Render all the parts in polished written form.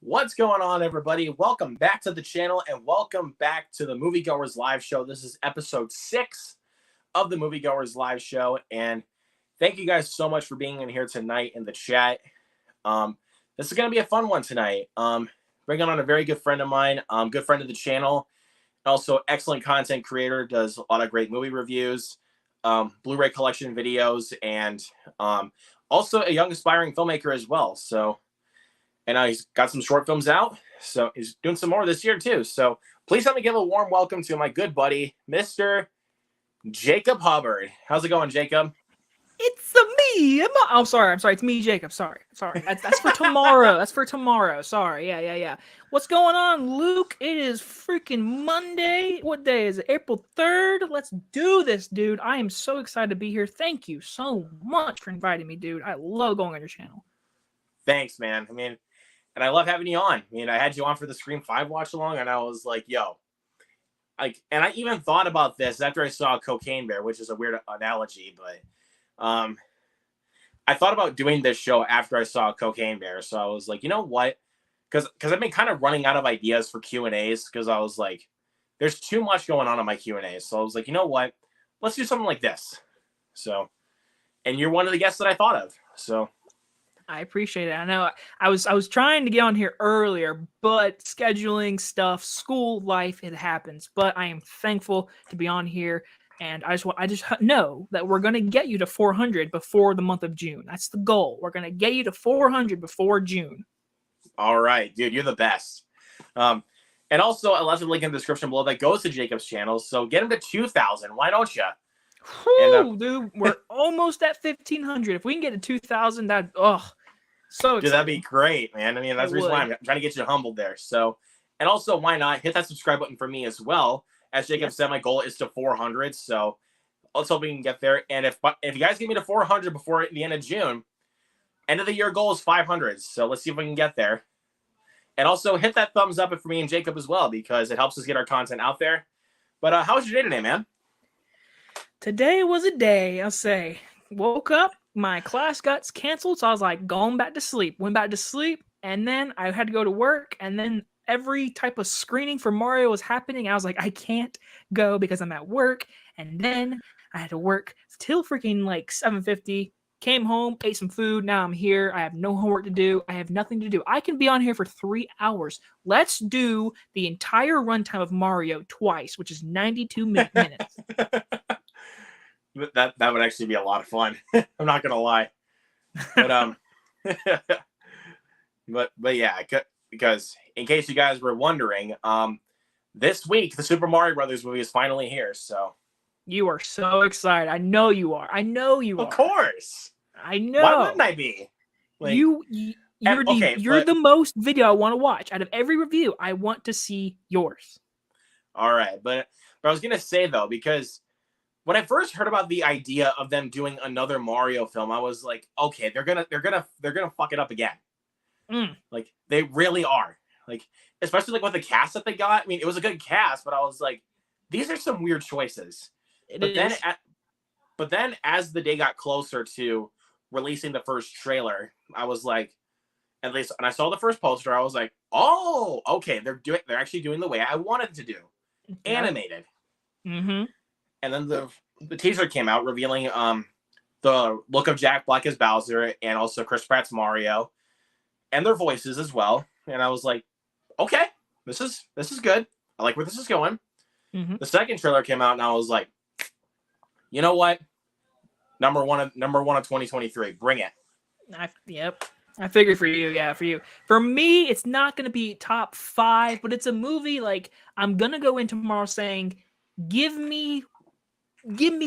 What's going on, everybody? Welcome back to the channel and welcome back to the Moviegoers Live Show. This is episode 6 of the Moviegoers Live Show, and thank you guys so much for being in here tonight in the chat. This is going to be a fun one tonight. Bringing on a very good friend of mine, good friend of the channel, also excellent content creator, does a lot of great movie reviews, Blu-ray collection videos, and also a young aspiring filmmaker as well. And he's got some short films out, so he's doing some more this year too. So please help me give a warm welcome to my good buddy, Mr. Jacob Hubbard. How's it going, Jacob? It's me. I'm sorry. It's me, Jacob. Sorry. That's for tomorrow. That's for tomorrow. Sorry. Yeah. What's going on, Luke? It is freaking Monday. What day is it? April 3rd. Let's do this, dude. I am so excited to be here. Thank you so much for inviting me, dude. I love going on your channel. Thanks, man. And I love having you on. I had you on for the Scream 5 watch along, and I was like, yo. And I even thought about this after I saw Cocaine Bear, which is a weird analogy, but I thought about doing this show after I saw Cocaine Bear. So I was like, you know what? Because I've been kind of running out of ideas for Q&As, because I was like, there's too much going on in my Q&As. So I was like, you know what? Let's do something like this. So, and you're one of the guests that I thought of. So I appreciate it. I know I was trying to get on here earlier, but scheduling stuff, school life, it happens. But I am thankful to be on here, and I just know that we're gonna get you to 400 before the month of June. That's the goal. We're gonna get you to 400 before June. All right, dude, you're the best. And also, I left a link in the description below that goes to Jacob's channel. So get him to 2,000. Why don't you? Whew, dude, we're almost at 1,500. If we can get to 2,000, so exciting. Dude, that'd be great, man. That's the reason why I'm trying to get you humbled there. So, and also, why not hit that subscribe button for me as well? As Jacob said, my goal is to 400. So let's hope we can get there. And if you guys get me to 400 before the end of June, end of the year goal is 500. So let's see if we can get there. And also hit that thumbs up for me and Jacob as well, because it helps us get our content out there. But how was your day today, man? Today was a day, I'll say. Woke up, my class got canceled, so I was like, going back to sleep. Went back to sleep, and then I had to go to work, and then every type of screening for Mario was happening. I was like, I can't go because I'm at work. And then I had to work till freaking like 7:50. Came home, ate some food. Now I'm here. I have no homework to do. I have nothing to do. I can be on here for 3 hours. Let's do the entire runtime of Mario twice, which is 92 minutes. That would actually be a lot of fun. I'm not gonna lie, but but yeah, because in case you guys were wondering, this week the Super Mario Brothers movie is finally here. So you are so excited. I know you are. Of course. I know. Why wouldn't I be? Like, you're the most video I want to watch out of every review. I want to see yours. All right, but I was gonna say though, because when I first heard about the idea of them doing another Mario film, I was like, okay, they're gonna fuck it up again. Like, they really are. Like, especially like with the cast that they got. It was a good cast, but I was like, these are some weird choices. But then as the day got closer to releasing the first trailer, I was like, at least, and I saw the first poster, I was like, oh, okay, they're actually doing the way I wanted to do, animated. Mm-hmm. And then the teaser came out revealing the look of Jack Black as Bowser and also Chris Pratt's Mario and their voices as well. And I was like, okay, this is good. I like where this is going. Mm-hmm. The second trailer came out and I was like, you know what? Number one of 2023. Bring it. Yep. I figured for you, yeah, for you. For me, it's not gonna be top 5, but it's a movie like I'm gonna go in tomorrow saying, give me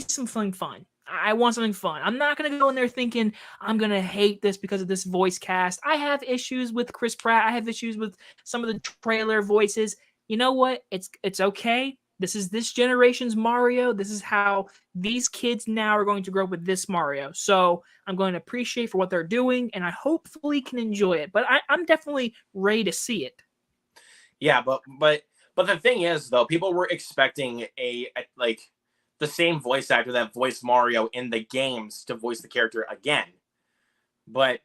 something fun. I want something fun. I'm not going to go in there thinking I'm going to hate this because of this voice cast. I have issues with Chris Pratt. I have issues with some of the trailer voices. You know what? It's okay. This is this generation's Mario. This is how these kids now are going to grow up with this Mario. So I'm going to appreciate for what they're doing, and I hopefully can enjoy it. But I'm definitely ready to see it. Yeah, but the thing is, though, people were expecting the same voice actor that voiced Mario in the games to voice the character again. But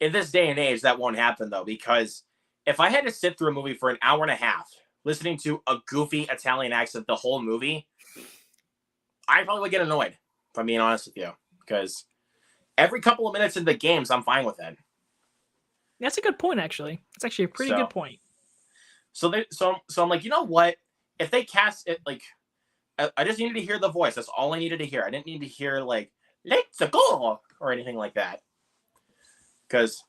in this day and age, that won't happen, though, because if I had to sit through a movie for an hour and a half listening to a goofy Italian accent the whole movie, I probably would get annoyed, if I'm being honest with you. Because every couple of minutes in the games, I'm fine with it. That's a good point, actually. It's actually a pretty good point. So I'm like, you know what? If they cast it, like, I just needed to hear the voice. That's all I needed to hear. I didn't need to hear, like, let's go, or anything like that. Because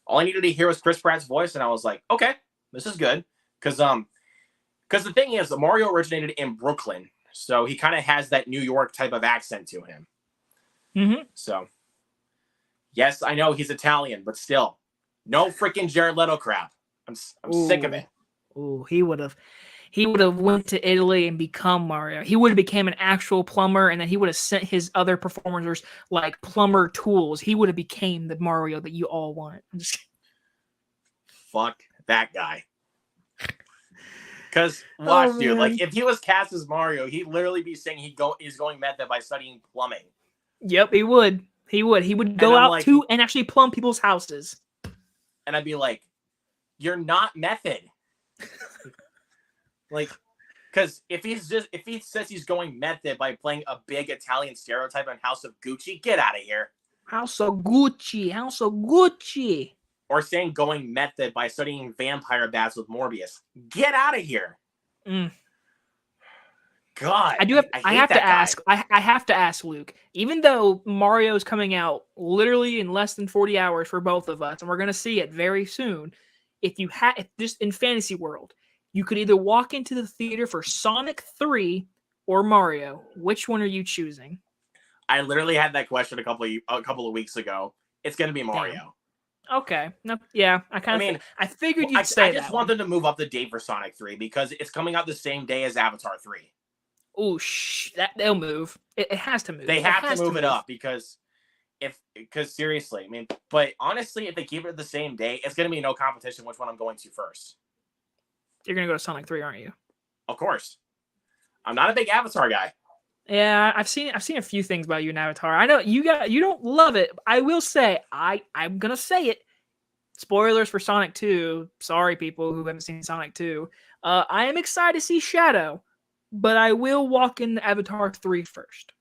all I needed to hear was Chris Pratt's voice, and I was like, okay, this is good. Because the thing is, Mario originated in Brooklyn, so he kind of has that New York type of accent to him. Mm-hmm. So, yes, I know he's Italian, but still, no freaking Jared Leto crap. I'm sick of it. Ooh, he would have went to Italy and become Mario. He would have became an actual plumber, and then he would have sent his other performers like plumber tools. He would have became the Mario that you all want. Fuck that guy. Because watch, dude, like if he was cast as Mario, he'd literally be saying he's going method by studying plumbing. Yep, he would. He would go out to and actually plumb people's houses. And I'd be like, you're not method. Like, because if he says he's going method by playing a big Italian stereotype on House of Gucci, get out of here. House of Gucci. Or saying going method by studying vampire bats with Morbius, get out of here. God, I have to ask Luke, even though Mario's coming out literally in less than 40 hours for both of us, and we're going to see it very soon. If just in fantasy world, you could either walk into the theater for Sonic 3 or Mario. Which one are you choosing? I literally had that question a couple of weeks ago. It's going to be Mario. Damn. Okay. No, yeah, I figured you'd say that. I just want them to move up the date for Sonic 3 because it's coming out the same day as Avatar 3. Oh, they'll move. It has to move. They have to move it up because seriously, I mean, but honestly, if they keep it the same day, it's going to be no competition which one I'm going to first. You're going to go to Sonic 3, aren't you? Of course. I'm not a big Avatar guy. Yeah, I've seen a few things about you in Avatar. I know you don't love it. I will say, I'm going to say it. Spoilers for Sonic 2. Sorry, people who haven't seen Sonic 2. I am excited to see Shadow, but I will walk in Avatar 3 first.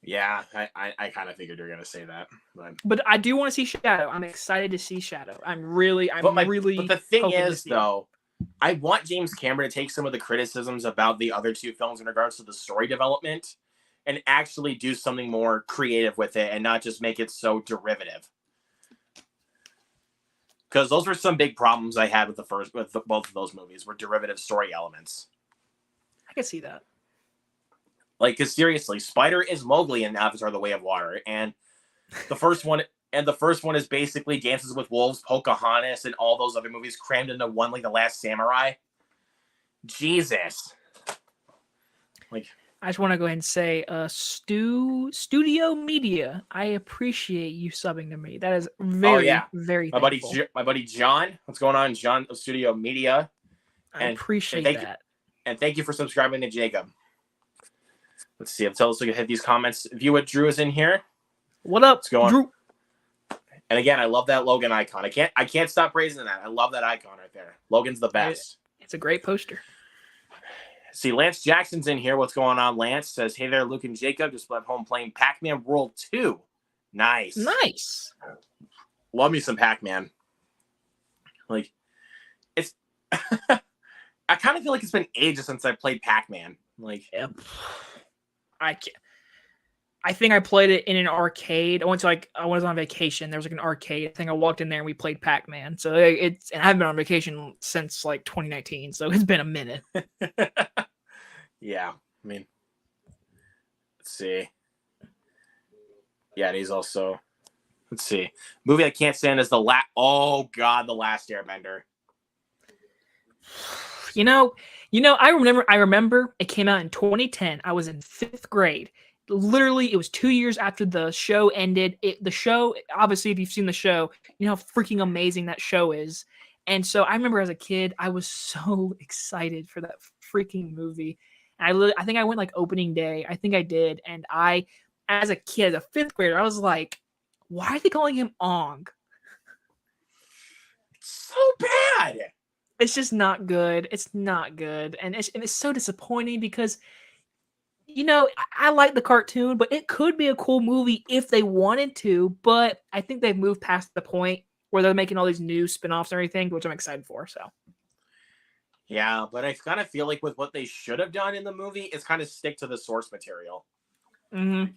Yeah, I kind of figured you were going to say that. But I do want to see Shadow. I'm excited to see Shadow. But the thing is, though, I want James Cameron to take some of the criticisms about the other two films in regards to the story development and actually do something more creative with it and not just make it so derivative. Because those were some big problems I had with both of those movies were derivative story elements. I can see that. Like, because seriously, Spider is Mowgli in Avatar: The Way of Water, and the first one is basically Dances with Wolves, Pocahontas, and all those other movies crammed into one, like The Last Samurai. Jesus. Like, I just want to go ahead and say, Studio Media, I appreciate you subbing to me. That is very, very thankful. My buddy John. What's going on, John of Studio Media? I appreciate that. And thank you for subscribing to Jacob. Let's see. Tell us we can hit these comments. View what Drew is in here. What up, Drew? And again, I love that Logan icon. I can't stop praising that. I love that icon right there. Logan's the best. It's a great poster. See, Lance Jackson's in here. What's going on? Lance says, "Hey there, Luke and Jacob. Just left home playing Pac-Man World 2. Nice. Love me some Pac-Man. Like, it's. I kind of feel like it's been ages since I played Pac-Man. Like, yep. I think I played it in an arcade. I was on vacation. There was like an arcade. I think I walked in there and we played Pac-Man. So and I haven't been on vacation since like 2019. So it's been a minute. Yeah. I mean, let's see. Yeah, and he's also, let's see. Movie I can't stand is The Last Airbender. You know, I remember it came out in 2010. I was in 5th grade. Literally, it was 2 years after the show ended. The show, obviously, if you've seen the show, you know how freaking amazing that show is. And so I remember as a kid, I was so excited for that freaking movie. And I think I went like opening day. I think I did. And as a kid, as a 5th grader, I was like, why are they calling him Ong? It's It's just not good. It's not good, and it's so disappointing because I like the cartoon, but it could be a cool movie if they wanted to. But I think they've moved past the point where they're making all these new spin-offs and everything, which I'm excited for. So Yeah, but I kind of feel like with what they should have done in the movie is kind of stick to the source material. mm-hmm.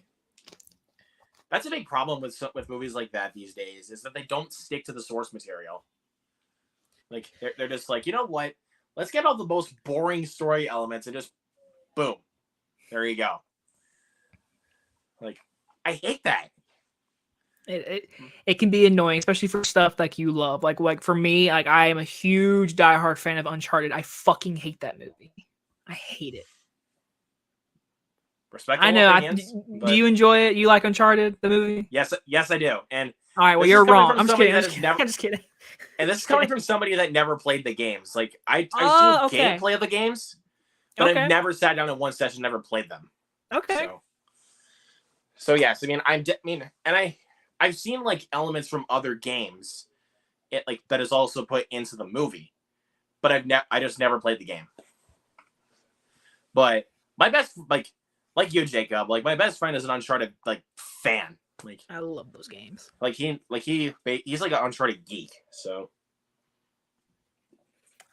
That's a big problem with movies like that these days, is that they don't stick to the source material. Like they're just like, you know what? Let's get all the most boring story elements and just boom, there you go. Like, I hate that. It can be annoying, especially for stuff like you love. Like for me, like I am a huge diehard fan of Uncharted. I fucking hate that movie. I hate it. Respectable I know. opinions, do you enjoy it? You like Uncharted, the movie? Yes, I do. And all right, well, you're wrong. I'm just kidding. I'm just kidding. And this is coming from somebody that never played the games. Like I've seen gameplay of the games, but I've never sat down in one session, never played them. Okay. So yes, I mean, and I've seen like elements from other games, that is also put into the movie, but I just never played the game. But my best like you, Jacob, like my best friend is an Uncharted fan. Like I love those games. He's like an Uncharted geek. So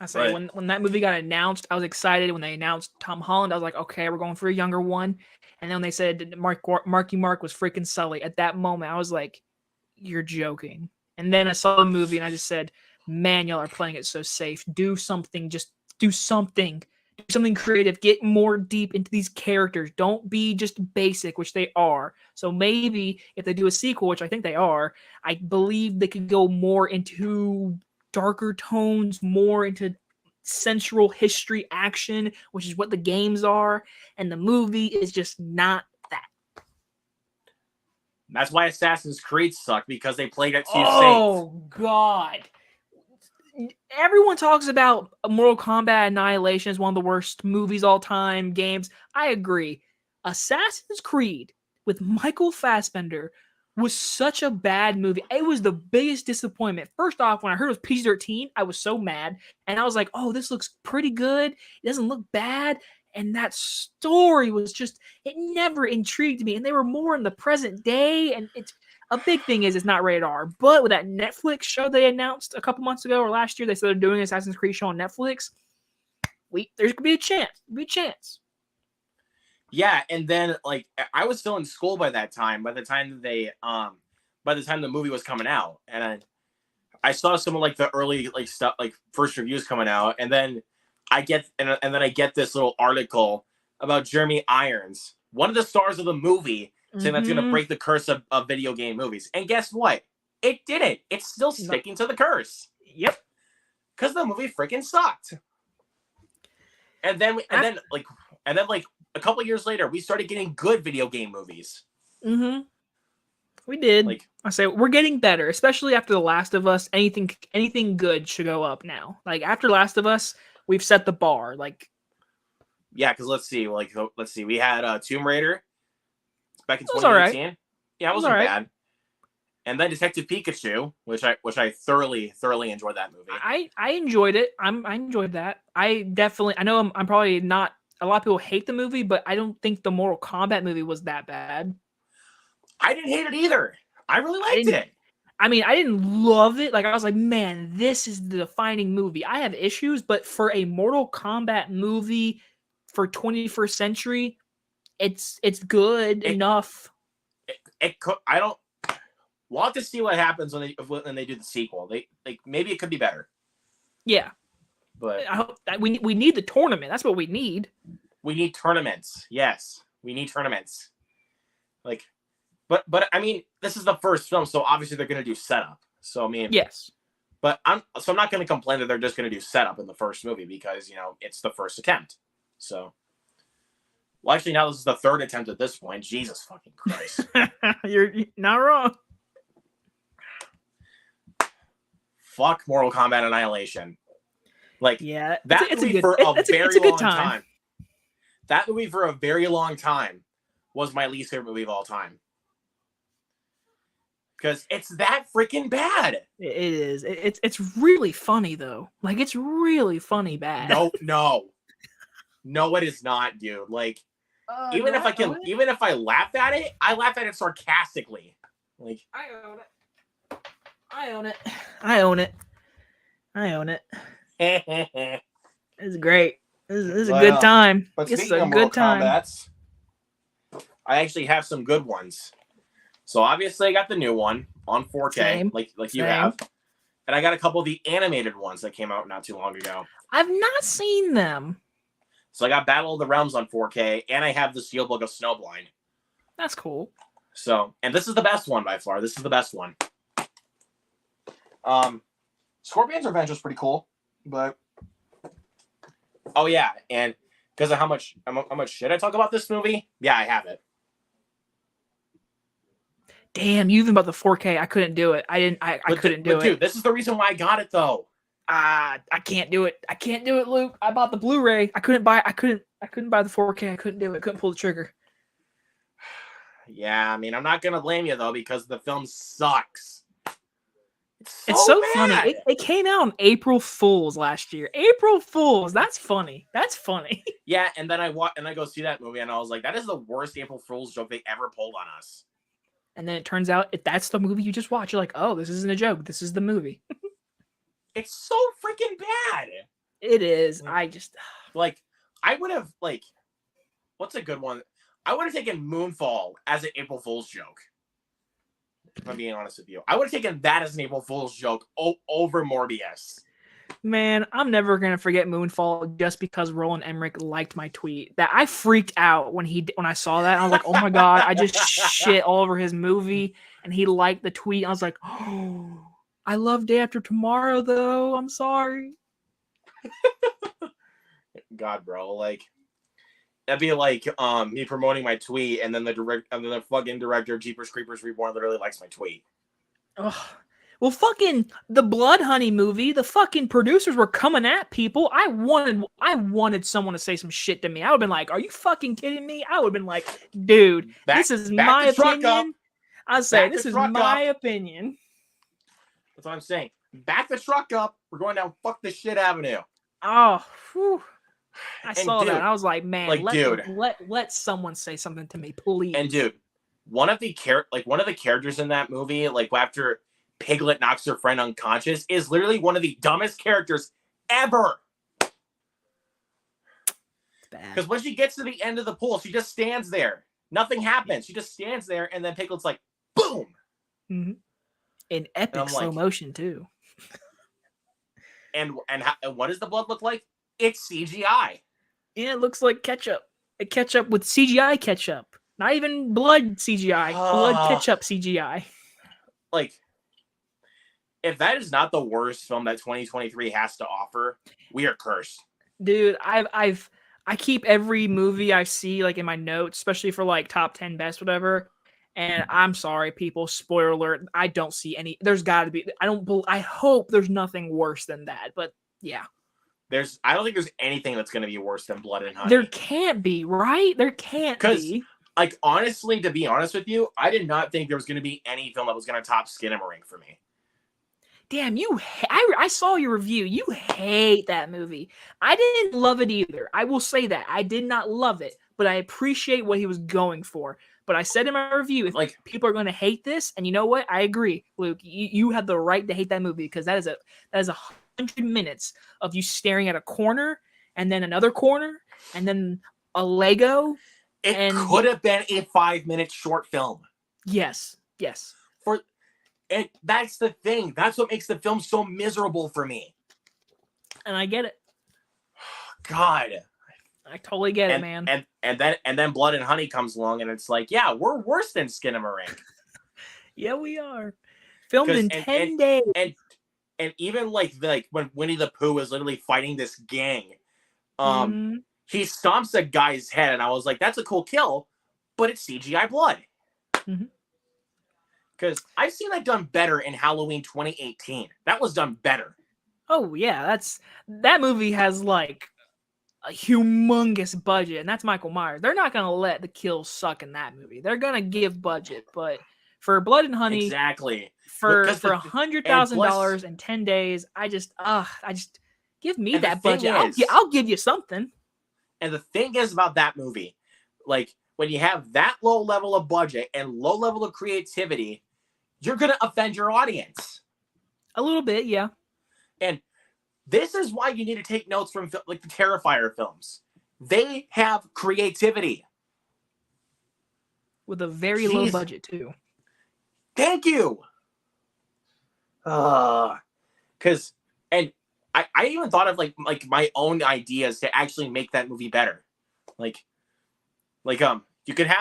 I say when that movie got announced, I was excited. When they announced Tom Holland, I was like, okay, we're going for a younger one. And then when they said Marky Mark was freaking Sully, at that moment, I was like, you're joking. And then I saw the movie and I just said, man, y'all are playing it so safe. Do something. Just do something. Do something creative. Get more deep into these characters. Don't be just basic, which they are. So maybe if they do a sequel, which I think they are, I believe they could go more into darker tones, more into central history action, which is what the games are. And the movie is just not that. That's why Assassin's Creed sucked, because they played it too safe. Oh, God. Everyone talks about Mortal Kombat Annihilation as one of the worst movies all time, games. I agree. Assassin's Creed with Michael Fassbender was such a bad movie. It was the biggest disappointment. First off, when I heard it was PG-13, I was so mad. And I was like, oh, this looks pretty good. It doesn't look bad. And that story was just, it never intrigued me. And they were more in the present day. And it's a big thing is it's not rated R. But with that Netflix show they announced a couple months ago or last year, they said they're doing an Assassin's Creed show on Netflix. There's gonna be a chance. Yeah, and then I was still in school by that time. By the time the movie was coming out, and I saw some of the early stuff, first reviews coming out, and then I get this little article about Jeremy Irons, one of the stars of the movie, saying that's going to break the curse of video game movies. And guess what? It didn't. It's still sticking to the curse. Yep. Because the movie freaking sucked. And then a couple years later, we started getting good video game movies. Mm-hmm. We did. I say we're getting better, especially after The Last of Us. Anything good should go up now. After Last of Us, we've set the bar. Yeah, because let's see. We had Tomb Raider back in 2018. Right. Yeah, it wasn't bad. And then Detective Pikachu, which I thoroughly enjoyed that movie. I enjoyed it. I enjoyed that. I know I'm probably not. A lot of people hate the movie, but I don't think the Mortal Kombat movie was that bad. I didn't hate it either. I really liked it. I mean, I didn't love it. I was like, man, this is the defining movie. I have issues, but for a Mortal Kombat movie for 21st century, it's good enough. We'll have to see what happens when they do the sequel. Maybe it could be better. Yeah. But I hope that we need the tournament. That's what we need. We need tournaments. Yes, we need tournaments. But I mean, this is the first film, so obviously they're going to do setup. So I mean, yes. But I'm not going to complain that they're just going to do setup in the first movie, because it's the first attempt. So, well, actually, now this is the third attempt at this point. Jesus fucking Christ! You're not wrong. Fuck Mortal Kombat Annihilation. Yeah, that movie for a very long time. That movie for a very long time was my least favorite movie of all time. Because it's that freaking bad. It is. It's really funny though. Like it's really funny bad. No, it is not, dude. Like even if I laugh at it, I laugh at it sarcastically. Like I own it. I own it. I own it. I own it. It's great. This is a good time. But it's speaking a of Mortal good time. Kombats, I actually have some good ones. So obviously I got the new one on 4K, Same. like you have. And I got a couple of the animated ones that came out not too long ago. I've not seen them. So I got Battle of the Realms on 4K, and I have the Steelbook of Snowblind. That's cool. So, and this is the best one by far. This is the best one. Scorpion's Revenge was pretty cool, but oh yeah, and because of how much shit I talk about this movie, yeah, I have it. Damn, you even about the 4K, I couldn't do it. I couldn't do it. Dude, this is the reason why I got it though. I can't do it. I can't do it, Luke. I bought the Blu-ray. I couldn't buy the 4K. I couldn't do it. Couldn't pull the trigger. Yeah, I mean, I'm not gonna blame you though because the film sucks. It's so funny. It came out on April Fools last year. April Fools. That's funny. That's funny. Yeah, and then I go see that movie and I was like, that is the worst April Fool's joke they ever pulled on us. And then it turns out if that's the movie you just watched, you're like, oh, this isn't a joke. This is the movie. It's so freaking bad. It is. I would have what's a good one? I would have taken Moonfall as an April Fool's joke. If I'm being honest with you, I would have taken that as an April Fool's joke over Morbius. Man, I'm never gonna forget Moonfall just because Roland Emmerich liked my tweet. That I freaked out when I saw that. I was like, oh my god, I just shit all over his movie, and he liked the tweet. I was like, oh, I love Day After Tomorrow though. I'm sorry. God, bro, like that'd be like me promoting my tweet, and then the fucking director of Jeepers Creepers Reborn literally likes my tweet. Ugh. Well, fucking the Blood Honey movie, the fucking producers were coming at people. I wanted someone to say some shit to me. I would have been like, are you fucking kidding me? I would have been like, dude, this is my opinion. I say, this is my opinion. That's what I'm saying. Back the truck up. We're going down fuck this shit avenue. Oh, whew. I saw that. And I was like, man, let someone say something to me, please. And dude, one of the characters in that movie, like after Piglet knocks her friend unconscious, is literally one of the dumbest characters ever. Because when she gets to the end of the pool, she just stands there. Nothing happens. She just stands there, and then Piglet's like, boom. Mm-hmm. In epic slow motion too. And what does the blood look like? It's CGI. Yeah, it looks like ketchup. A ketchup with CGI ketchup. Not even blood CGI. Blood ketchup CGI. Like, if that is not the worst film that 2023 has to offer, we are cursed. Dude, I keep every movie I see like in my notes, especially for like top 10 best, whatever. And I'm sorry, people. Spoiler alert. I don't see any. There's got to be. I hope there's nothing worse than that. But yeah, I don't think there's anything that's going to be worse than Blood and Honey. There can't be, right? There can't be. Like, honestly, to be honest with you, I did not think there was going to be any film that was going to top Skinamarink for me. Damn, I saw your review. You hate that movie. I didn't love it either. I will say that. I did not love it, but I appreciate what he was going for. But I said in my review, if people are going to hate this, and you know what? I agree, Luke. You have the right to hate that movie because that is 100 minutes of you staring at a corner and then another corner and then a Lego. It could have been a 5-minute short film. Yes. That's the thing. That's what makes the film so miserable for me. And I get it. God. I totally get it, man. And then Blood and Honey comes along, and it's like, yeah, we're worse than Skinamarink. Yeah, we are. Filmed in 10 days. And even like when Winnie the Pooh is literally fighting this gang, he stomps a guy's head, and I was like, that's a cool kill, but it's CGI blood. Because I've seen that done better in Halloween 2018. That was done better. Oh yeah, that movie has like a humongous budget, and that's Michael Myers. They're not gonna let the kills suck in that movie. They're gonna give budget, but For Blood and Honey, Exactly. for Because $100,000 in 10 days, I just give me that budget. I'll give you something. And the thing is about that movie, like when you have that low level of budget and low level of creativity, you're gonna offend your audience. A little bit, yeah. And this is why you need to take notes from like the Terrifier films. They have creativity with a very low budget too. Thank you. Because I even thought of like my own ideas to actually make that movie better. You could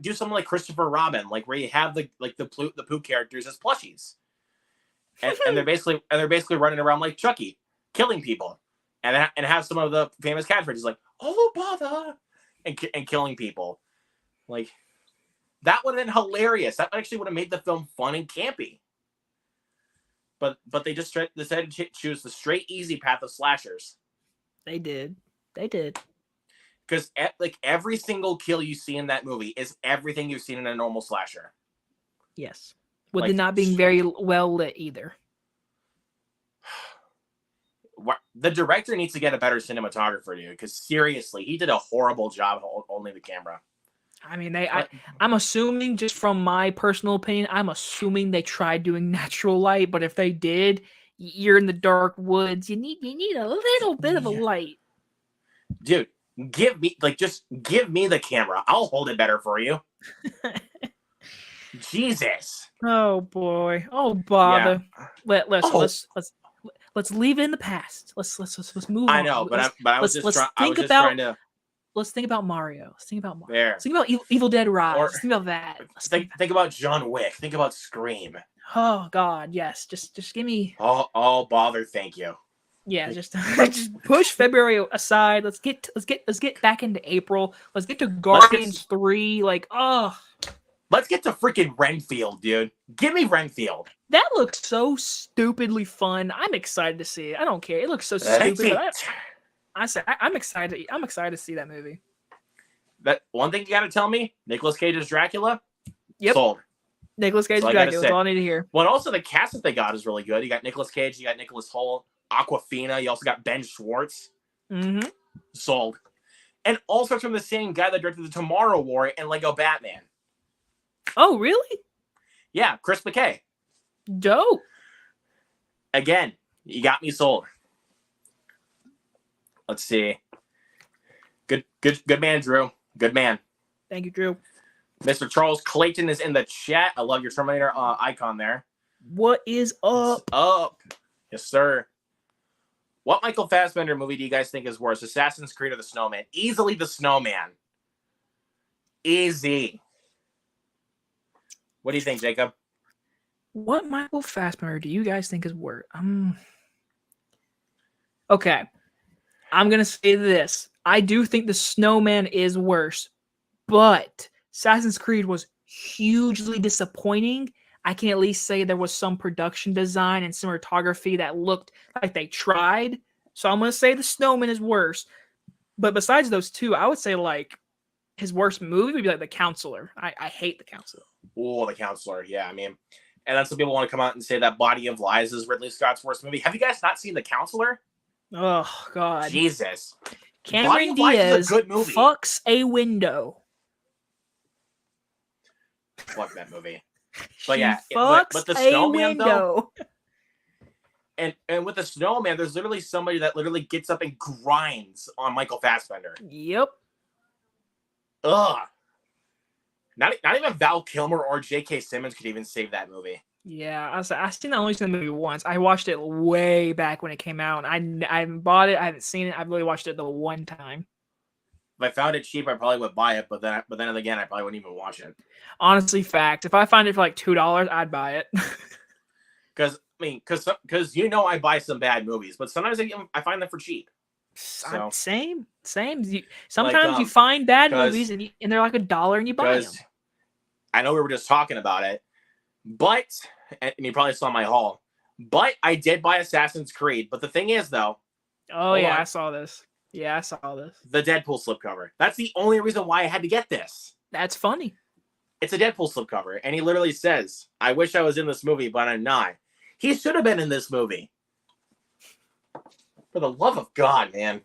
do something like Christopher Robin, like where you have the Pooh characters as plushies. And they're basically running around like Chucky, killing people, and have some of the famous catchphrases like "Oh bother," and killing people. Like that would have been hilarious. That actually would have made the film fun and campy. But they just decided to choose the straight, easy path of slashers. They did. Because like every single kill you see in that movie is everything you've seen in a normal slasher. Yes. With it not being very well lit either. The director needs to get a better cinematographer, dude. Because seriously, he did a horrible job holding the camera. I mean, I'm assuming, just from my personal opinion, I'm assuming they tried doing natural light. But if they did, you're in the dark woods. You need a little bit of a light. Dude, give me the camera. I'll hold it better for you. Jesus. Oh boy. Oh bother. Yeah. Let's leave it in the past. Let's move on. I know, but I was just trying to. Let's think about Mario. Let's think about Mario. There. Let's think about Evil Dead Rise. Let's think about that. Think about John Wick. Think about Scream. Oh God, yes. Just give me. Oh bother. Thank you. Yeah, just push February aside. Let's get back into April. Let's get to Guardians 3. Let's get to freaking Renfield, dude. Give me Renfield. That looks so stupidly fun. I'm excited to see it. I don't care. It looks so stupid. I'm excited. I'm excited to see that movie. That one thing you got to tell me: Nicolas Cage's Dracula. Yep. Sold. Nicolas Cage's Dracula. That's all I need to hear. Well, also the cast that they got is really good. You got Nicolas Cage. You got Nicholas Hoult, Awkwafina. You also got Ben Schwartz. Mm-hmm. Sold. And also from the same guy that directed the Tomorrow War and Lego Batman. Oh, really? Yeah, Chris McKay. Dope. Again, you got me sold. Let's see. Good man, Drew. Good man. Thank you, Drew. Mr. Charles Clayton is in the chat. I love your Terminator icon there. What is up? What's up? Yes, sir. What Michael Fassbender movie do you guys think is worse, Assassin's Creed or The Snowman? Easily The Snowman. Easy. What do you think, Jacob? What Michael Fassbender do you guys think is worse? Okay. I'm going to say this. I do think The Snowman is worse, but Assassin's Creed was hugely disappointing. I can at least say there was some production design and cinematography that looked like they tried. So I'm going to say The Snowman is worse. But besides those two, I would say his worst movie would be The Counselor. I hate The Counselor. Oh, The Counselor. Yeah, I mean, and then some people want to come out and say that Body of Lies is Ridley Scott's worst movie. Have you guys not seen The Counselor? Oh, God. Jesus. Cameron Diaz fucks a window. Fuck that movie. But yeah, but the Snowman though, and with the Snowman, there's literally somebody that literally gets up and grinds on Michael Fassbender. Yep. Ugh. Not even Val Kilmer or J.K. Simmons could even save that movie. Yeah, I've only seen the movie once. I watched it way back when it came out. I haven't bought it. I haven't seen it. I've really watched it the one time. If I found it cheap, I probably would buy it. But then again, I probably wouldn't even watch it. Honestly, fact. If I find it for $2, I'd buy it. Because I buy some bad movies, but sometimes I find them for cheap. So, same. Sometimes you find bad movies and they're $1 and you buy them. I know we were just talking about it, but and you probably saw my haul. But I did buy Assassin's Creed. But the thing is, though. Oh yeah, I saw this. Yeah, I saw this. The Deadpool slipcover. That's the only reason why I had to get this. That's funny. It's a Deadpool slipcover, and he literally says, "I wish I was in this movie, but I'm not." He should have been in this movie. For the love of God, man.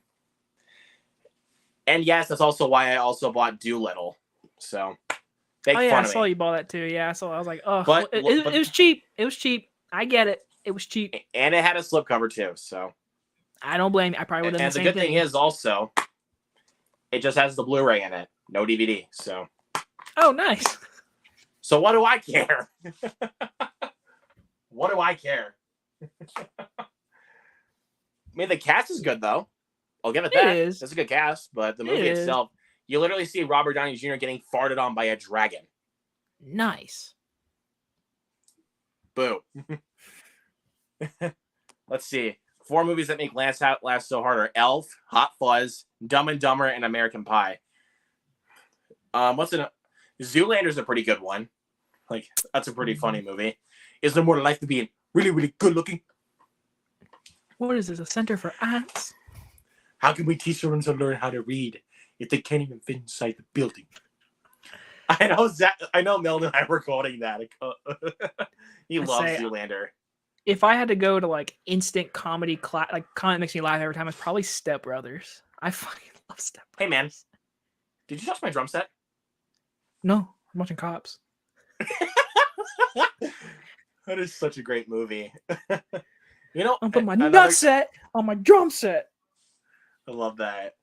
And yes, that's also why I also bought Doolittle. So, Oh yeah, I saw you bought that too. Yeah, so I was like, oh, but it was cheap. It was cheap. I get it. It was cheap, and it had a slipcover too. So I don't blame you. I probably would have done the same thing. And the good thing is also, it just has the Blu-ray in it, no DVD. So. Oh, nice. So what do I care? What do I care? I mean, the cast is good though. I'll give it that. It's a good cast, but the movie itself, you literally see Robert Downey Jr. getting farted on by a dragon. Nice. Boo. Let's see. 4 movies that make Laugh So Hard are Elf, Hot Fuzz, Dumb and Dumber, and American Pie. Zoolander's a pretty good one. Like, that's a pretty funny movie. Is there more to life than being really, really good looking? What is this, a center for ants? How can we teach children to learn how to read if they can't even fit inside the building? I know Milton and I were quoting that. He loves Zoolander. If I had to go to like instant comedy class, like comedy makes me laugh every time, it's probably Step Brothers. I fucking love Step Brothers. Hey man, did you touch my drum set? No, I'm watching Cops. That is such a great movie. You know, I'll put my nut set on my drum set. I love that.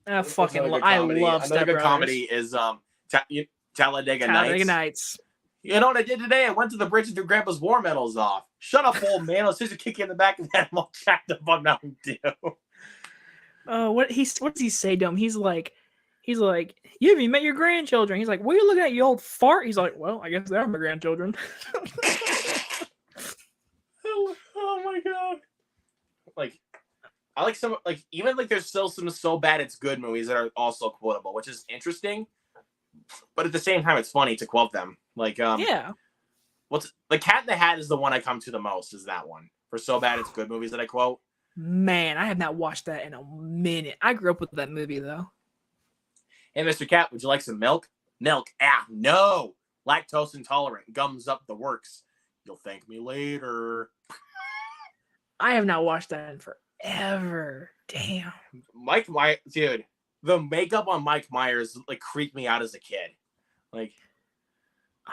I love Step Brothers. Another good comedy is Talladega Nights. You know what I did today? I went to the bridge and threw Grandpa's war medals off. Shut up, old man. I was just kicking in the back of that. I'm all jacked up on Mountain Dew. What does he say to him? He's like, you haven't even met your grandchildren. He's like, what are you looking at, you old fart? He's like, well, I guess they're my grandchildren. Oh my God. Like, I like some, like, even like there's still some so bad it's good movies that are also quotable, which is interesting. But at the same time, it's funny to quote them. Like, yeah. What's The Cat in the Hat is the one I come to the most, is that one. For so bad it's good movies that I quote. Man, I have not watched that in a minute. I grew up with that movie, though. Hey, Mr. Cat, would you like some milk? Milk? No. Lactose intolerant. Gums up the works. You'll thank me later. I have not watched that in forever. Damn. Mike Myers, dude. The makeup on Mike Myers like creeped me out as a kid. Like,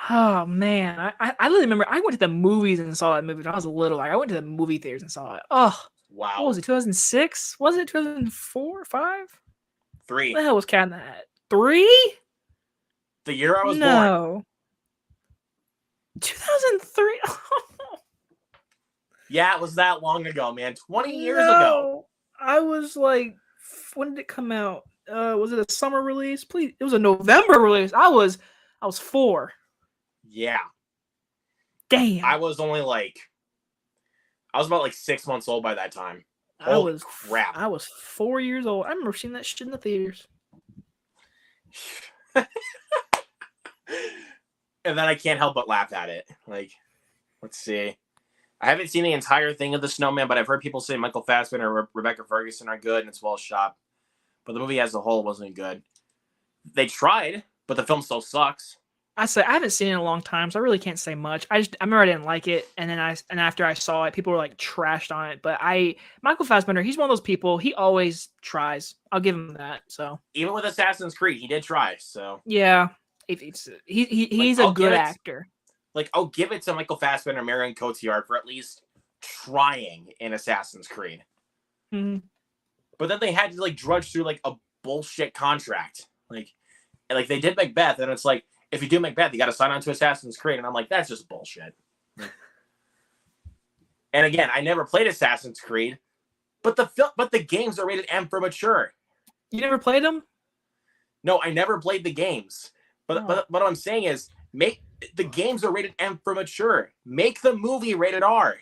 oh man, I really remember I went to the movies and saw that movie when I was little. Like I went to the movie theaters and saw it. Oh wow. What was it? 2006? Was it 2004? 5? 3. What the hell was Cat in the Hat? 3? The year I was born. 2003. Yeah, it was that long ago, man. 20 years ago. I was like, when did it come out? Was it a summer release? Please, it was a November release. I was 4. Yeah. Damn. I was about like 6 months old by that time. Holy crap. I was 4 years old. I remember seeing that shit in the theaters. And then I can't help but laugh at it. Like, let's see. I haven't seen the entire thing of The Snowman, but I've heard people say Michael Fassbender and Rebecca Ferguson are good and it's well shot. But the movie as a whole wasn't good. They tried, but the film still sucks. I haven't seen it in a long time, so I really can't say much. I remember I didn't like it, and then after I saw it, people were like trashed on it. But Michael Fassbender, he's one of those people. He always tries. I'll give him that. So even with Assassin's Creed, he did try. So yeah, he's a good actor. Like, I'll give it to Michael Fassbender and Marion Cotillard for at least trying in Assassin's Creed. Mm-hmm. But then they had to like drudge through like a bullshit contract. Like they did Macbeth, and it's like, if you do Macbeth, you got to sign on to Assassin's Creed. And I'm like, that's just bullshit. And again, I never played Assassin's Creed, but the games are rated M for mature. You never played them? No, I never played the games. But what I'm saying is, the games are rated M for mature. Make the movie rated R.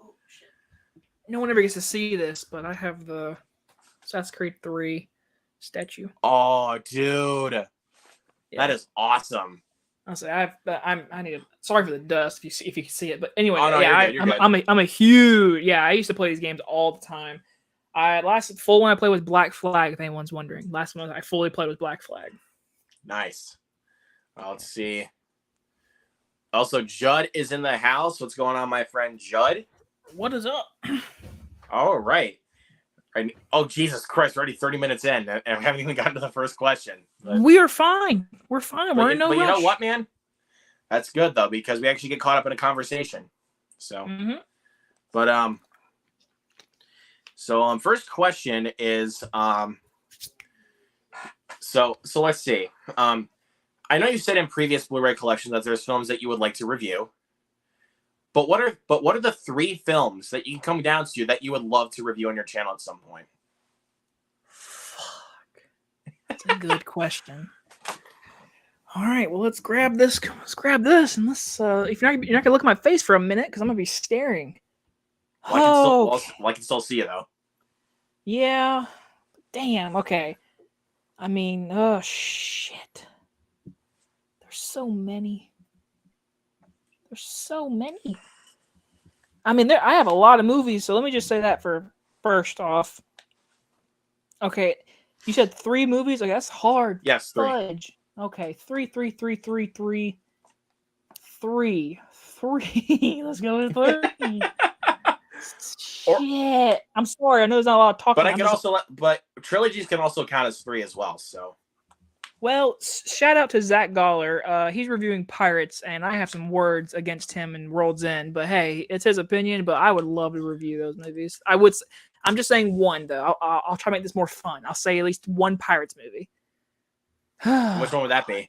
Oh shit! No one ever gets to see this, but I have the Assassin's Creed 3 statue. Oh, dude, yeah. That is awesome. Honestly, I need to. Sorry for the dust if you can see it, but anyway, no, yeah, I'm a huge. Yeah, I used to play these games all the time. Last full one I played was Black Flag. If anyone's wondering, last one I fully played was Black Flag. Nice. Let's see. Also, Judd is in the house. What's going on, my friend Judd? What is up? All right. Oh, Jesus Christ. We're already 30 minutes in, and we haven't even gotten to the first question. We are fine. We're fine. We're in no rush. But you know what, man? That's good, though, because we actually get caught up in a conversation. So, but, first question is, so let's see. I know you said in previous Blu-ray collections that there's films that you would like to review. But what are the 3 films that you can come down to that you would love to review on your channel at some point? Fuck. That's a good question. All right, well, let's grab this. And let's if you're not gonna look at my face for a minute, because I'm gonna be staring. Well, I can still see you though. Yeah. Damn. Okay. I mean, oh shit. There's so many. I mean, I have a lot of movies, so let me just say that for first off. Okay, you said 3 movies? Okay, that's hard. Yes, 3. Fudge. Okay, 3. Let's go with 3. Shit. I'm sorry. I know there's not a lot of talking. But trilogies can also count as 3 as well, so. Well, shout out to Zach Goller. He's reviewing Pirates, and I have some words against him and World's End. But hey, it's his opinion. But I would love to review those movies. I'm just saying one though. I'll try to make this more fun. I'll say at least one Pirates movie. Which one would that be?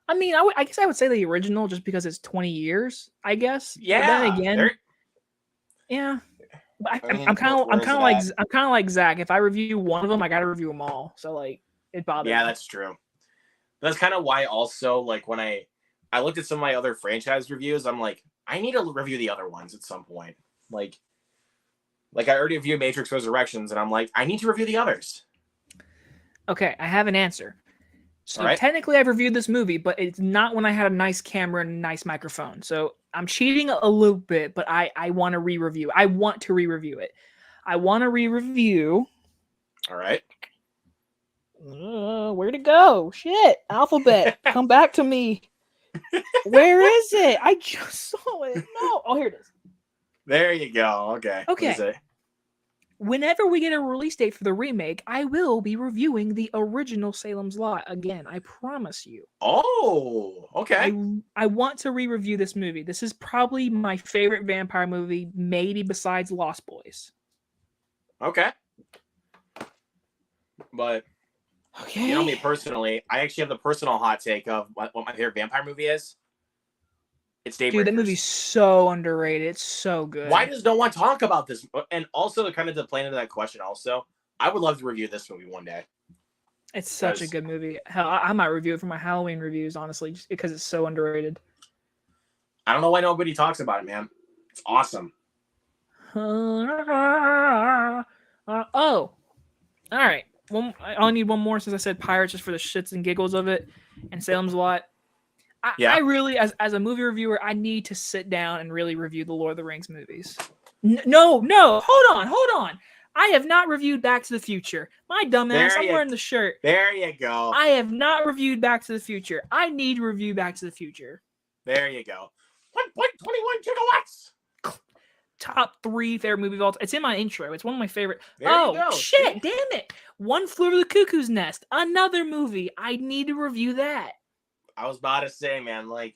I mean, I guess I would say the original, just because it's 20 years. I guess. Yeah. But then again, yeah. But I'm kind of like Zach. If I review one of them, I got to review them all. So like. It bothers me. That's true. That's kind of why also, like, when I looked at some of my other franchise reviews, I'm like, I need to review the other ones at some point. Like I already reviewed Matrix Resurrections, and I'm like, I need to review the others. Okay, I have an answer. So technically I've reviewed this movie, but it's not when I had a nice camera and a nice microphone. So I'm cheating a little bit, but I want to re-review. I want to re-review it. I want to re-review. All right. Where'd it go? Shit. Alphabet. Come back to me. Where is it? I just saw it. No. Oh, here it is. There you go. Okay. Okay. Whenever we get a release date for the remake, I will be reviewing the original Salem's Lot again. I promise you. Oh, okay. I want to re-review this movie. This is probably my favorite vampire movie, maybe besides Lost Boys. Okay. But... Okay. You know me personally, I actually have the personal hot take of what my favorite vampire movie is. It's Daybreakers. Dude, that movie's so underrated. It's so good. Why does no one talk about this? And also, to kind of play into that question also, I would love to review this movie one day. It's such a good movie. Hell, I might review it for my Halloween reviews, honestly, just because it's so underrated. I don't know why nobody talks about it, man. It's awesome. Oh. All right. I only need one more since I said Pirates just for the shits and giggles of it, and Salem's Lot. I really, as a movie reviewer, I need to sit down and really review the Lord of the Rings movies. No, hold on. I have not reviewed Back to the Future. My dumbass, I'm wearing the shirt. There you go. I have not reviewed Back to the Future. I need to review Back to the Future. There you go. 1.21 gigawatts. Top 3 favorite movie of all time. It's in my intro. It's one of my favorite. Shit! Damn it! One Flew Over the Cuckoo's Nest. Another movie. I need to review that. I was about to say, man, like,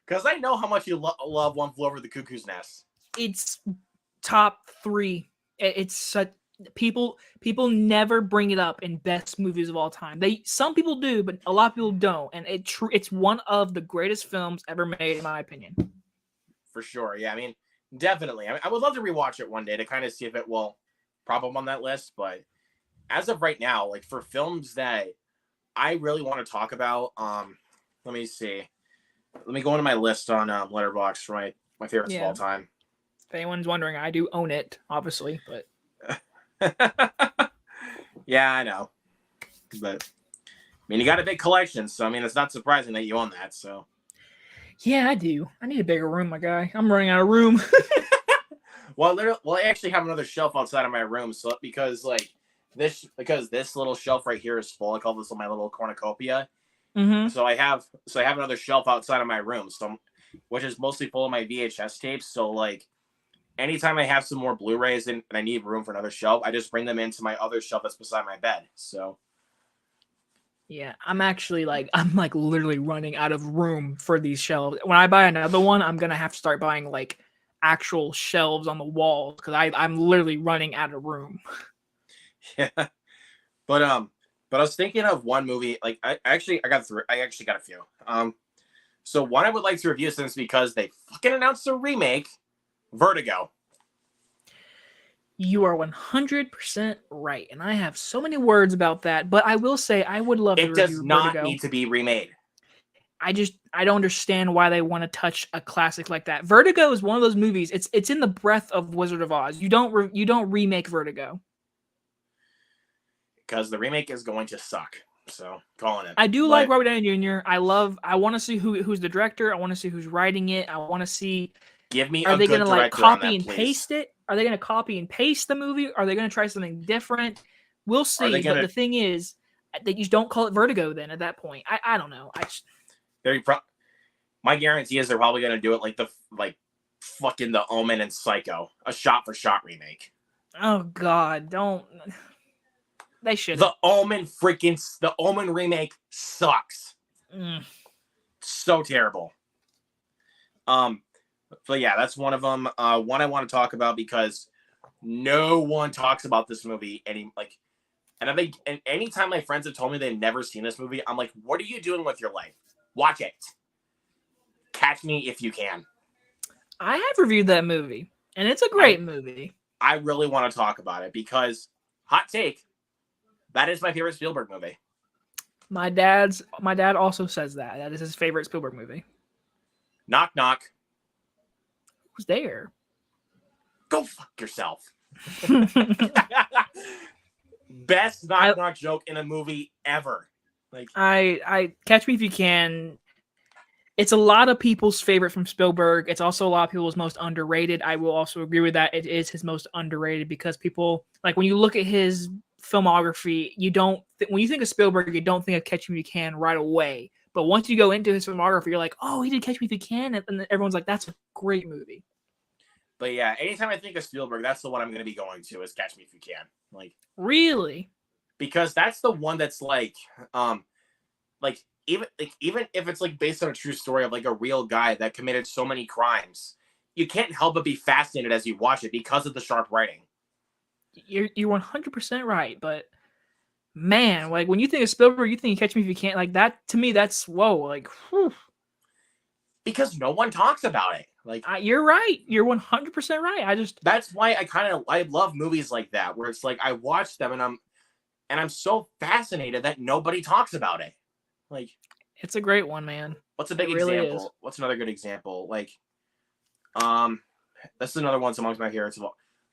because I know how much you love One Flew Over the Cuckoo's Nest. It's top 3. It's such people never bring it up in best movies of all time. Some people do, but a lot of people don't. And it's one of the greatest films ever made, in my opinion. For sure. Yeah, I mean, definitely. I would love to rewatch it one day to kind of see if it will prop up on that list. But as of right now, like for films that I really want to talk about, let me see. Let me go into my list on Letterboxd for my favorites of all time. If anyone's wondering, I do own it, obviously, but yeah, I know. But I mean, you got a big collection, so I mean, it's not surprising that you own that. So yeah, I do. I need a bigger room, my guy. I'm running out of room. Well, I actually have another shelf outside of my room, so because like this little shelf right here is full. I call this my little cornucopia. Mm-hmm. So I have another shelf outside of my room, which is mostly full of my VHS tapes. So like anytime I have some more Blu-rays and I need room for another shelf, I just bring them into my other shelf that's beside my bed. So yeah, I'm like literally running out of room for these shelves. When I buy another one, I'm gonna have to start buying like actual shelves on the walls because I'm literally running out of room. yeah, but I was thinking of one movie. Like I actually got a few. So one I would like to review since because they fucking announced a remake, Vertigo. You are 100% right, and I have so many words about that. But I will say I would love to It does review not Vertigo. need to be remade. I don't understand why they want to touch a classic like that. Vertigo is one of those movies. It's in the breath of Wizard of Oz. You don't remake Vertigo. Because the remake is going to suck. So calling it. I do like Robert Downey Jr. I want to see who's the director. I want to see who's writing it. I want to see. Give me. Are they going to like copy and please. paste it? Are they going to copy and paste the movie? Are they going to try something different? We'll see. But the thing is that you don't call it Vertigo. Then at that point, I don't know. My guarantee is they're probably going to do it like fucking The Omen and Psycho, a shot-for-shot remake. Oh God, don't. They should. The Omen remake sucks. So terrible. But yeah, that's one of them. One I want to talk about because no one talks about this movie and anytime my friends have told me they've never seen this movie, I'm like, what are you doing with your life? Watch it. Catch Me If You Can. I have reviewed that movie, and it's a great movie. I really want to talk about it because, hot take, that is my favorite Spielberg movie. My dad also says that. That is his favorite Spielberg movie. Knock, knock. Who's there? Go fuck yourself. Best knock joke in a movie ever. Like I Catch Me If You Can. It's a lot of people's favorite from Spielberg. It's also a lot of people's most underrated. I will also agree with that. It is his most underrated because people like when you look at his filmography, when you think of Spielberg, you don't think of Catch Me If You Can right away. But once you go into his filmography, you're like, oh, he did Catch Me If You Can, and everyone's like, that's a great movie. But yeah, anytime I think of Spielberg, that's the one I'm going to be going to is Catch Me If You Can. Like really, because that's the one that's even if it's like based on a true story of like a real guy that committed so many crimes, you can't help but be fascinated as you watch it because of the sharp writing. You're 100% right, but man, like when you think of Spielberg, you think Catch Me If You Can. Like that to me, that's whoa. Like, whew. Because no one talks about it. Like you're right. You're 100% right. That's why I love movies like that where it's like I watch them and I'm so fascinated that nobody talks about it. Like it's a great one, man. What's a big example? What's another good example? Like, that's another one amongst my favorites.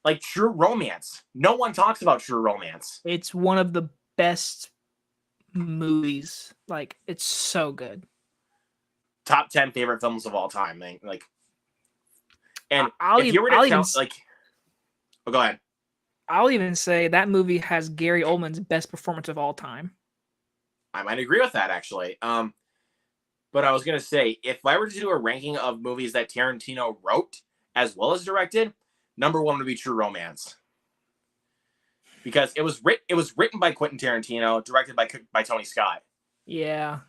Like True Romance. No one talks about True Romance. It's one of the best movies. Like, it's so good. Top 10 favorite films of all time. Like, and oh, go ahead. I'll even say that movie has Gary Oldman's best performance of all time. I might agree with that, actually. But I was going to say, if I were to do a ranking of movies that Tarantino wrote as well as directed, number one would be True Romance. Because it was written by Quentin Tarantino, directed by Tony Scott. Yeah.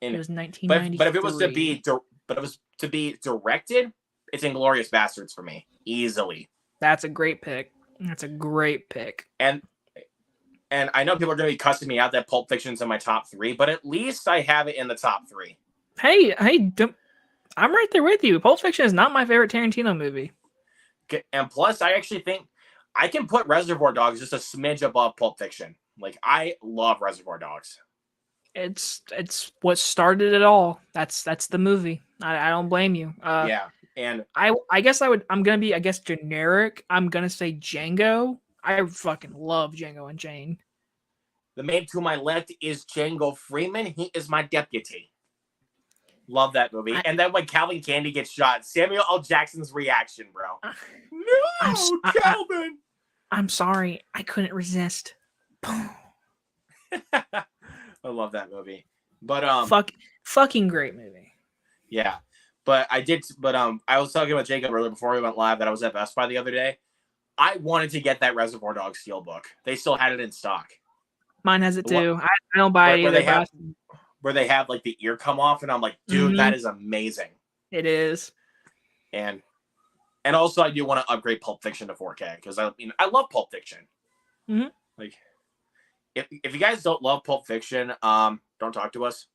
And it was 1993. But if it was to be directed, it's Inglourious Basterds for me, easily. That's a great pick. And I know people are going to be cussing me out that Pulp Fiction's in my top 3, but at least I have it in the top 3. Hey, I'm right there with you. Pulp Fiction is not my favorite Tarantino movie. And plus, I actually think I can put Reservoir Dogs just a smidge above Pulp Fiction. Like, I love Reservoir Dogs. It's what started it all. That's the movie. I don't blame you. Yeah, and I guess I'm gonna be generic. I'm gonna say Django. I fucking love Django Unchained. The man to my left is Django Freeman. He is my deputy. Love that movie. And then when Calvin Candy gets shot, Samuel L. Jackson's reaction, bro. No, Calvin! I'm sorry, I couldn't resist. I love that movie. But fucking great movie. yeah. But I was talking about Jacob earlier before we went live that I was at Best Buy the other day. I wanted to get that Reservoir Dogs Steelbook. They still had it in stock. Mine has it too. I don't buy it either. Where they have like the ear come off, and I'm like, dude, that is amazing. It is. And also I do want to upgrade Pulp Fiction to 4K because I love Pulp Fiction. Mm-hmm. Like, if you guys don't love Pulp Fiction, don't talk to us.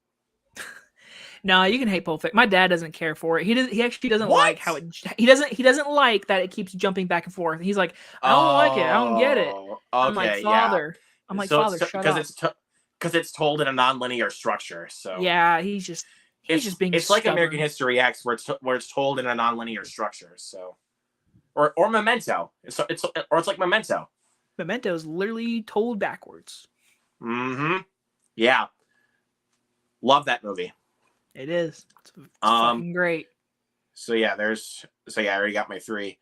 No, you can hate Pulp Fiction. My dad doesn't care for it. He actually doesn't like how it. He doesn't like that it keeps jumping back and forth. He's like, I don't like it. I don't get it. Okay, I'm like, Father. Yeah. I'm like, Father, shut up. Because it's told in a non-linear structure. So yeah, he's just being. It's stubborn. like American History X, where it's told in a non-linear structure. So, or Memento. It's like Memento. Memento is literally told backwards. Mm-hmm. Yeah. Love that movie. It is. It's fucking great. So yeah, I already got my 3,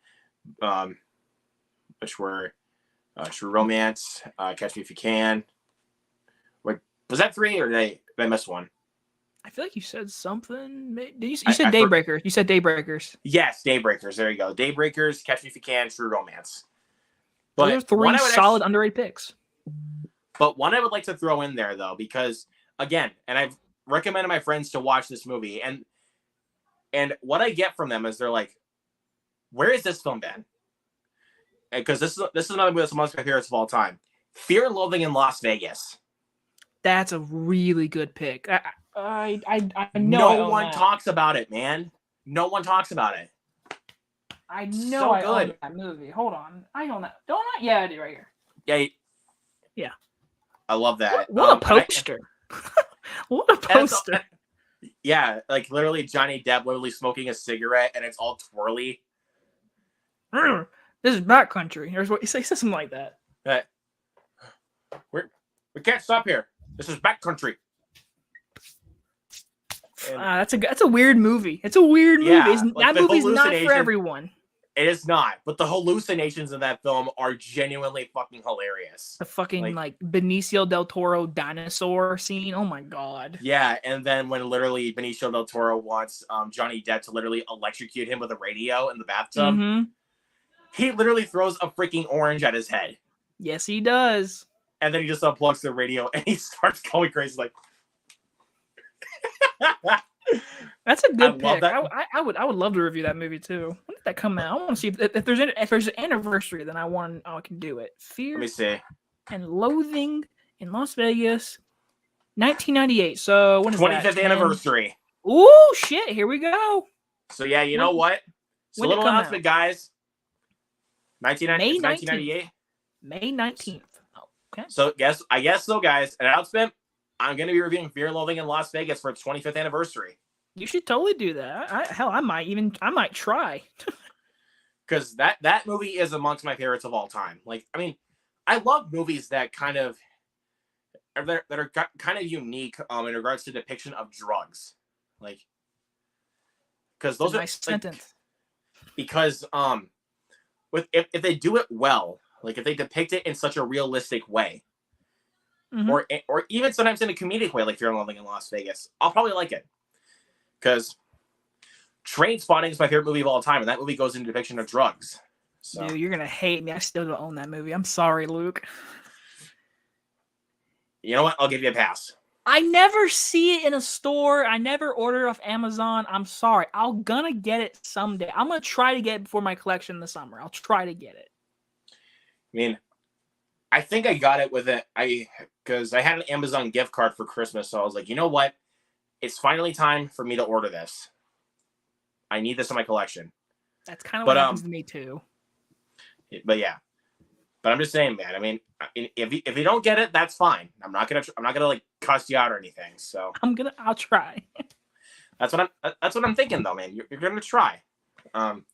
which were True Romance, Catch Me If You Can. Wait, was that 3 or did I miss one? I feel like you said something. You said Daybreakers. You said Daybreakers. Yes, Daybreakers. There you go. Daybreakers, Catch Me If You Can, True Romance. But those are 3 solid underrated picks. But one I would like to throw in there though, because again, and I've recommended my friends to watch this movie, and what I get from them is they're like, where has this film been? Because this is another movie that's amongst my favorites of all time. Fear and Loathing in Las Vegas. That's a really good pick. I know. No one talks about it, man. No one talks about it. I know. I own that movie. Hold on. I own that. Don't I? Yeah, I do right here. Yeah. I love that. What a poster. What a poster. Yeah, like literally Johnny Depp literally smoking a cigarette and it's all twirly. This is backcountry. Here's what he says, something like that. We can't stop here. This is backcountry. That's a weird movie. It's a weird movie. That movie's not for everyone. It is not, but the hallucinations in that film are genuinely fucking hilarious. The fucking like Benicio del Toro dinosaur scene. Oh my god. Yeah, and then when literally Benicio del Toro wants Johnny Depp to literally electrocute him with a radio in the bathtub, he literally throws a freaking orange at his head. Yes, he does. And then he just unplugs the radio and he starts going crazy like. That's a good pick. I would love to review that movie too. When did that come out? I want to see if there's an anniversary, then I can do it. Fear Let me see. and Loathing in Las Vegas, 1998. So when is 25th anniversary. Ooh, shit! Here we go. So yeah, you know what? So little announcement, guys. 1998. May 19th. Oh, okay. So I guess so, guys. An announcement. I'm going to be reviewing Fear and Loathing in Las Vegas for its 25th anniversary. You should totally do that. I might try. Because that movie is amongst my favorites of all time. Like, I mean, I love movies that kind of unique in regards to depiction of drugs. Like, because those are nice sentence. Because if they do it well, like if they depict it in such a realistic way. Or even sometimes in a comedic way, like Fear and Loathing in Las Vegas, I'll probably like it. Because Trainspotting is my favorite movie of all time, and that movie goes into depiction of drugs. So. Dude, you're gonna hate me. I still don't own that movie. I'm sorry, Luke. You know what? I'll give you a pass. I never see it in a store. I never order off Amazon. I'm sorry. I'm gonna get it someday. I'm gonna try to get it before my collection in the summer. I'll try to get it. I mean, I think I got it with it. Because I had an Amazon gift card for Christmas, so I was like, you know what? It's finally time for me to order this. I need this in my collection. That's kind of what happens to me too. But yeah, but I'm just saying, man. I mean, if you don't get it, that's fine. I'm not gonna like cuss you out or anything. So I'll try. That's what I'm thinking, though, man. You're gonna try. And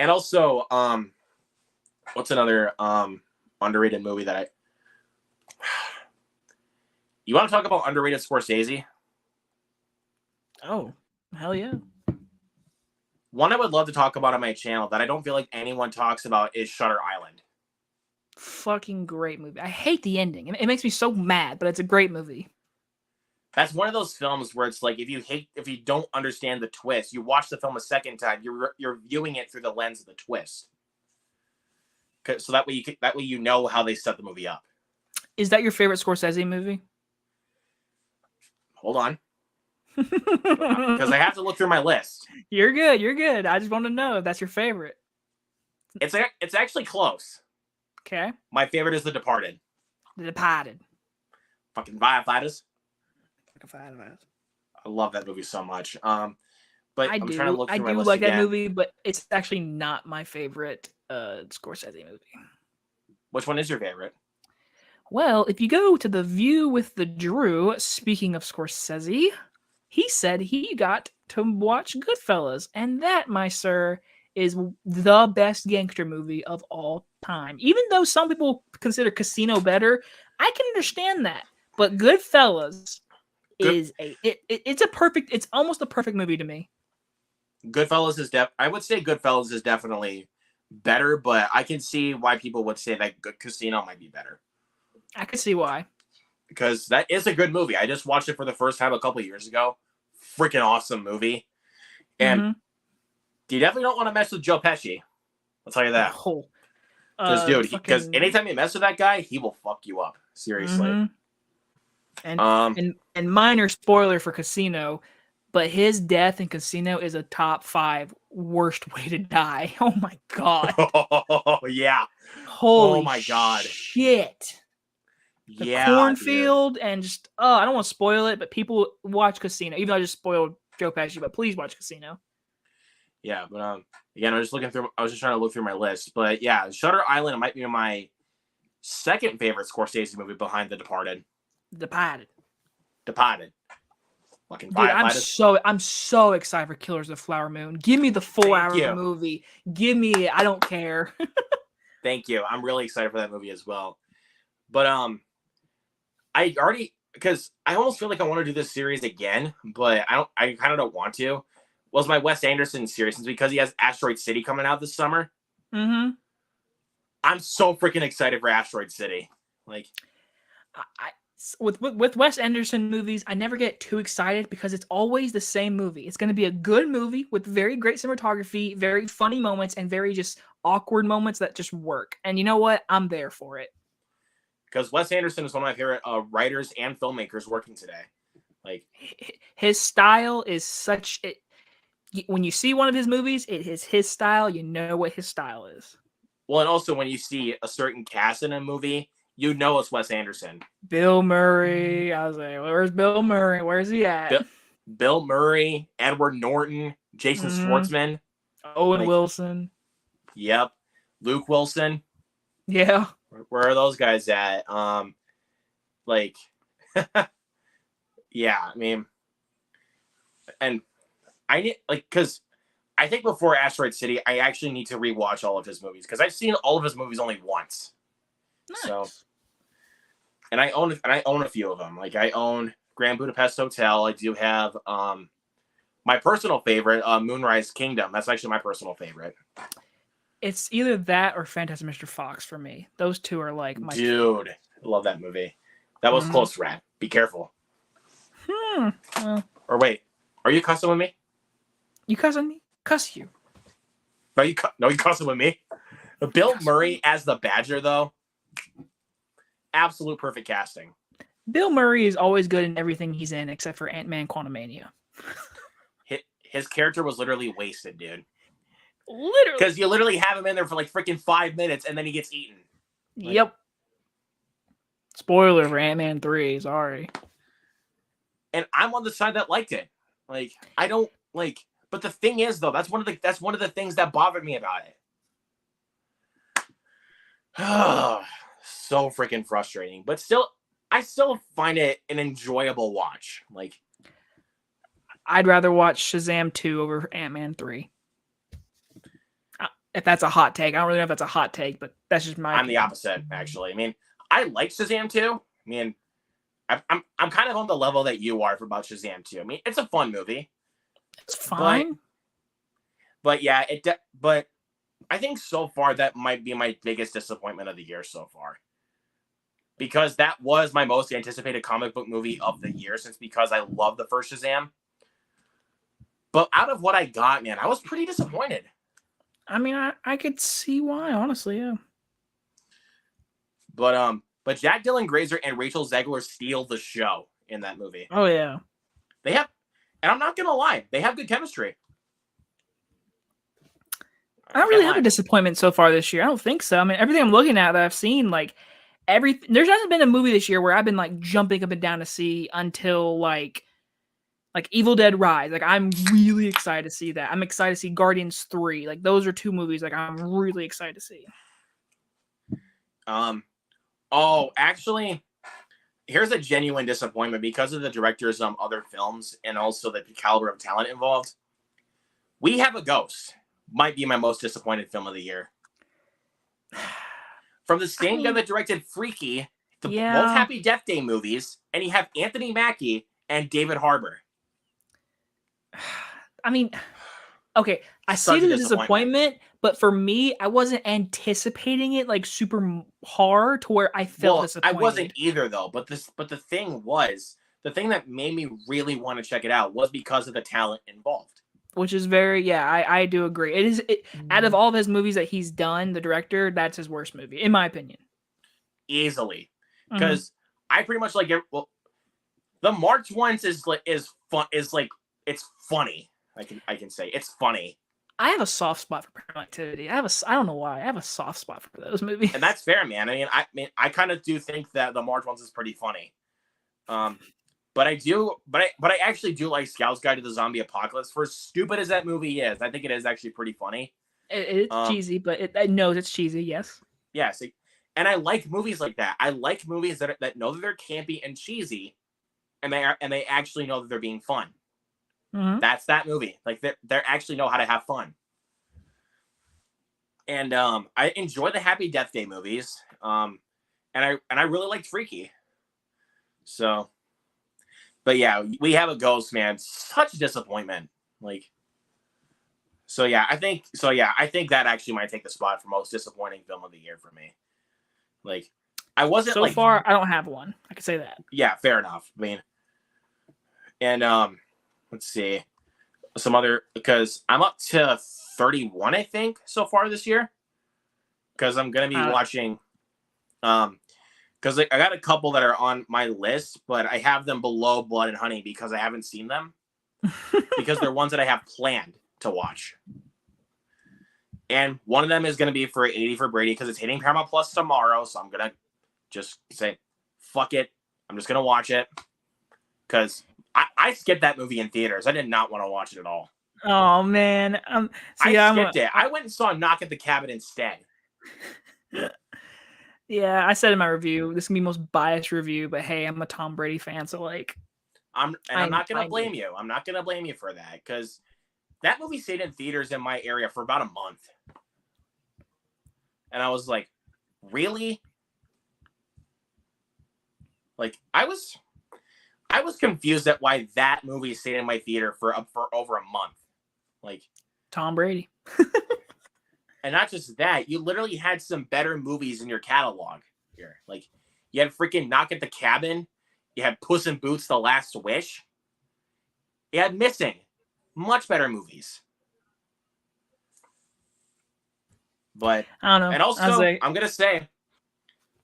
also, what's another underrated movie that you want to talk about underrated Scorsese? Oh, hell yeah. One I would love to talk about on my channel that I don't feel like anyone talks about is Shutter Island. Fucking great movie. I hate the ending. It makes me so mad, but it's a great movie. That's one of those films where it's like if you don't understand the twist, you watch the film a second time, you're viewing it through the lens of the twist. So that way you know how they set the movie up. Is that your favorite Scorsese movie? Hold on. Because I have to look through my list. You're good. You're good. I just want to know if that's your favorite. It's actually close. Okay. My favorite is The Departed. The Departed. Fucking firefighters. I I love that movie so much. But I'm trying to look through my do list like again. that movie, but it's actually not my favorite Scorsese movie. Which one is your favorite? Well, if you go to the View with the Drew, speaking of Scorsese, he said he got to watch Goodfellas, and that, my sir, is the best gangster movie of all time. Even though some people consider Casino better, I can understand that. But Goodfellas is it's almost a perfect movie to me. Goodfellas is I would say Goodfellas is definitely better, but I can see why people would say that Casino might be better. I can see why. Because that is a good movie. I just watched it for the first time a couple years ago. Freaking awesome movie. And you definitely don't want to mess with Joe Pesci. I'll tell you that. Because, dude, because anytime you mess with that guy, he will fuck you up. Seriously. And minor spoiler for Casino, but his death in Casino is a top 5 worst way to die. Oh my god. Oh yeah. Holy oh my god. Shit. The cornfield and just I don't want to spoil it, but people watch Casino. Even though I just spoiled Joe Pesci, but please watch Casino. Yeah, but again, I was just trying to look through my list. But yeah, Shutter Island might be my second favorite Scorsese movie behind The Departed. Departed. Fucking dude, I'm so excited for Killers of the Flower Moon. Give me the 4-hour movie. Give me it. I don't care. Thank you. I'm really excited for that movie as well. But because I almost feel like I want to do this series again, but I kind of don't want to. Was my Wes Anderson series, because he has Asteroid City coming out this summer. Mm-hmm. I'm so freaking excited for Asteroid City. Like, with Wes Anderson movies, I never get too excited because it's always the same movie. It's going to be a good movie with very great cinematography, very funny moments, and very just awkward moments that just work. And you know what? I'm there for it. Because Wes Anderson is one of my favorite writers and filmmakers working today. Like, his style is such it. When you see one of his movies, it is his style. You know what his style is. Well, and also when you see a certain cast in a movie, you know it's Wes Anderson. Bill Murray. I was like, where's Bill Murray? Where's he at? Bill Murray, Edward Norton, Jason Schwartzman. Owen Wilson. Yep. Luke Wilson. Yeah. Where are those guys at? Yeah, I mean, and I need, because I think before Asteroid City, I actually need to rewatch all of his movies because I've seen all of his movies only once. Nice. So, and I own a few of them. Like, I own Grand Budapest Hotel. I do have my personal favorite, Moonrise Kingdom. That's actually my personal favorite. It's either that or Fantastic Mr. Fox for me. Those two are like my dude. I love that movie. That was close, Rat. Be careful. Well, or wait, are you cussing with me? You cussing me? Cuss you. No, you cussing with me. Bill Murray as the Badger, though. Absolute perfect casting. Bill Murray is always good in everything he's in, except for Ant-Man Quantumania. His character was literally wasted, dude. Literally. Because you literally have him in there for like freaking 5 minutes, and then he gets eaten. Yep. Spoiler for Ant-Man 3. Sorry. And I'm on the side that liked it. Like, I don't like. But the thing is, though, that's one of the things that bothered me about it. So freaking frustrating. But still, I still find it an enjoyable watch. Like, I'd rather watch Shazam 2 over Ant-Man 3. If that's a hot take. I don't really know if that's a hot take, but that's just my opinion. The opposite, actually. I mean, I like Shazam 2. I mean, I'm kind of on the level that you are about Shazam 2. I mean, it's a fun movie. It's fine. But yeah, but I think so far that might be my biggest disappointment of the year so far. Because that was my most anticipated comic book movie of the year, because I love the first Shazam. But out of what I got, man, I was pretty disappointed. I mean, I could see why, honestly, yeah. But Jack Dylan Grazer and Rachel Zegler steal the show in that movie. Oh yeah. They have, and I'm not gonna lie, they have good chemistry. I don't really have a disappointment so far this year. I don't think so. I mean, everything I'm looking at that I've seen, like there hasn't been a movie this year where I've been like jumping up and down to see until like Evil Dead Rise. Like I'm really excited to see that. I'm excited to see Guardians 3. Like those are two movies like I'm really excited to see. Oh, actually, here's a genuine disappointment because of the director's other films and also the caliber of talent involved. We Have a Ghost might be my most disappointed film of the year. From the same guy that directed Freaky, both Happy Death Day movies, and you have Anthony Mackie and David Harbour. I mean, okay, I see the disappointment, but for me, I wasn't anticipating it like super hard to where I felt disappointed. I wasn't either though, but the thing that made me really want to check it out was because of the talent involved. Which is I do agree. Out of all of his movies that he's done, the director, that's his worst movie, in my opinion. Easily. Because I pretty much like it. Well, the March ones is fun. It's funny. I can say it's funny. I have a soft spot for Paranormal Activity. I don't know why. I have a soft spot for those movies. And that's fair, man. I mean, I kind of do think that the March ones is pretty funny. But I actually do like Scout's Guide to the Zombie Apocalypse. For as stupid as that movie is, I think it is actually pretty funny. It's cheesy, but it knows it's cheesy. Yes. Yes, and I like movies like that. I like movies that know that they're campy and cheesy, and they actually know that they're being fun. Mm-hmm. That's that movie. Like they actually know how to have fun. And I enjoy the Happy Death Day movies. And I really liked Freaky. So, but yeah, We Have a Ghost, man. Such disappointment. I think that actually might take the spot for most disappointing film of the year for me. Like, I wasn't so far. I don't have one. I could say that. Yeah, fair enough. I mean, and let's see some other, because I'm up to 31, I think, so far this year. Because I'm gonna be watching, because I got a couple that are on my list, but I have them below Blood and Honey because I haven't seen them. Because they're ones that I have planned to watch. And one of them is going to be for 80 for Brady because it's hitting Paramount Plus tomorrow. So I'm going to just say, fuck it. I'm just going to watch it. Because I skipped that movie in theaters. I did not want to watch it at all. Oh, man. I skipped it. I went and saw Knock at the Cabin instead. Yeah, I said in my review, this is going to be the most biased review, but hey, I'm a Tom Brady fan, so I'm not going to blame you. I'm not going to blame you for that, because that movie stayed in theaters in my area for about a month. And I was like, really? Like, I was confused at why that movie stayed in my theater for over a month. Like, Tom Brady. And not just that, you literally had some better movies in your catalog here. Like, you had freaking Knock at the Cabin. You had Puss in Boots: The Last Wish. You had Missing. Much better movies. But I don't know. And also, I'm gonna say,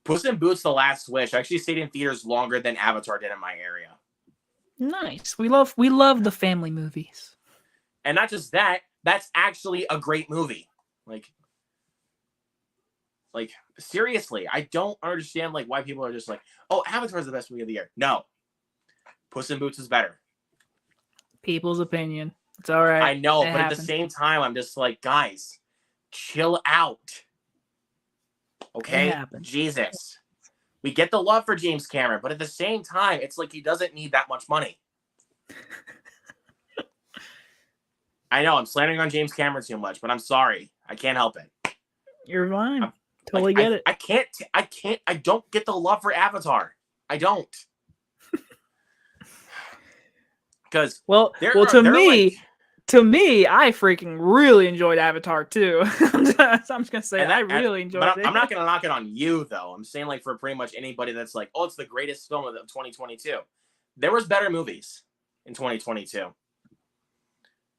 Puss in Boots: The Last Wish actually stayed in theaters longer than Avatar did in my area. Nice. We love the family movies. And not just that, that's actually a great movie. Like seriously, I don't understand why people are just like, oh, Avatar is the best movie of the year. No, Puss in Boots is better. People's opinion. It's all right. I know, but at the same time, I'm just like, guys, chill out. Okay? Jesus. We get the love for James Cameron, but at the same time, it's like he doesn't need that much money. I know, I'm slandering on James Cameron too much, but I'm sorry. I can't help it. You're fine. Totally get it. I don't get the love for Avatar. I don't. Because to me, to me, I freaking really enjoyed Avatar too. I'm just gonna say I really enjoyed but it. I'm not gonna knock it on you though. I'm saying like for pretty much anybody that's like, oh, it's the greatest film of 2022. There was better movies in 2022.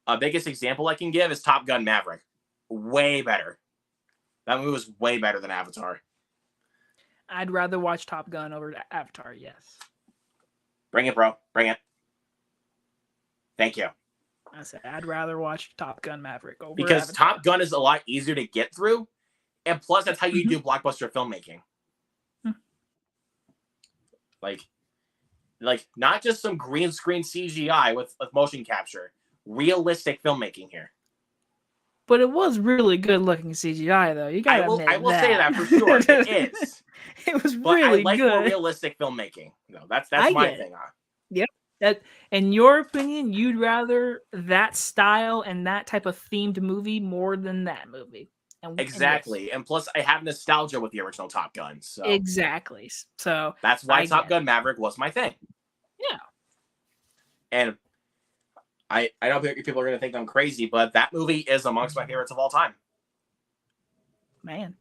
A biggest example I can give is Top Gun Maverick. Way better. That movie was way better than Avatar. I'd rather watch Top Gun over Avatar. Yes. Bring it, bro. Bring it. Thank you. I said I'd rather watch Top Gun Maverick over because Avatar. Top Gun is a lot easier to get through, and plus that's how you do blockbuster filmmaking. Like not just some green screen CGI with motion capture, realistic filmmaking here. But it was really good looking CGI though. You gotta admit I will say that for sure. It is. It was but really I like good. more realistic filmmaking. No, that's my thing. Yep. That, in your opinion, you'd rather that style and that type of themed movie more than that movie. Exactly. And plus, I have nostalgia with the original Top Gun. So exactly. So that's why Top Gun Maverick was my thing. Yeah. And I know people are going to think I'm crazy, but that movie is amongst my favorites of all time. Man.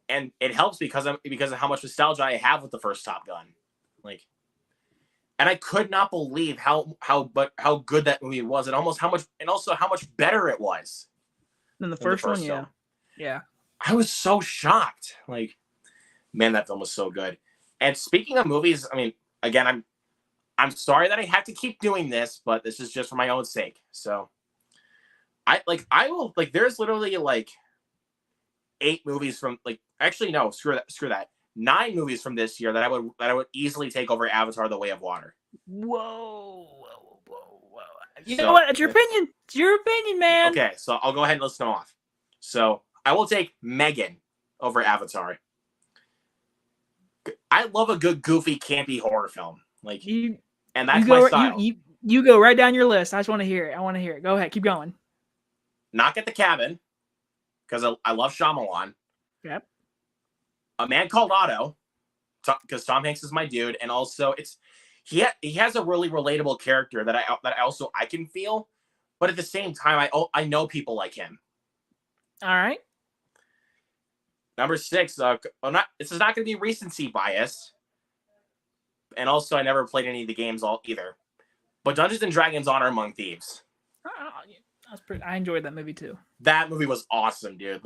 And it helps because of how much nostalgia I have with the first Top Gun. Like, and I could not believe how good that movie was, and also how much better it was than the first one. Film. Yeah. I was so shocked. Like, man, that film was so good. And speaking of movies, I mean, again, I'm sorry that I have to keep doing this, but this is just for my own sake. So, there's literally like 8 movies from actually no, screw that. 9 movies from this year that I would easily take over Avatar: The Way of Water. Whoa. You know what? It's your opinion. It's your opinion, man. Okay, so I'll go ahead and list them off. So I will take Megan over Avatar. I love a good, goofy, campy horror film. And that's my style. You go right down your list. I just want to hear it. I want to hear it. Go ahead. Keep going. Knock at the Cabin, because I love Shyamalan. Yep. A Man Called Otto, because Tom Hanks is my dude, and also he has a really relatable character that I can feel, but at the same time I know people like him. All right. Number 6, this is not going to be recency bias, and also I never played any of the games either, but Dungeons and Dragons: Honor Among Thieves. I enjoyed that movie too. That movie was awesome, dude.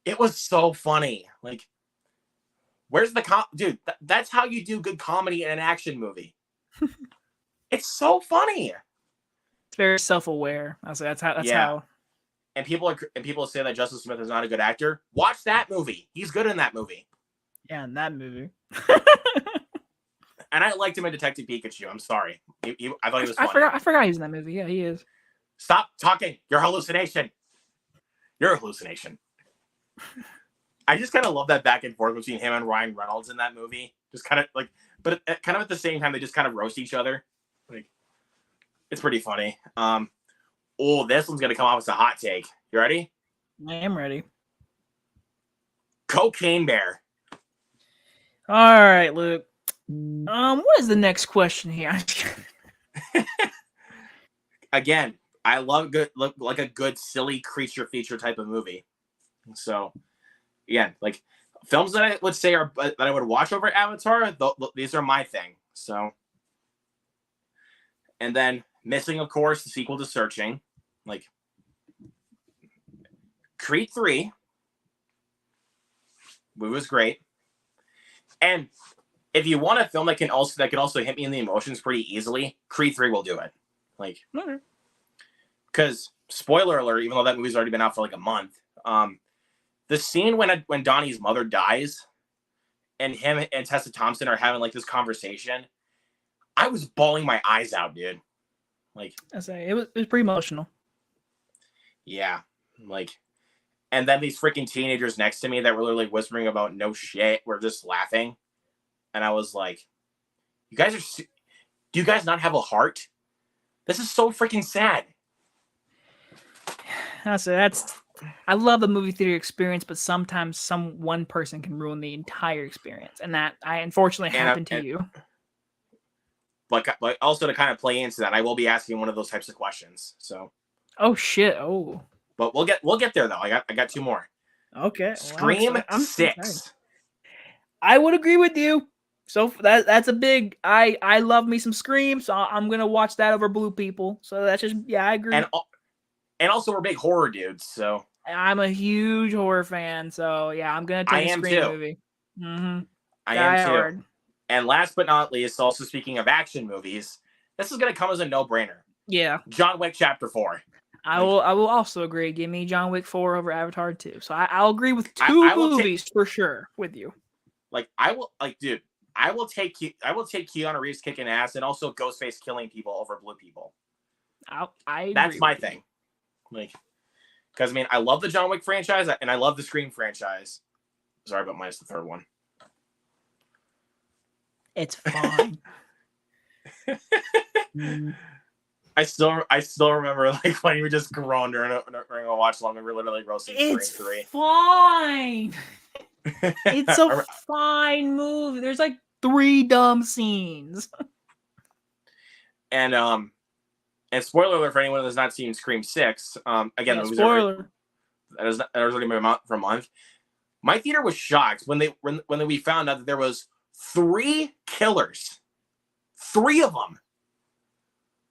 It was so funny. Where's the dude? That's how you do good comedy in an action movie. It's so funny. It's very self-aware. That's how. And people say that Justin Smith is not a good actor. Watch that movie. He's good in that movie. Yeah, in that movie. And I liked him in Detective Pikachu. I'm sorry. I thought he was funny. I forgot he was in that movie. Yeah, he is. Stop talking. You're a hallucination. You're a hallucination. I just kind of love that back and forth between him and Ryan Reynolds in that movie. Just kind of but kind of at the same time, they just kind of roast each other. It's pretty funny. This one's gonna come off as a hot take. You ready? I am ready. Cocaine Bear. All right, Luke. What is the next question here? Again, I love a good silly creature feature type of movie. So, again, films that I would say that I would watch over Avatar. These are my thing. So, and then missing, of course, the sequel to Searching, Creed 3. Movie was great. And if you want a film that can also hit me in the emotions pretty easily, Creed 3 will do it. Because spoiler alert, even though that movie's already been out for a month, the scene when Donnie's mother dies, and him and Tessa Thompson are having this conversation, I was bawling my eyes out, dude. It was pretty emotional. Yeah, and then these freaking teenagers next to me that were literally whispering about no shit, were just laughing, and I was like, do you guys not have a heart? This is so freaking sad. I love the movie theater experience, but sometimes one person can ruin the entire experience, and that unfortunately happened to you. but also to kind of play into that, I will be asking one of those types of questions. So. Oh shit! Oh. But we'll get there though. I got two more. Okay. Scream I'm 6. I would agree with you. So that's a big. I love me some Scream, so I'm gonna watch that over Blue People. So that's just I agree. And also we're big horror dudes, so I'm a huge horror fan. So yeah, I'm gonna take a Scream movie. Mm-hmm. I am too. And last but not least, also speaking of action movies, this is gonna come as a no-brainer. Yeah. John Wick Chapter 4. I will also agree. Give me John Wick 4 over Avatar 2. So I'll agree with two movies for sure with you. Like I will take Keanu Reeves kicking ass and also Ghostface killing people over Blue People. That's my thing. Like, because I mean, I love the John Wick franchise and I love the Scream franchise. Sorry, but minus the third one. It's fine. I still remember like when you were just groaned during a watch along. We were literally roasting Scream 3. It's fine. It's a fine movie. There's like 3 dumb scenes. And spoiler alert for anyone that's not seen Scream 6. Again, yeah, spoiler. That has already been out for a month. My theater was shocked when we found out that there was 3 killers. 3 of them.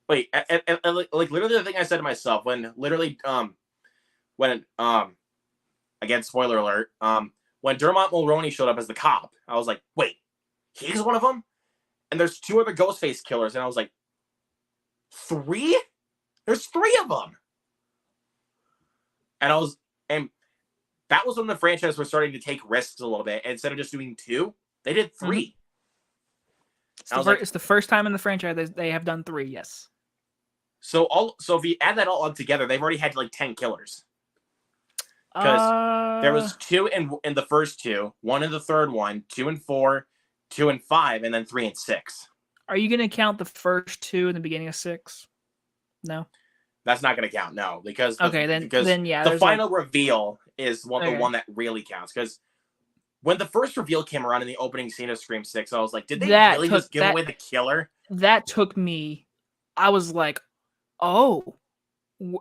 Wait, and like literally the thing I said to myself when again, spoiler alert, when Dermot Mulroney showed up as the cop, I was like, wait, he's one of them? And there's 2 other Ghostface killers, and I was like, 3? There's 3 of them. And that was when the franchise was starting to take risks a little bit. And instead of just doing 2, they did 3. Mm-hmm. It's the first time in the franchise they have done 3, yes. So if you add that all up together, they've already had like 10 killers. Because there was 2 in the first 2, 1 in the third one, 2 in 4, 2 in 5, and then 3 and 6. Are you going to count the first 2 in the beginning of 6? No. That's not going to count, no, because the final reveal is the one that really counts. Because when the first reveal came around in the opening scene of Scream 6, I was like, did they really just give away the killer? That took me. I was like, oh,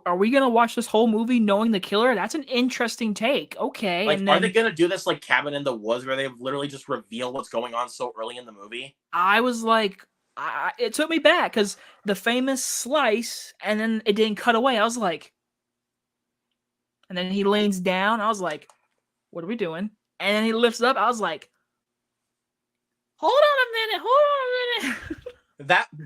are we going to watch this whole movie knowing the killer? That's an interesting take. Okay. Like, are they going to do this like Cabin in the Woods where they literally just reveal what's going on so early in the movie? I was like, it took me back because the famous slice and then it didn't cut away. I was like, and then he leans down. I was like, what are we doing? And then he lifts up. I was like, hold on a minute.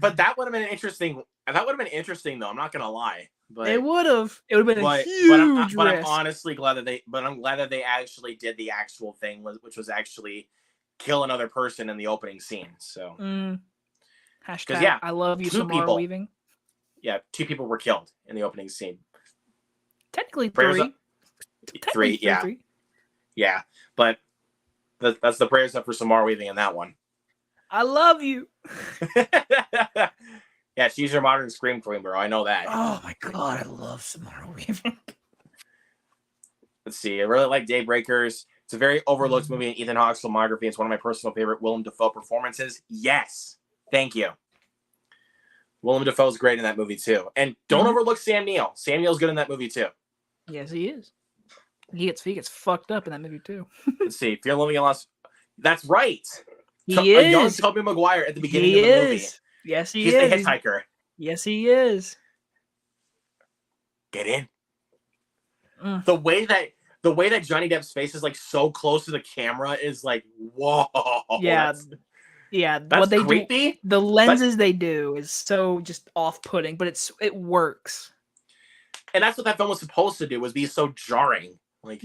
But that would have been interesting. That would have been interesting, though. I'm not gonna lie. But it would have. It would have been a huge but I'm honestly glad that they actually did the actual thing, which was actually kill another person in the opening scene. So hashtag yeah, I love you, Samara Weaving. Yeah, 2 people were killed in the opening scene. Technically 3. 3, yeah. 3. Yeah, but that's the prayers up for Samara Weaving in that one. I love you. Yeah, she's your modern Scream queen, bro. I know that. Oh my god, I love Samara Weaving. Let's see. I really like Daybreakers. It's a very overlooked movie in Ethan Hawke's filmography. It's one of my personal favorite Willem Dafoe performances. Yes. Thank you. Willem Dafoe's great in that movie, too. And don't overlook Sam Neill. Sam Neill's good in that movie, too. Yes, he is. He gets fucked up in that movie, too. Let's see. Fear Living in Lost. That's right. He is. A young Tobey Maguire at the beginning of the movie. Yes, He's the hitchhiker. Yes, he is. Get in. The way that Johnny Depp's face is like so close to the camera is like, whoa. Yeah. That's what they creepy. Do, the lenses they do is so just off-putting, but it works. And that's what that film was supposed to do, was be so jarring. Like,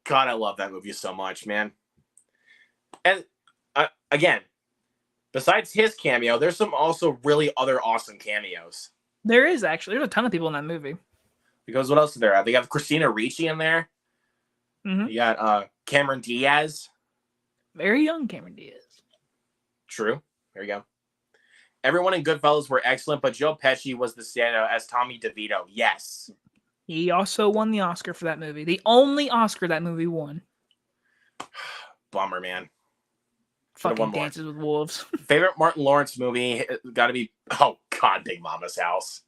God, I love that movie so much, man. And again, besides his cameo, there's some also really other awesome cameos. There is actually. There's a ton of people in that movie. Because what else is there? They have Christina Ricci in there. Mm-hmm. You got Cameron Diaz. Very young Cameron Diaz. True. There you go. Everyone in Goodfellas were excellent, but Joe Pesci was the standout as Tommy DeVito. Yes. He also won the Oscar for that movie. The only Oscar that movie won. Bummer, man. Fucking Dances with Wolves. Favorite Martin Lawrence movie got to be, oh God, Big Mama's House.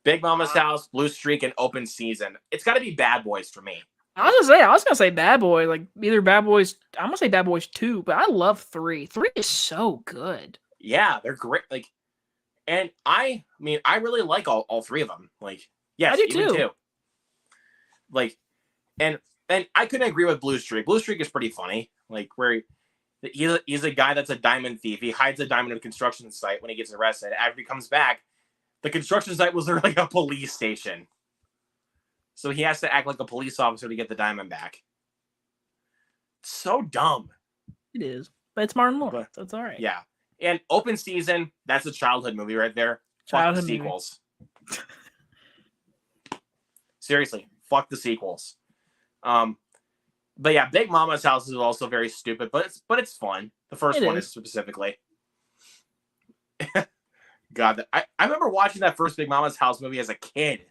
Big Mama's House, Blue Streak, and Open Season. It's got to be Bad Boys for me. I was gonna say Bad Boy, like either Bad Boys. I'm gonna say Bad Boys 2, but I love 3. 3 is so good. Yeah, they're great. Like, and I mean, I really like all three of them. Like, yes, I do too. Like, and I couldn't agree with Blue Streak. Blue Streak is pretty funny. Like, where he's a guy that's a diamond thief. He hides a diamond in a construction site when he gets arrested. After he comes back, the construction site was like a police station. So he has to act like a police officer to get the diamond back. So dumb. It is. But it's Martin Lawrence. That's all right. Yeah. And Open Season, that's a childhood movie right there. Childhood fuck the sequels. Seriously, fuck the sequels. But yeah, Big Mama's House is also very stupid, but it's fun. The first one is specifically. God, I remember watching that first Big Mama's House movie as a kid.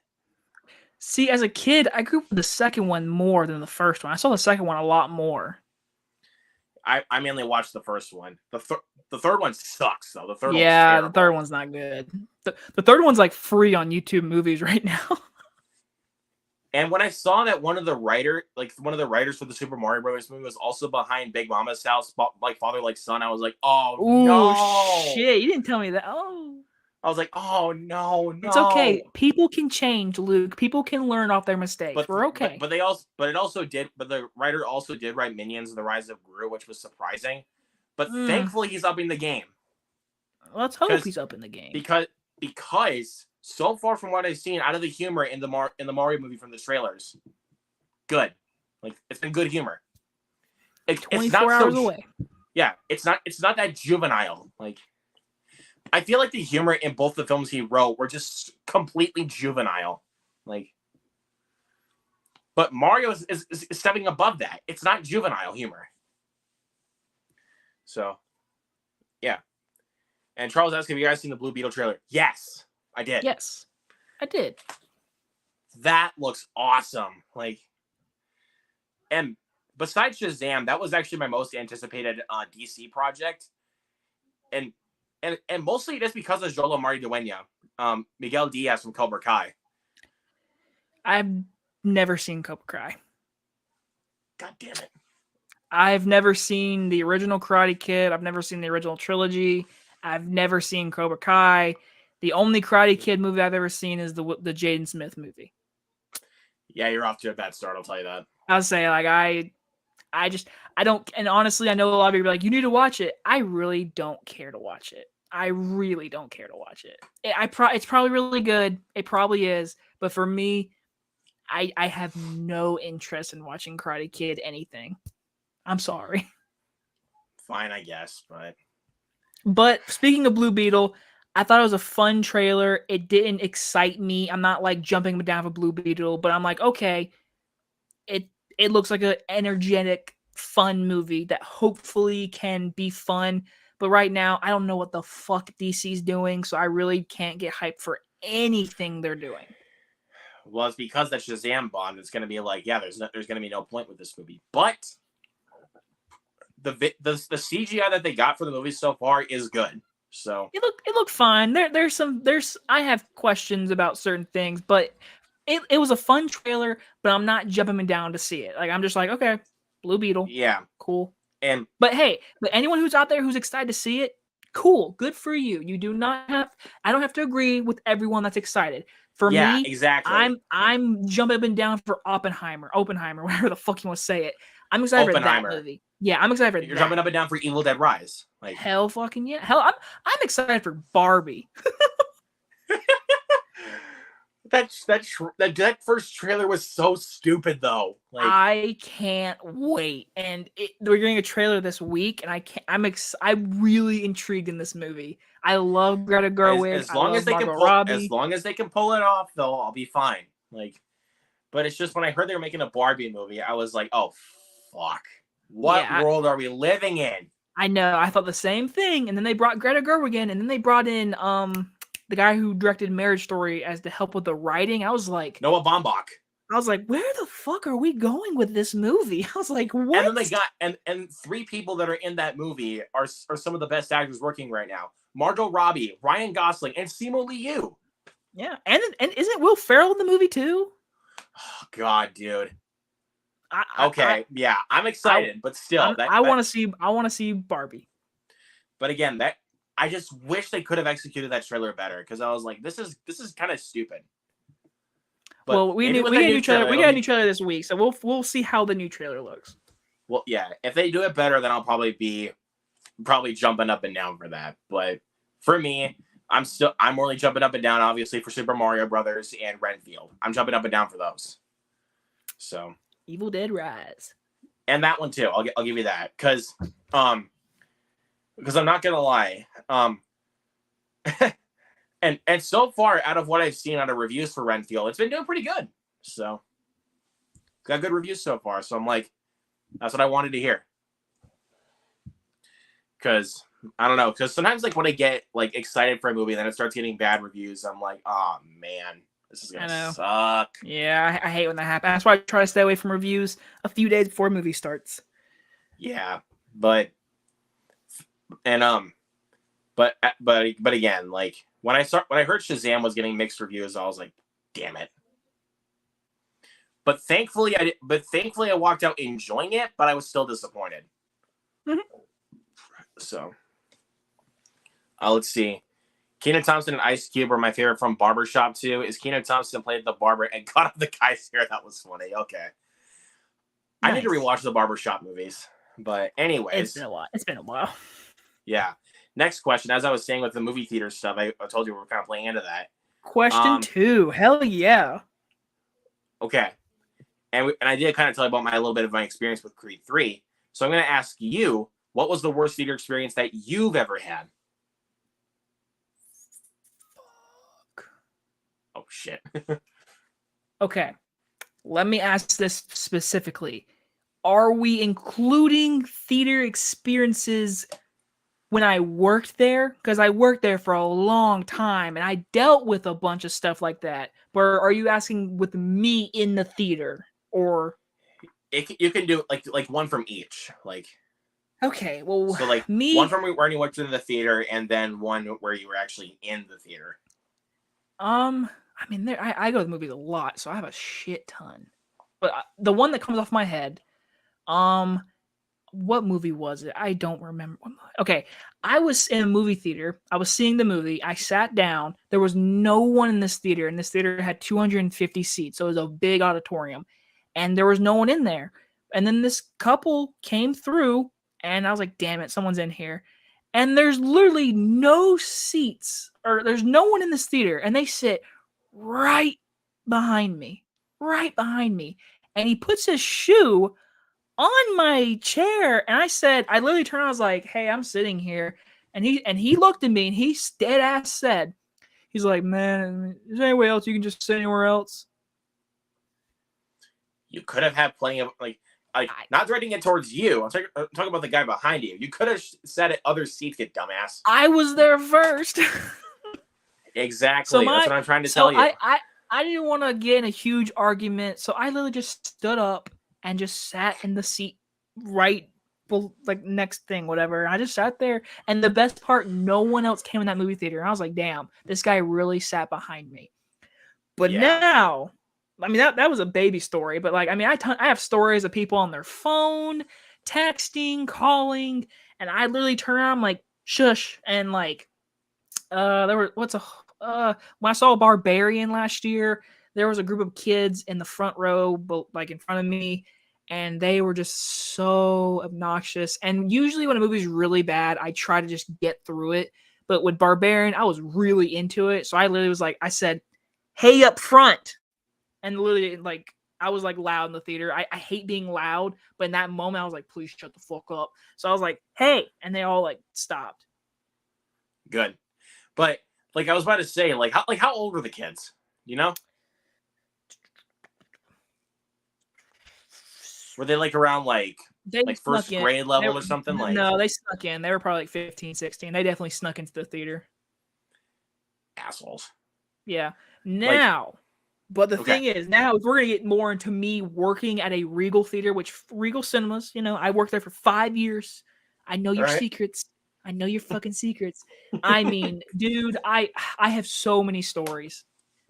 See, as a kid, I grew up with the second one more than the first one. I saw the second one a lot more. I mainly watched the first one. The third one sucks, though. The third one's not good. The third one's like free on YouTube Movies right now. And when I saw that one of the writers for the Super Mario Brothers movie was also behind Big Mama's House, like father like son, I was like, oh no, shit! You didn't tell me that. Oh. I was like, oh no. It's okay. People can change, Luke. People can learn off their mistakes. We're okay. But the writer also did write Minions: The Rise of Gru, which was surprising. But thankfully, he's upping the game. Let's hope he's upping the game. Because so far from what I've seen out of the humor in the Mario movie from the trailers, good. Like, it's been good humor. 24 hours away. Yeah, it's not that juvenile. Like, I feel like the humor in both the films he wrote were just completely juvenile. Like, but Mario is stepping above that. It's not juvenile humor. So, yeah. And Charles asked, have you guys seen the Blue Beetle trailer? Yes, I did. Yes, I did. That looks awesome. Like, and besides Shazam, that was actually my most anticipated DC project. And mostly just because of Joel Amari Dueña, Miguel Diaz from Cobra Kai. I've never seen Cobra Kai. God damn it. I've never seen the original Karate Kid. I've never seen the original trilogy. I've never seen Cobra Kai. The only Karate Kid movie I've ever seen is the Jaden Smith movie. Yeah, you're off to a bad start, I'll tell you that. I'll say, like, I don't, and honestly, I know a lot of people are like, you need to watch it. I really don't care to watch it. I really don't care to watch it. It's probably really good. It probably is. But for me, I have no interest in watching Karate Kid anything. I'm sorry. Fine, I guess, But speaking of Blue Beetle, I thought it was a fun trailer. It didn't excite me. I'm not like jumping down for Blue Beetle, but I'm like, okay, it looks like an energetic, fun movie that hopefully can be fun. But right now, I don't know what the fuck DC's doing, so I really can't get hyped for anything they're doing. Well, it's because that Shazam bombed. It's going to be like, yeah, there's going to be no point with this movie. But the CGI that they got for the movie so far is good. So it looked fine. I have questions about certain things, but it was a fun trailer. But I'm not jumping down to see it. Like, I'm just like, okay, Blue Beetle, yeah, cool. But anyone who's out there who's excited to see it, cool, good for you. You do not have. I don't have to agree with everyone that's excited. For me, exactly. I'm jumping up and down for Oppenheimer, whatever the fuck you want to say it. I'm excited for that movie. Yeah, I'm excited for that. You're jumping up and down for Evil Dead Rise. Like, hell fucking yeah. Hell, I'm excited for Barbie. That first trailer was so stupid though. Like, I can't wait, and we're getting a trailer this week, and I'm really intrigued in this movie. I love Greta Gerwig. As long as they can pull it off, though, I'll be fine. Like, but it's just when I heard they were making a Barbie movie, I was like, oh fuck, what world are we living in? I know. I thought the same thing, and then they brought Greta Gerwig in, and then they brought in the guy who directed Marriage Story as to help with the writing. I was like, Noah Baumbach. I was like, where the fuck are we going with this movie? I was like, what? And then they got and 3 people that are in that movie are some of the best actors working right now. Margot Robbie, Ryan Gosling, and Simu Liu. Yeah, and isn't Will Ferrell in the movie too? Oh, God, dude. Yeah, I'm excited, but still, I want to see Barbie. But again, I just wish they could have executed that trailer better, because I was like, this is kind of stupid. But well, we got a new trailer. We got a new trailer this week, so we'll see how the new trailer looks. Well, yeah, if they do it better, then I'll probably be jumping up and down for that. But for me, I'm really jumping up and down, obviously, for Super Mario Brothers and Renfield. I'm jumping up and down for those. So Evil Dead Rise, and that one too. I'll give you that, because I'm not gonna lie, and so far, out of what I've seen out of reviews for Renfield, it's been doing pretty good. So got good reviews so far. So I'm like, that's what I wanted to hear. Because I don't know. Because sometimes, like, when I get like excited for a movie and then it starts getting bad reviews, I'm like, oh man, this is gonna suck. Yeah, I hate when that happens. That's why I try to stay away from reviews a few days before a movie starts. Yeah, but again, like, when I heard Shazam was getting mixed reviews, I was like, damn it. But thankfully I walked out enjoying it, but I was still disappointed. Mm-hmm. So, let's see. Kenan Thompson and Ice Cube are my favorite from Barbershop 2. Is Kenan Thompson played the barber and cut off the guy's hair? That was funny. Okay. Nice. I need to rewatch the Barbershop movies. But anyways. It's been a while. Yeah. Next question. As I was saying with the movie theater stuff, I told you we were kind of playing into that. Question 2. Hell yeah. Okay. And I did kind of tell you about a little bit of my experience with Creed 3. So I'm going to ask you, what was the worst theater experience that you've ever had? Fuck. Oh, shit. Okay. Let me ask this specifically. Are we including theater experiences when I worked there? Because I worked there for a long time and I dealt with a bunch of stuff like that. But are you asking with me in the theater? Or you can do like one from each. Like, okay, well, so like one from where you went to the theater, and then one where you were actually in the theater. I mean, I go to the movies a lot, so I have a shit ton. But the one that comes off my head, what movie was it? I don't remember. Okay, I was in a movie theater. I was seeing the movie. I sat down. There was no one in this theater, and this theater had 250 seats, so it was a big auditorium, and there was no one in there. And then this couple came through, and I was like, damn it, someone's in here. And there's literally no seats, or there's no one in this theater, and they sit right behind me. And he puts his shoe on my chair, and I literally turned around, I was like, hey, I'm sitting here. And he looked at me, and he dead ass said, he's like, man, is there any way else you can just sit anywhere else? You could have had plenty of, like not directing it towards you. I'm talking about the guy behind you. You could have sat at other seats, you dumbass. I was there first. Exactly. That's what I'm trying to tell you. I didn't want to get in a huge argument, so I literally just stood up and just sat in the seat right, like, next thing, whatever. I just sat there, and the best part, no one else came in that movie theater. And I was like, damn, this guy really sat behind me. But now, I mean, that was a baby story, but like, I mean, I have stories of people on their phone, texting, calling, and I literally turn around, I'm like, shush, and like, when I saw Barbarian last year, there was a group of kids in the front row, like in front of me, and they were just so obnoxious. And usually when a movie's really bad, I try to just get through it. But with Barbarian, I was really into it. So I literally was like, I said, hey, up front. And literally, like, I was like loud in the theater. I hate being loud, but in that moment, I was like, please shut the fuck up. So I was like, hey, and they all like stopped. Good. But like I was about to say, how old were the kids? You know? Were they like around like first grade level or something? No, they snuck in. They were probably like 15, 16. They definitely snuck into the theater. Assholes. Yeah. Now, But the Okay. thing is, now we're going to get more into me working at a Regal theater, which Regal Cinemas, you know, I worked there for 5 years. I know your All right. secrets. I know your fucking secrets. I mean, dude, I have so many stories,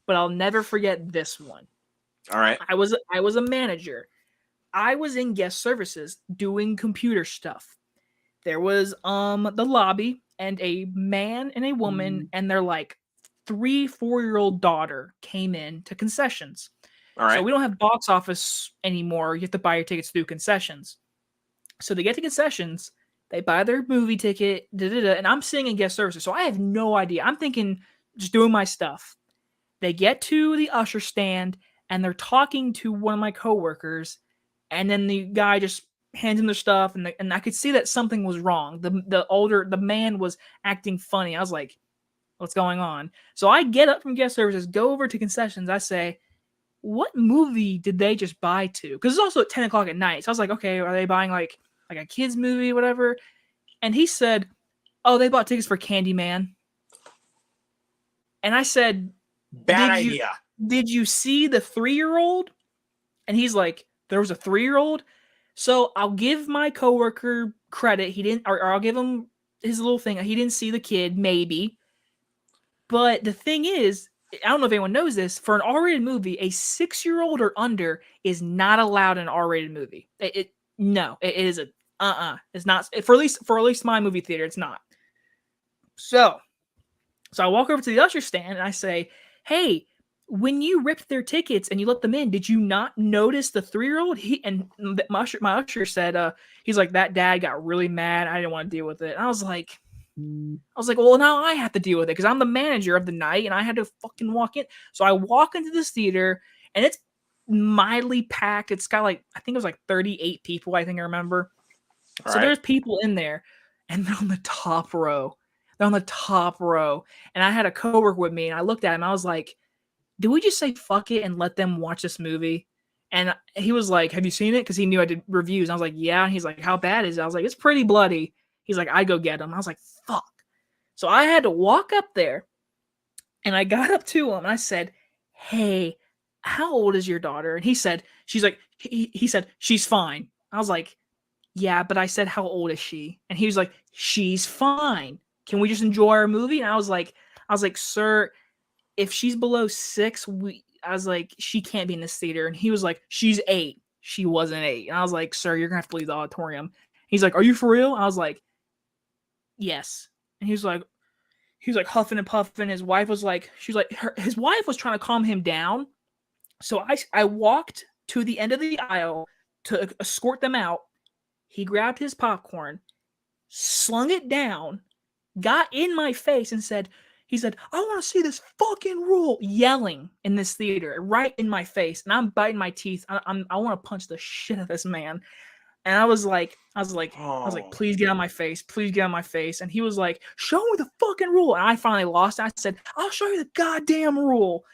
but I'll never forget this one. All right. I was a manager. I was in guest services doing computer stuff. There was the lobby and a man and a woman and their like 3-4-year-old daughter came in to concessions. All right. So we don't have box office anymore. You have to buy your tickets through concessions. So they get to concessions, they buy their movie ticket, and I'm sitting in guest services. So I have no idea. I'm thinking just doing my stuff. They get to the usher stand and they're talking to one of my coworkers, and then the guy just hands him their stuff, and I could see that something was wrong. The man was acting funny. I was like, what's going on? So I get up from guest services, go over to concessions. I say, what movie did they just buy to? Because it's also at 10 o'clock at night. So I was like, okay, are they buying like a kid's movie, whatever? And he said, oh, they bought tickets for Candyman. And I said, bad idea. Did you see the 3-year-old? And he's like, there was a 3-year-old? So I'll give my coworker credit. He didn't, or I'll give him his little thing. He didn't see the kid, maybe. But the thing is, I don't know if anyone knows this, for an R-rated movie, a 6-year-old or under is not allowed in an R-rated movie. It is a It's not, for at least my movie theater, it's not. So I walk over to the usher stand and I say, hey, when you ripped their tickets and you let them in, did you not notice the 3-year-old? My usher said, he's like, that dad got really mad. I didn't want to deal with it. And I was like, well, now I have to deal with it because I'm the manager of the night and I had to fucking walk in. So I walk into this theater and it's mildly packed. It's got like, I think it was like 38 people, I think I remember. All so right. There's people in there and they're on the top row. And I had a coworker with me and I looked at him. I was like, did we just say fuck it and let them watch this movie? And he was like, have you seen it? Because he knew I did reviews. And I was like, yeah. And he's like, how bad is it? I was like, it's pretty bloody. He's like, I'd go get him. I was like, fuck. So I had to walk up there and I got up to him and I said, hey, how old is your daughter? And he said, he said, she's fine. I was like, yeah, but I said, how old is she? And he was like, she's fine. Can we just enjoy our movie? And I was like, sir, if she's below 6, I was like, she can't be in this theater. And he was like, she's 8. She wasn't 8. And I was like, sir, you're gonna have to leave the auditorium. He's like, are you for real? I was like, yes. And he was like huffing and puffing. His wife was like, his wife was trying to calm him down. So I walked to the end of the aisle to escort them out. He grabbed his popcorn, slung it down, got in my face and said, I want to see this fucking rule, yelling in this theater right in my face. And I'm biting my teeth. I want to punch the shit out of this man. And I was like, please get on my face. Please get on my face. And he was like, show me the fucking rule. And I finally lost it. I said, I'll show you the goddamn rule.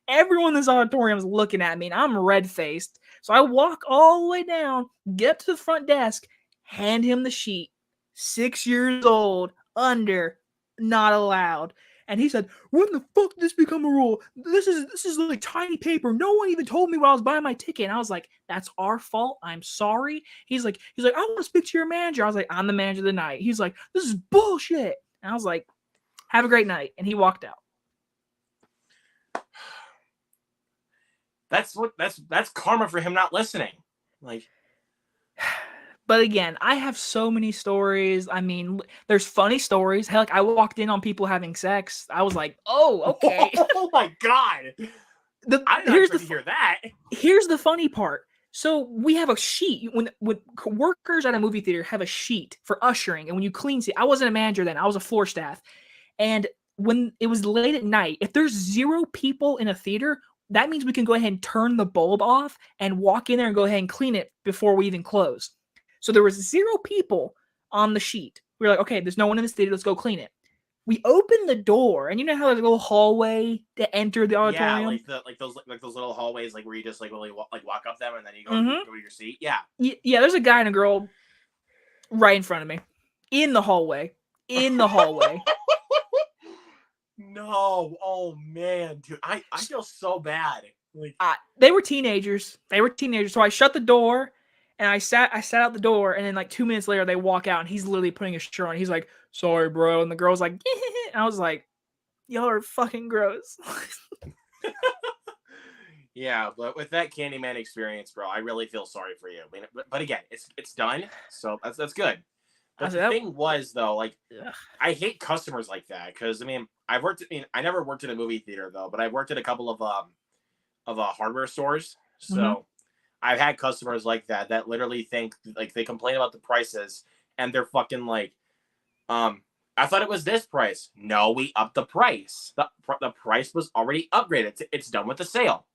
Everyone in this auditorium is looking at me and I'm red-faced. So I walk all the way down, get up to the front desk, hand him the sheet. 6 years old, under, not allowed. And he said, when the fuck did this become a rule? This is like tiny paper. No one even told me when I was buying my ticket. And I was like, that's our fault. I'm sorry. He's like, I want to speak to your manager. I was like, I'm the manager of the night. He's like, this is bullshit. And I was like, have a great night. And he walked out. That's karma for him not listening. Like, but again, I have so many stories. I mean, there's funny stories. Hell, like I walked in on people having sex. I was like, oh, okay. Oh my God. I didn't expect to hear that. Here's the funny part. So we have a sheet when workers at a movie theater have a sheet for ushering. And when you clean, I wasn't a manager then. I was a floor staff. And when it was late at night, if there's 0 people in a theater, that means we can go ahead and turn the bulb off and walk in there and go ahead and clean it before we even close. So there was 0 people on the sheet. We were like, okay, there's no one in this theater. Let's go clean it. We opened the door, and you know how there's a little hallway to enter the auditorium? Yeah, like those little hallways, like where you just like really walk up them and then you go to your seat. Yeah. Yeah, there's a guy and a girl right in front of me in the hallway. No. Oh man, dude. I feel so bad. Like, They were teenagers. So I shut the door and I sat out the door, and then like 2 minutes later they walk out and he's literally putting his shirt on. He's like, "Sorry, bro," and the girl's like, and I was like, "Y'all are fucking gross." yeah, but with that Candyman experience, bro, I really feel sorry for you. I mean, but again, it's done, so that's good. But the thing was, though, like, I hate customers like that because I mean, I never worked in a movie theater though, but I worked at a couple of hardware stores. So I've had customers like that literally think like they complain about the prices and they're fucking like, I thought it was this price. No, we upped the price. The price was already upgraded. It's done with the sale.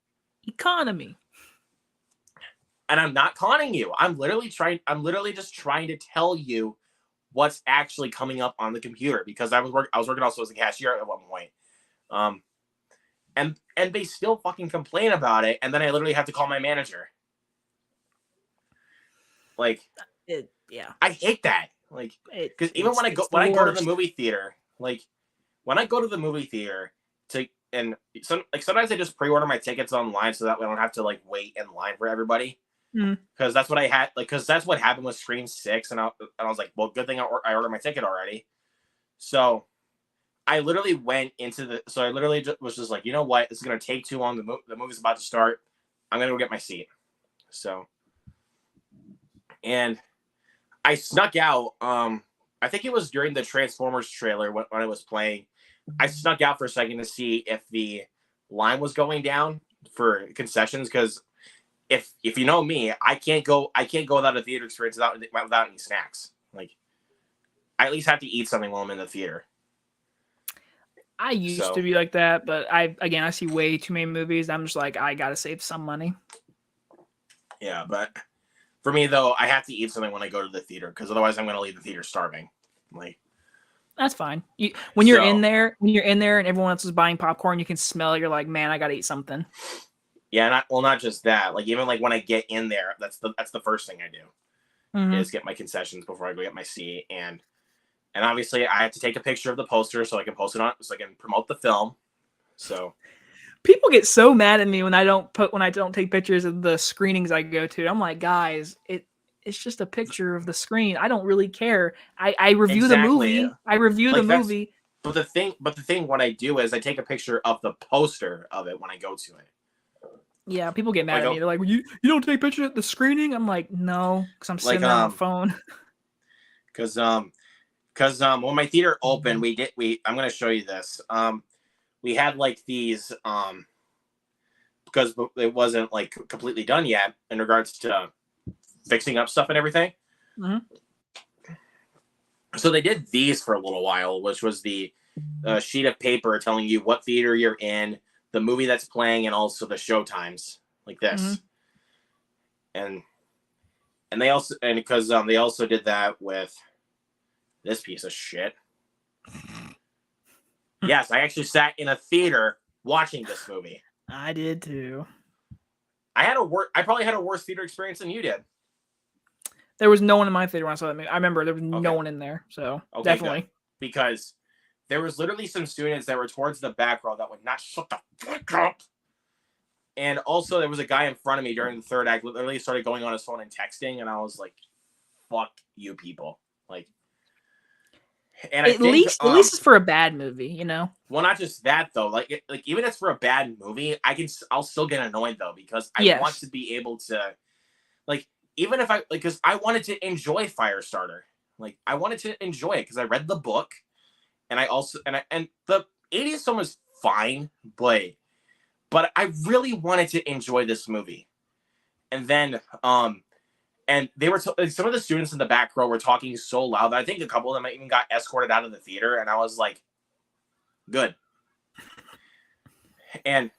Economy. And I'm not conning you. I'm literally just trying to tell you what's actually coming up on the computer because I was working also as a cashier at one point. And they still fucking complain about it, and then I literally have to call my manager. Like, I hate that. Like, because even when I go to the movie theater, like when I go to the movie theater sometimes I just pre-order my tickets online so that way I don't have to like wait in line for everybody. Because that's what I had, like, because that's what happened with Scream 6, and I was like, well, good thing I ordered my ticket already. So I literally went into I literally was just like, you know what, this is gonna take too long. The movie's about to start. I'm gonna go get my seat. So, and I snuck out. I think it was during the Transformers trailer when it was playing. I snuck out for a second to see if the line was going down for concessions because. If you know me, I can't go without a theater experience without any snacks. Like, I at least have to eat something while I'm in the theater. I used to be like that, but I see way too many movies. I'm just like, I gotta save some money. Yeah, but for me though, I have to eat something when I go to the theater because otherwise I'm gonna leave the theater starving. Like, that's fine. When you're in there and everyone else is buying popcorn, you can smell it. You're like, man, I gotta eat something. Yeah, not just that. Like even like when I get in there, that's the first thing I do is get my concessions before I go get my seat, and obviously I have to take a picture of the poster so I can post it on so I can promote the film. So people get so mad at me when I don't take pictures of the screenings I go to. I'm like, guys, it's just a picture of the screen. I don't really care. I review the movie. I review the movie. But the thing what I do is I take a picture of the poster of it when I go to it. Yeah, people get mad at me. They're like, well, you don't take pictures at the screening? I'm like, no, because I'm sitting there on the phone. Because when my theater opened, I'm gonna show you this. We had like these because it wasn't like completely done yet in regards to fixing up stuff and everything. So they did these for a little while, which was the sheet of paper telling you what theater you're in, the movie that's playing, and also the show times, like this. And they also because they also did that with this piece of shit. Yes, I actually sat in a theater watching this movie. I did too. I probably had a worse theater experience than you did. There was no one in my theater when I saw that movie. I remember there was no one in there, so definitely. Good. Because there was literally some students that were towards the back row that would not shut the fuck up. And also there was a guy in front of me during the third act literally started going on his phone and texting, and I was like, fuck you people. Like, and at least it's for a bad movie, you know? Well, not just that though. Like even if it's for a bad movie, I'll still get annoyed though because I want to be able to, like, even if because I wanted to enjoy Firestarter. Like I wanted to enjoy it because I read the book, and I also and the 80s film is fine, but I really wanted to enjoy this movie, and then and they were some of the students in the back row were talking so loud that I think a couple of them even got escorted out of the theater, and I was like, good. And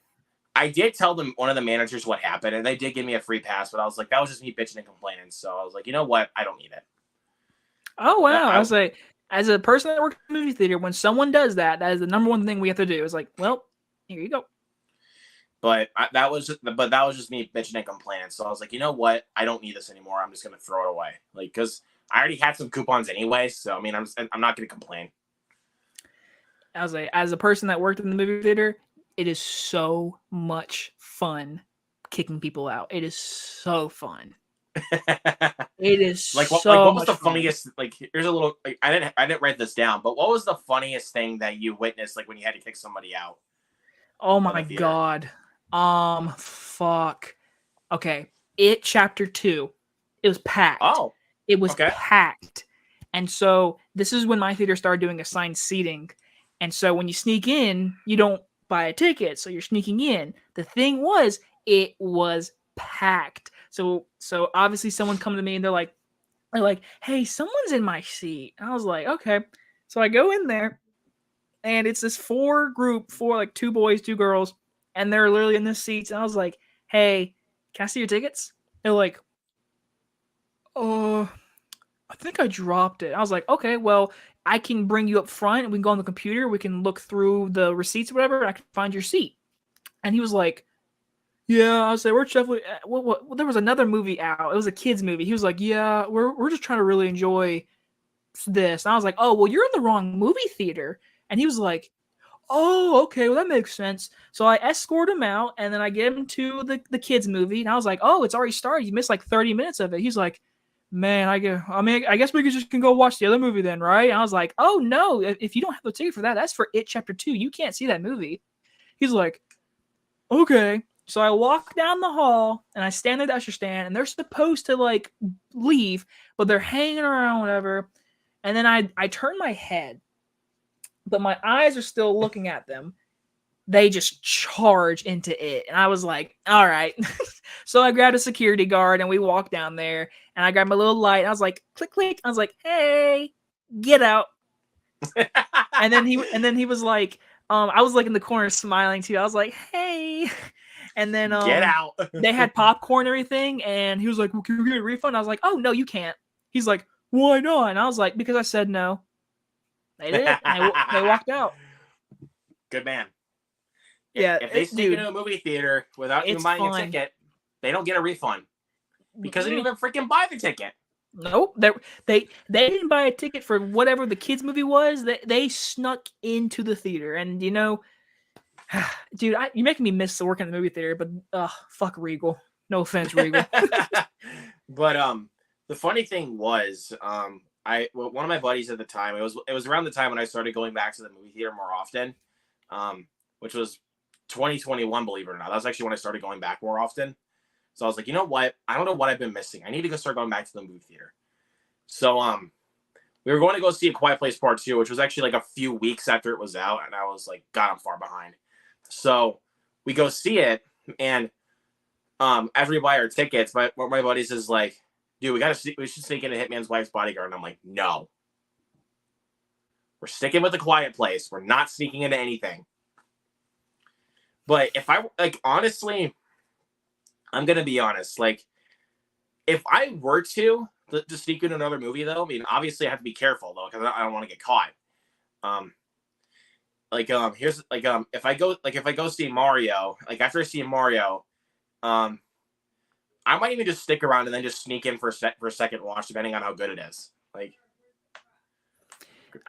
I did tell them, one of the managers, what happened, and they did give me a free pass, but I was like, that was just me bitching and complaining. So I was like, you know what? I don't need it. Oh, wow. I was like, as a person that works in the movie theater, when someone does that, that is the number one thing we have to do. Is like, well, here you go. But that was just me bitching and complaining. So I was like, you know what? I don't need this anymore. I'm just gonna throw it away. Like, because I already had some coupons anyway. So I mean, I'm not gonna complain. as a person that worked in the movie theater, it is so much fun kicking people out. It is so fun. It is what so was much the fun. funniest, like, here's a little, like, I didn't write this down, but what was the funniest thing that you witnessed, like, when you had to kick somebody out Oh of my the theater? god. Fuck. Okay. It chapter 2. It was packed. Oh, It was okay. packed. And so this is when my theater started doing assigned seating. And so when you sneak in, you don't buy a ticket, so you're sneaking in. The thing was, it was packed. So obviously someone come to me and they're like, "Hey, someone's in my seat." And I was like, "Okay." So I go in there and it's this four, like 2 boys, 2 girls, and they're literally in the seats. And I was like, "Hey, can I see your tickets?" They're like, "Oh, I think I dropped it." I was like, "Okay, well, I can bring you up front and we can go on the computer. We can look through the receipts or whatever. And I can find your seat." And he was like, "Yeah." I was like, "We're definitely." There was another movie out. It was a kids movie. He was like, "Yeah, we're just trying to really enjoy this." And I was like, "Oh, well, you're in the wrong movie theater." And he was like, "Oh, okay, well that makes sense." So I escort him out, and then I get him to the kids movie, and I was like, "Oh, it's already started. You missed like 30 minutes of it." He's like, "Man, I guess we can go watch the other movie then, right?" And I was like, "Oh no, if you don't have a ticket for that, that's for It Chapter 2. You can't see that movie." He's like, "Okay." So I walk down the hall and I stand at the usher stand, and they're supposed to like leave, but they're hanging around, whatever. And then I turn my head, but my eyes are still looking at them. They just charge into it. And I was like, all right. So I grabbed a security guard and we walked down there and I grabbed my little light. And I was like, click, click. I was like, "Hey, get out." And then he was like, I was like in the corner smiling too. I was like, "Hey." And then Get out. they had popcorn and everything, and he was like, "Well, can we get a refund?" I was like, "Oh no, you can't." He's like, "Why not?" And I was like, "Because I said no." They did, and they walked out. Good man. Yeah, If they sneak dude, into a movie theater without you it's buying a fun. ticket, they don't get a refund because they Mm-mm. didn't even freaking buy the ticket. Nope, they didn't buy a ticket for whatever the kids movie was. They snuck into the theater, and dude, you're making me miss the work in the movie theater. But fuck Regal. No offense, Regal. But the funny thing was, one of my buddies at the time, it was around the time when I started going back to the movie theater more often, which was 2021, believe it or not. That was actually when I started going back more often. So I was like, you know what? I don't know what I've been missing. I need to go start going back to the movie theater. So we were going to go see A Quiet Place Part 2, which was actually like a few weeks after it was out, and I was like, God, I'm far behind. So we go see it, and after we buy our tickets, one of my buddies is like, "Dude, we should sneak into Hitman's Wife's Bodyguard." And I'm like, "No, we're sticking with A Quiet Place. We're not sneaking into anything." But if I like, honestly, I'm gonna be honest. Like, if I were to sneak into another movie, though, I mean, obviously I have to be careful though because I don't want to get caught. Um, here's if I go see Mario, like after I see Mario, um, I might even just stick around and then just sneak in for a second watch, depending on how good it is. Like,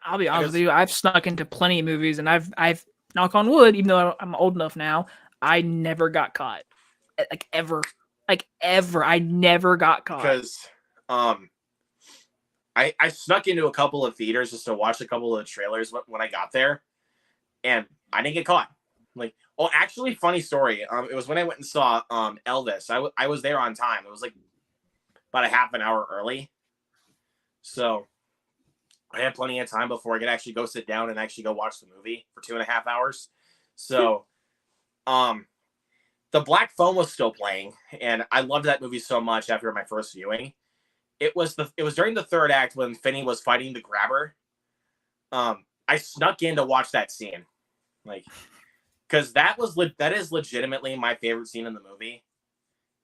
I'll be honest with you. I've snuck into plenty of movies, and I've knock on wood, even though I'm old enough now, I never got caught. Like ever, I never got caught. Because I snuck into a couple of theaters just to watch a couple of the trailers when I got there, and I didn't get caught. Like, oh, actually, funny story. It was when I went and saw Elvis. I was there on time. It was like about a half an hour early, so I had plenty of time before I could actually go sit down and actually go watch the movie for 2.5 hours. So, the Black Phone was still playing, and I loved that movie so much after my first viewing. It was during the third act when Finney was fighting the grabber. I snuck in to watch that scene, like, because that is legitimately my favorite scene in the movie.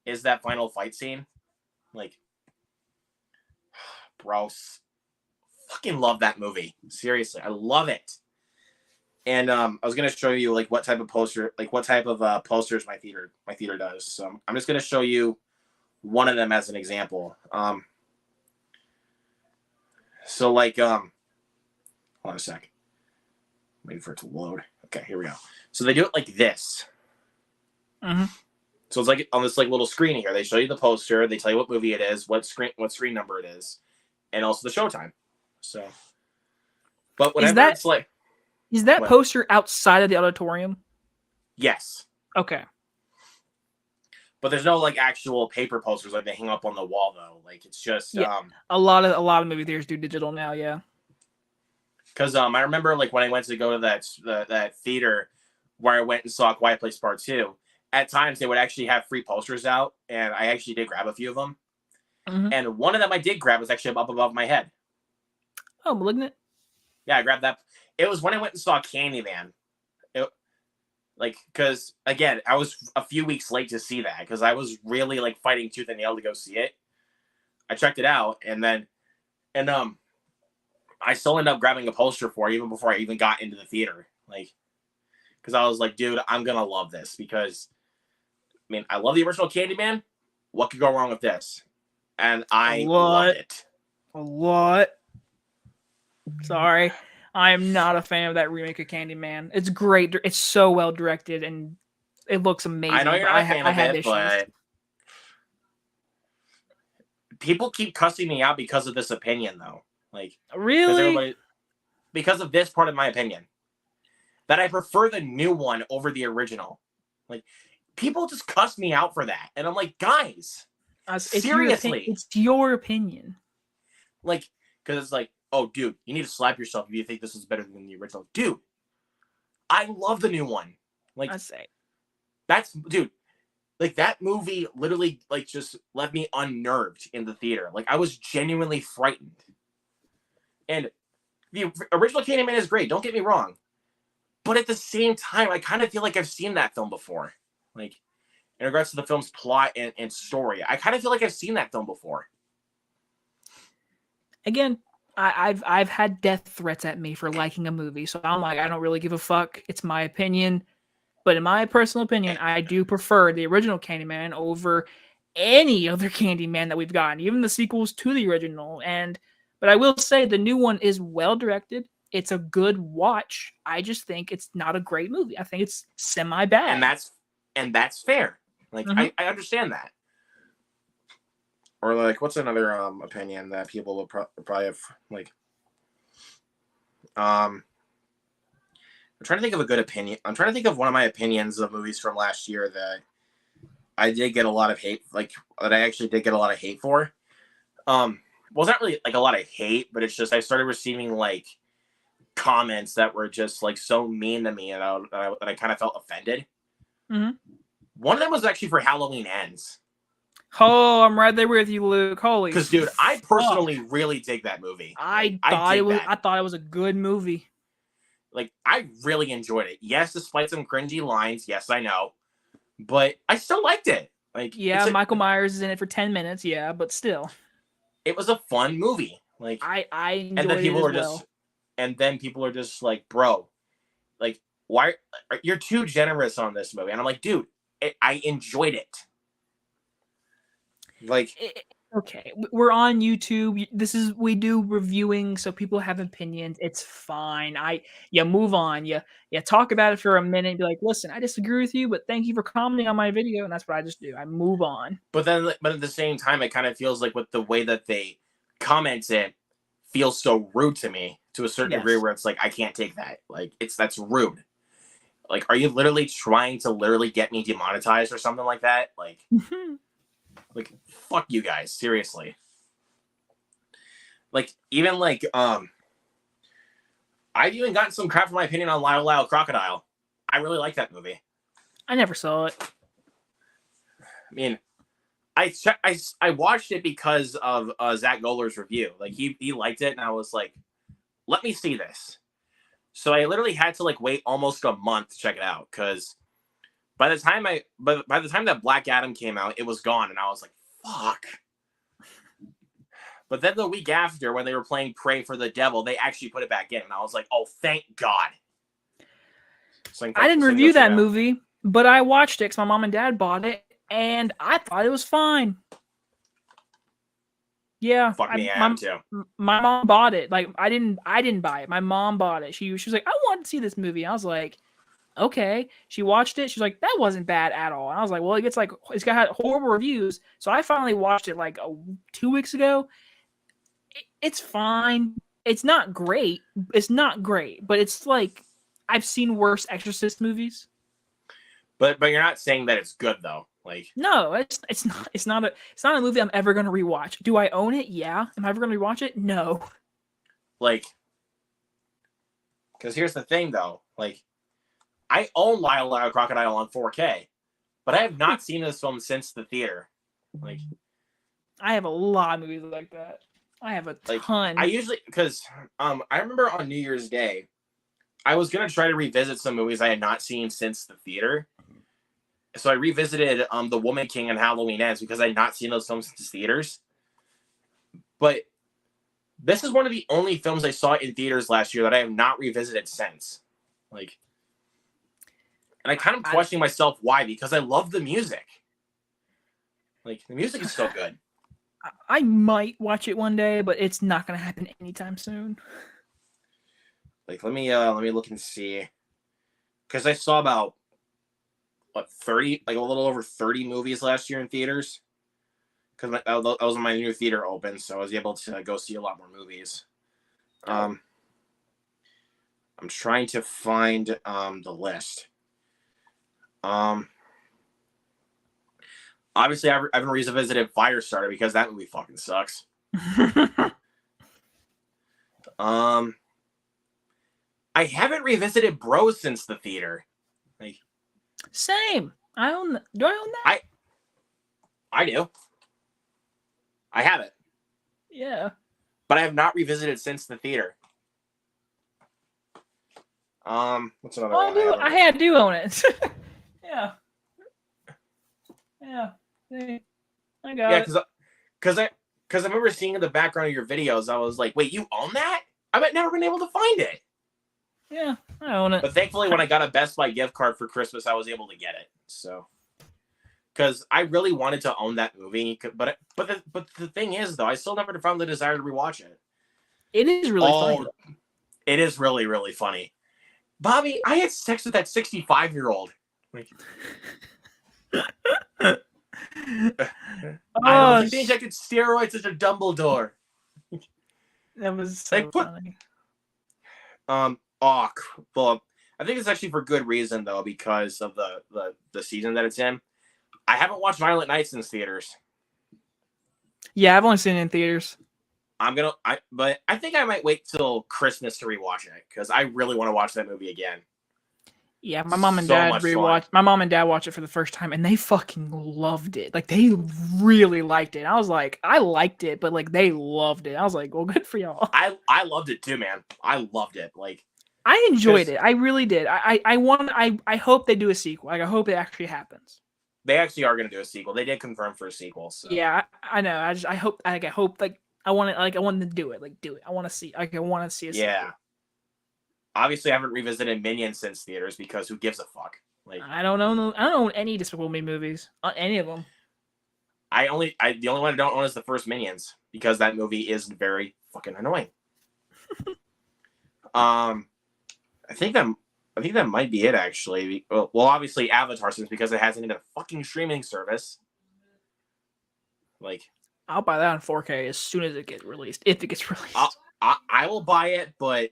Is that final fight scene? Like, bro, fucking love that movie. Seriously, I love it. And I was gonna show you like what type of posters my theater does. So I'm just gonna show you one of them as an example. So like hold on a sec. Waiting for it to load. Okay, here we go. So they do it like this. Mm-hmm. So it's like on this like little screen here. They show you the poster. They tell you what movie it is, what screen number it is, and also the showtime. So, but whenever it's like, is that poster outside of the auditorium? Yes. Okay. But there's no like actual paper posters like they hang up on the wall though. Like it's just a lot of movie theaters do digital now. Yeah. Because I remember like when I went to go to that theater where I went and saw Quiet Place Part 2. At times they would actually have free posters out, and I actually did grab a few of them. Mm-hmm. And one of them I did grab was actually up above my head. Oh, Malignant. Yeah, I grabbed that. It was when I went and saw Candyman. Because again, I was a few weeks late to see that because I was really like fighting tooth and nail to go see it. I checked it out, and I still ended up grabbing a poster for it even before I even got into the theater. Like, because I was like, dude, I'm gonna love this because, I mean, I love the original Candyman. What could go wrong with this? And I love it. A lot. Sorry. I am not a fan of that remake of Candyman. It's great. It's so well directed and it looks amazing. I know you're not a fan of it, but people keep cussing me out because of this opinion, though. Like, really? Because of this part of my opinion. That I prefer the new one over the original. Like, people just cuss me out for that. And I'm like, guys, seriously. It's your opinion. Like, because it's like, oh, dude, you need to slap yourself if you think this is better than the original. Dude, I love the new one. Like, dude, like that movie literally like just left me unnerved in the theater. Like I was genuinely frightened. And the original Candyman is great. Don't get me wrong. But at the same time, I kind of feel like I've seen that film before. Like, in regards to the film's plot and story, I kind of feel like I've seen that film before. Again, I've had death threats at me for liking a movie, so I'm like, I don't really give a fuck. It's my opinion. But in my personal opinion, I do prefer the original Candyman over any other Candyman that we've gotten, even the sequels to the original. But I will say the new one is well directed. It's a good watch. I just think it's not a great movie. I think it's semi-bad. And that's fair. Like I understand that. Or like, what's another opinion that people will probably have like? I'm trying to think of a good opinion. I'm trying to think of one of my opinions of movies from last year that I did get a lot of hate, like that I actually did get a lot of hate for. Well, it's not really like a lot of hate, but it's just I started receiving like comments that were just like so mean to me, and that I kind of felt offended. Mm-hmm. One of them was actually for Halloween Ends. Oh, I'm right there with you, Luke. Holy, because dude, I personally really dig that movie. I thought it was a good movie. Like I really enjoyed it. Yes, despite some cringy lines. Yes, I know, but I still liked it. Like yeah, Michael Myers is in it for 10 minutes. Yeah, but still, it was a fun movie. Like I enjoyed it as well. And then people are just like, bro, like why you're too generous on this movie? And I'm like, dude, I enjoyed it. Like, okay, we're on YouTube. We do reviewing, so people have opinions. It's fine. Move on. You talk about it for a minute and be like, listen, I disagree with you, but thank you for commenting on my video. And that's what I just do. I move on. But at the same time, it kind of feels like with the way that they comment it feels so rude to me to a certain degree where it's like, I can't take that. Like that's rude. Like, are you literally trying to get me demonetized or something like that? Like, like, fuck you guys, seriously. Like, even like, I've even gotten some crap for my opinion on Lyle Lyle Crocodile. I really like that movie. I never saw it. I mean, I watched it because of Zach Goler's review. Like, he liked it, and I was like, let me see this. So I literally had to like wait almost a month to check it out because by the time that Black Adam came out, it was gone, and I was like, fuck. But then the week after, when they were playing Pray for the Devil, they actually put it back in, and I was like, oh, thank God. I didn't review that movie, but I watched it because my mom and dad bought it, and I thought it was fine. Yeah, Fuck me, I am too. my mom bought it. Like I didn't buy it. My mom bought it. She was like, I want to see this movie. I was like, okay. She watched it. She's like, that wasn't bad at all. And I was like, well, it's got horrible reviews. So I finally watched it like 2 weeks ago. It's fine. It's not great. It's not great, but it's like I've seen worse Exorcist movies. But you're not saying that it's good though. Like no, it's not a movie I'm ever gonna rewatch. Do I own it? Yeah. Am I ever gonna rewatch it? No. Like, because here's the thing though. Like, I own Lyle Lyle Crocodile on 4K, but I have not seen this film since the theater. Like, I have a lot of movies like that. I have a ton. I usually because I remember on New Year's Day, I was gonna try to revisit some movies I had not seen since the theater. So I revisited The Woman King and Halloween Ends because I had not seen those films since theaters. But this is one of the only films I saw in theaters last year that I have not revisited since. Like, and I kind of questioning myself why, because I love the music. Like, the music is so good. I might watch it one day, but it's not gonna happen anytime soon. Like, let me look and see, because I saw about 30, like a little over 30 movies last year in theaters. Because that was when my new theater opened, so I was able to go see a lot more movies. I'm trying to find the list. Obviously, I haven't revisited Firestarter because that movie fucking sucks. I haven't revisited Bros since the theater. Like, same. Do I own that? I do. I have it. Yeah. But I have not revisited since the theater. What's another one? I do own it. Yeah. Yeah. I got it. Because I remember seeing in the background of your videos, I was like, wait, you own that? I've never been able to find it. Yeah, I own it. But thankfully, when I got a Best Buy gift card for Christmas, I was able to get it. So, because I really wanted to own that movie, but the thing is, though, I still never found the desire to rewatch it. It is really funny. It is really, really funny. Bobby, I had sex with that 65-year-old. Like, I was injected steroids as a Dumbledore. That was so funny. Well, I think it's actually for good reason though, because of the season that it's in. I haven't watched Violent Night since theaters. Yeah, I've only seen it in theaters. But I think I might wait till Christmas to rewatch it because I really want to watch that movie again. Yeah, my mom and dad rewatched. My mom and dad watched it for the first time, and they fucking loved it. Like they really liked it. I was like, I liked it, but like they loved it. I was like, well, good for y'all. I loved it too, man. I loved it. Like I enjoyed it. I really did. I hope they do a sequel. Like I hope it actually happens. They actually are going to do a sequel. They did confirm for a sequel. So. Yeah, I know. I hope. I hope. Like I want them to do it. Like do it. I want to see. Like I want to see a sequel. Yeah. Obviously, I haven't revisited Minions since theaters because who gives a fuck? Like I don't own any Despicable Me movies. Any of them. The only one I don't own is the first Minions because that movie is very fucking annoying. I think that might be it actually. Well, obviously Avatar since because it hasn't even a fucking streaming service. Like I'll buy that on 4K as soon as it gets released. If it gets released, I will buy it, but.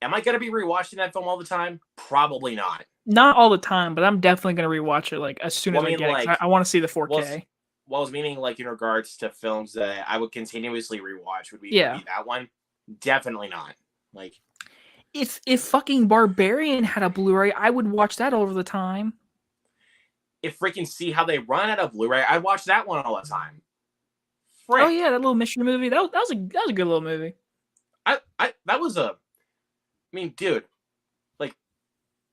Am I going to be rewatching that film all the time? Probably not. Not all the time, but I'm definitely going to rewatch it like as soon as I get it. I want to see the 4K. Well, I was meaning like in regards to films that I would continuously rewatch would be that one. Definitely not. Like if fucking Barbarian had a Blu-ray, I would watch that all the time. If freaking See How They Run had a Blu-ray, I'd watch that one all the time. Frick. Oh yeah, that little mystery movie. That was a good little movie. I mean, dude,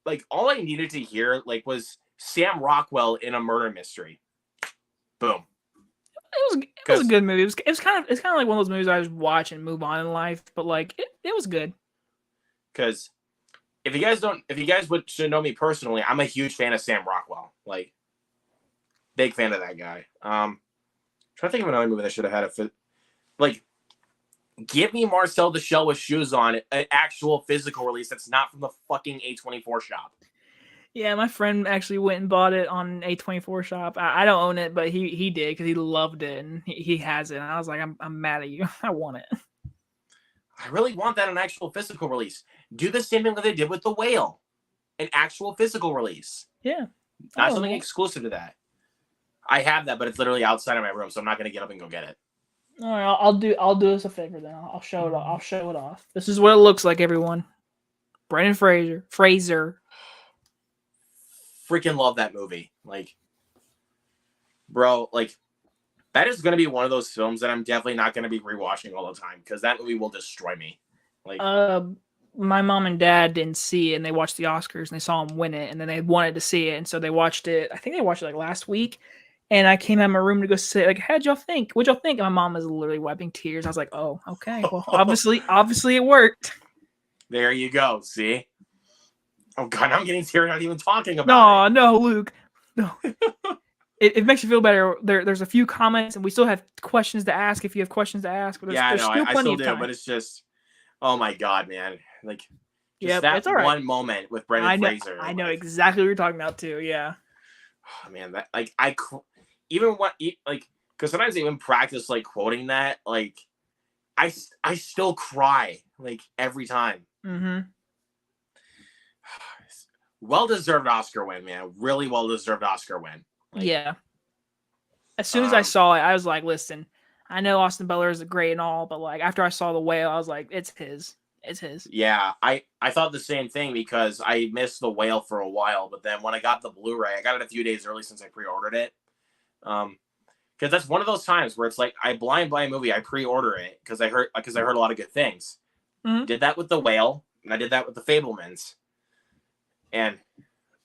like all I needed to hear was Sam Rockwell in a murder mystery. Boom. It was a good movie. It's kind of like one of those movies I just watch and move on in life, but like it was good. Because if you guys should know me personally, I'm a huge fan of Sam Rockwell. Like, big fan of that guy. Trying to think of another movie that should have had Like, give me Marcel the Shell with shoes on, an actual physical release that's not from the fucking A24 shop. Yeah, my friend actually went and bought it on A24 shop. I don't own it, but he did because he loved it and he has it. And I was like, I'm mad at you. I want it. I really want that an actual physical release. Do the same thing that they did with The Whale, an actual physical release. Yeah, not something exclusive to that. I have that, but it's literally outside of my room, so I'm not going to get up and go get it. All right, I'll do us a favor then. I'll show it. I'll show it off. This is what it looks like, everyone. Brendan Fraser. Freaking love that movie. Like, bro, like, that is going to be one of those films that I'm definitely not going to be rewatching all the time because that movie will destroy me. Like, my mom and dad didn't see it, and they watched the Oscars, and they saw him win it, and then they wanted to see it, and so they watched it. I think they watched it like last week, and I came out of my room to go say, like, how'd y'all think? What'd y'all think? And my mom was literally wiping tears. I was like, oh, okay. Well, obviously it worked. There you go. See? Oh, God, I'm getting teary not even talking about it. No, Luke. No. It makes you feel better. There's a few comments, and we still have questions to ask if you have questions to ask. But I still do, but it's just, oh, my God, man. Like, just that one moment with Brendan Fraser. I know exactly what you're talking about, too. Yeah. Oh, man, that, like, because sometimes I even practice, like, quoting that, like, I still cry, like, every time. Mm-hmm. Well-deserved Oscar win, man. Really well-deserved Oscar win. Like, yeah. As soon as I saw it, I was like, listen, I know Austin Butler is great and all, but, like, after I saw The Whale, I was like, it's his. It's his. Yeah, I thought the same thing because I missed The Whale for a while, but then when I got the Blu-ray, I got it a few days early since I pre-ordered it. Because that's one of those times where it's like I blind buy a movie, I pre-order it because I heard a lot of good things. Mm-hmm. Did that with The Whale, and I did that with The Fabelmans, and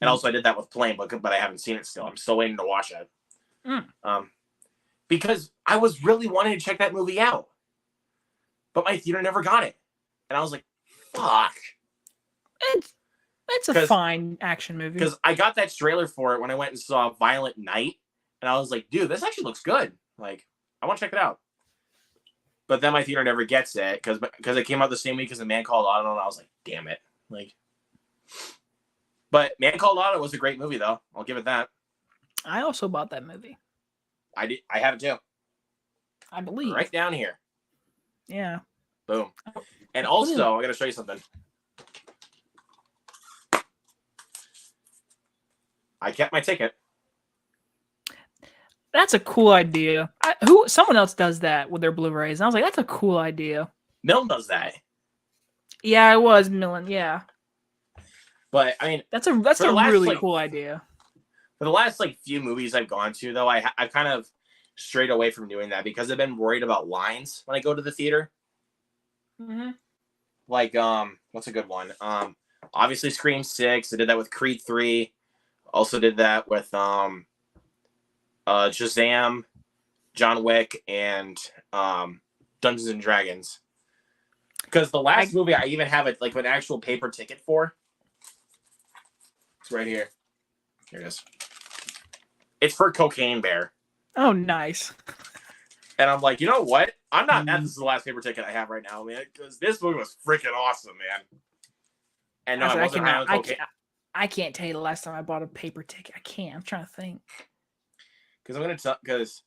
also I did that with Plane, but I haven't seen it still. I'm still waiting to watch it. Because I was really wanting to check that movie out, but my theater never got it, and I was like, "Fuck." It's a fine action movie. Because I got that trailer for it when I went and saw Violent Night, and I was like, "Dude, this actually looks good. Like, I want to check it out." But then my theater never gets it because it came out the same week as A Man Called Otto, and I was like, "Damn it!" Like, but Man Called Otto was a great movie, though. I'll give it that. I also bought that movie. I did. I have it too. I believe. Right down here. Yeah. Boom. And also, I got to show you something. I kept my ticket. That's a cool idea. Someone else does that with their Blu-rays, and I was like, that's a cool idea. Milton does that. Yeah, it was Millen. Yeah. But I mean, that's a really cool idea. For the last few movies I've gone to, though, I kind of strayed away from doing that because I've been worried about lines when I go to the theater. Mm-hmm. Like, what's a good one? Obviously Scream 6. I did that with Creed 3. Also did that with Shazam, John Wick, and Dungeons and Dragons. Because the last movie I even have it like an actual paper ticket for. It's right here. Here it is. It's for Cocaine Bear. Oh, nice. And I'm like, you know what? I'm not mad this is the last paper ticket I have right now, man. Because this movie was freaking awesome, man. And no, I wasn't high on cocaine. I can't tell you the last time I bought a paper ticket. I can't. I'm trying to think. Because I'm going to tell... Because...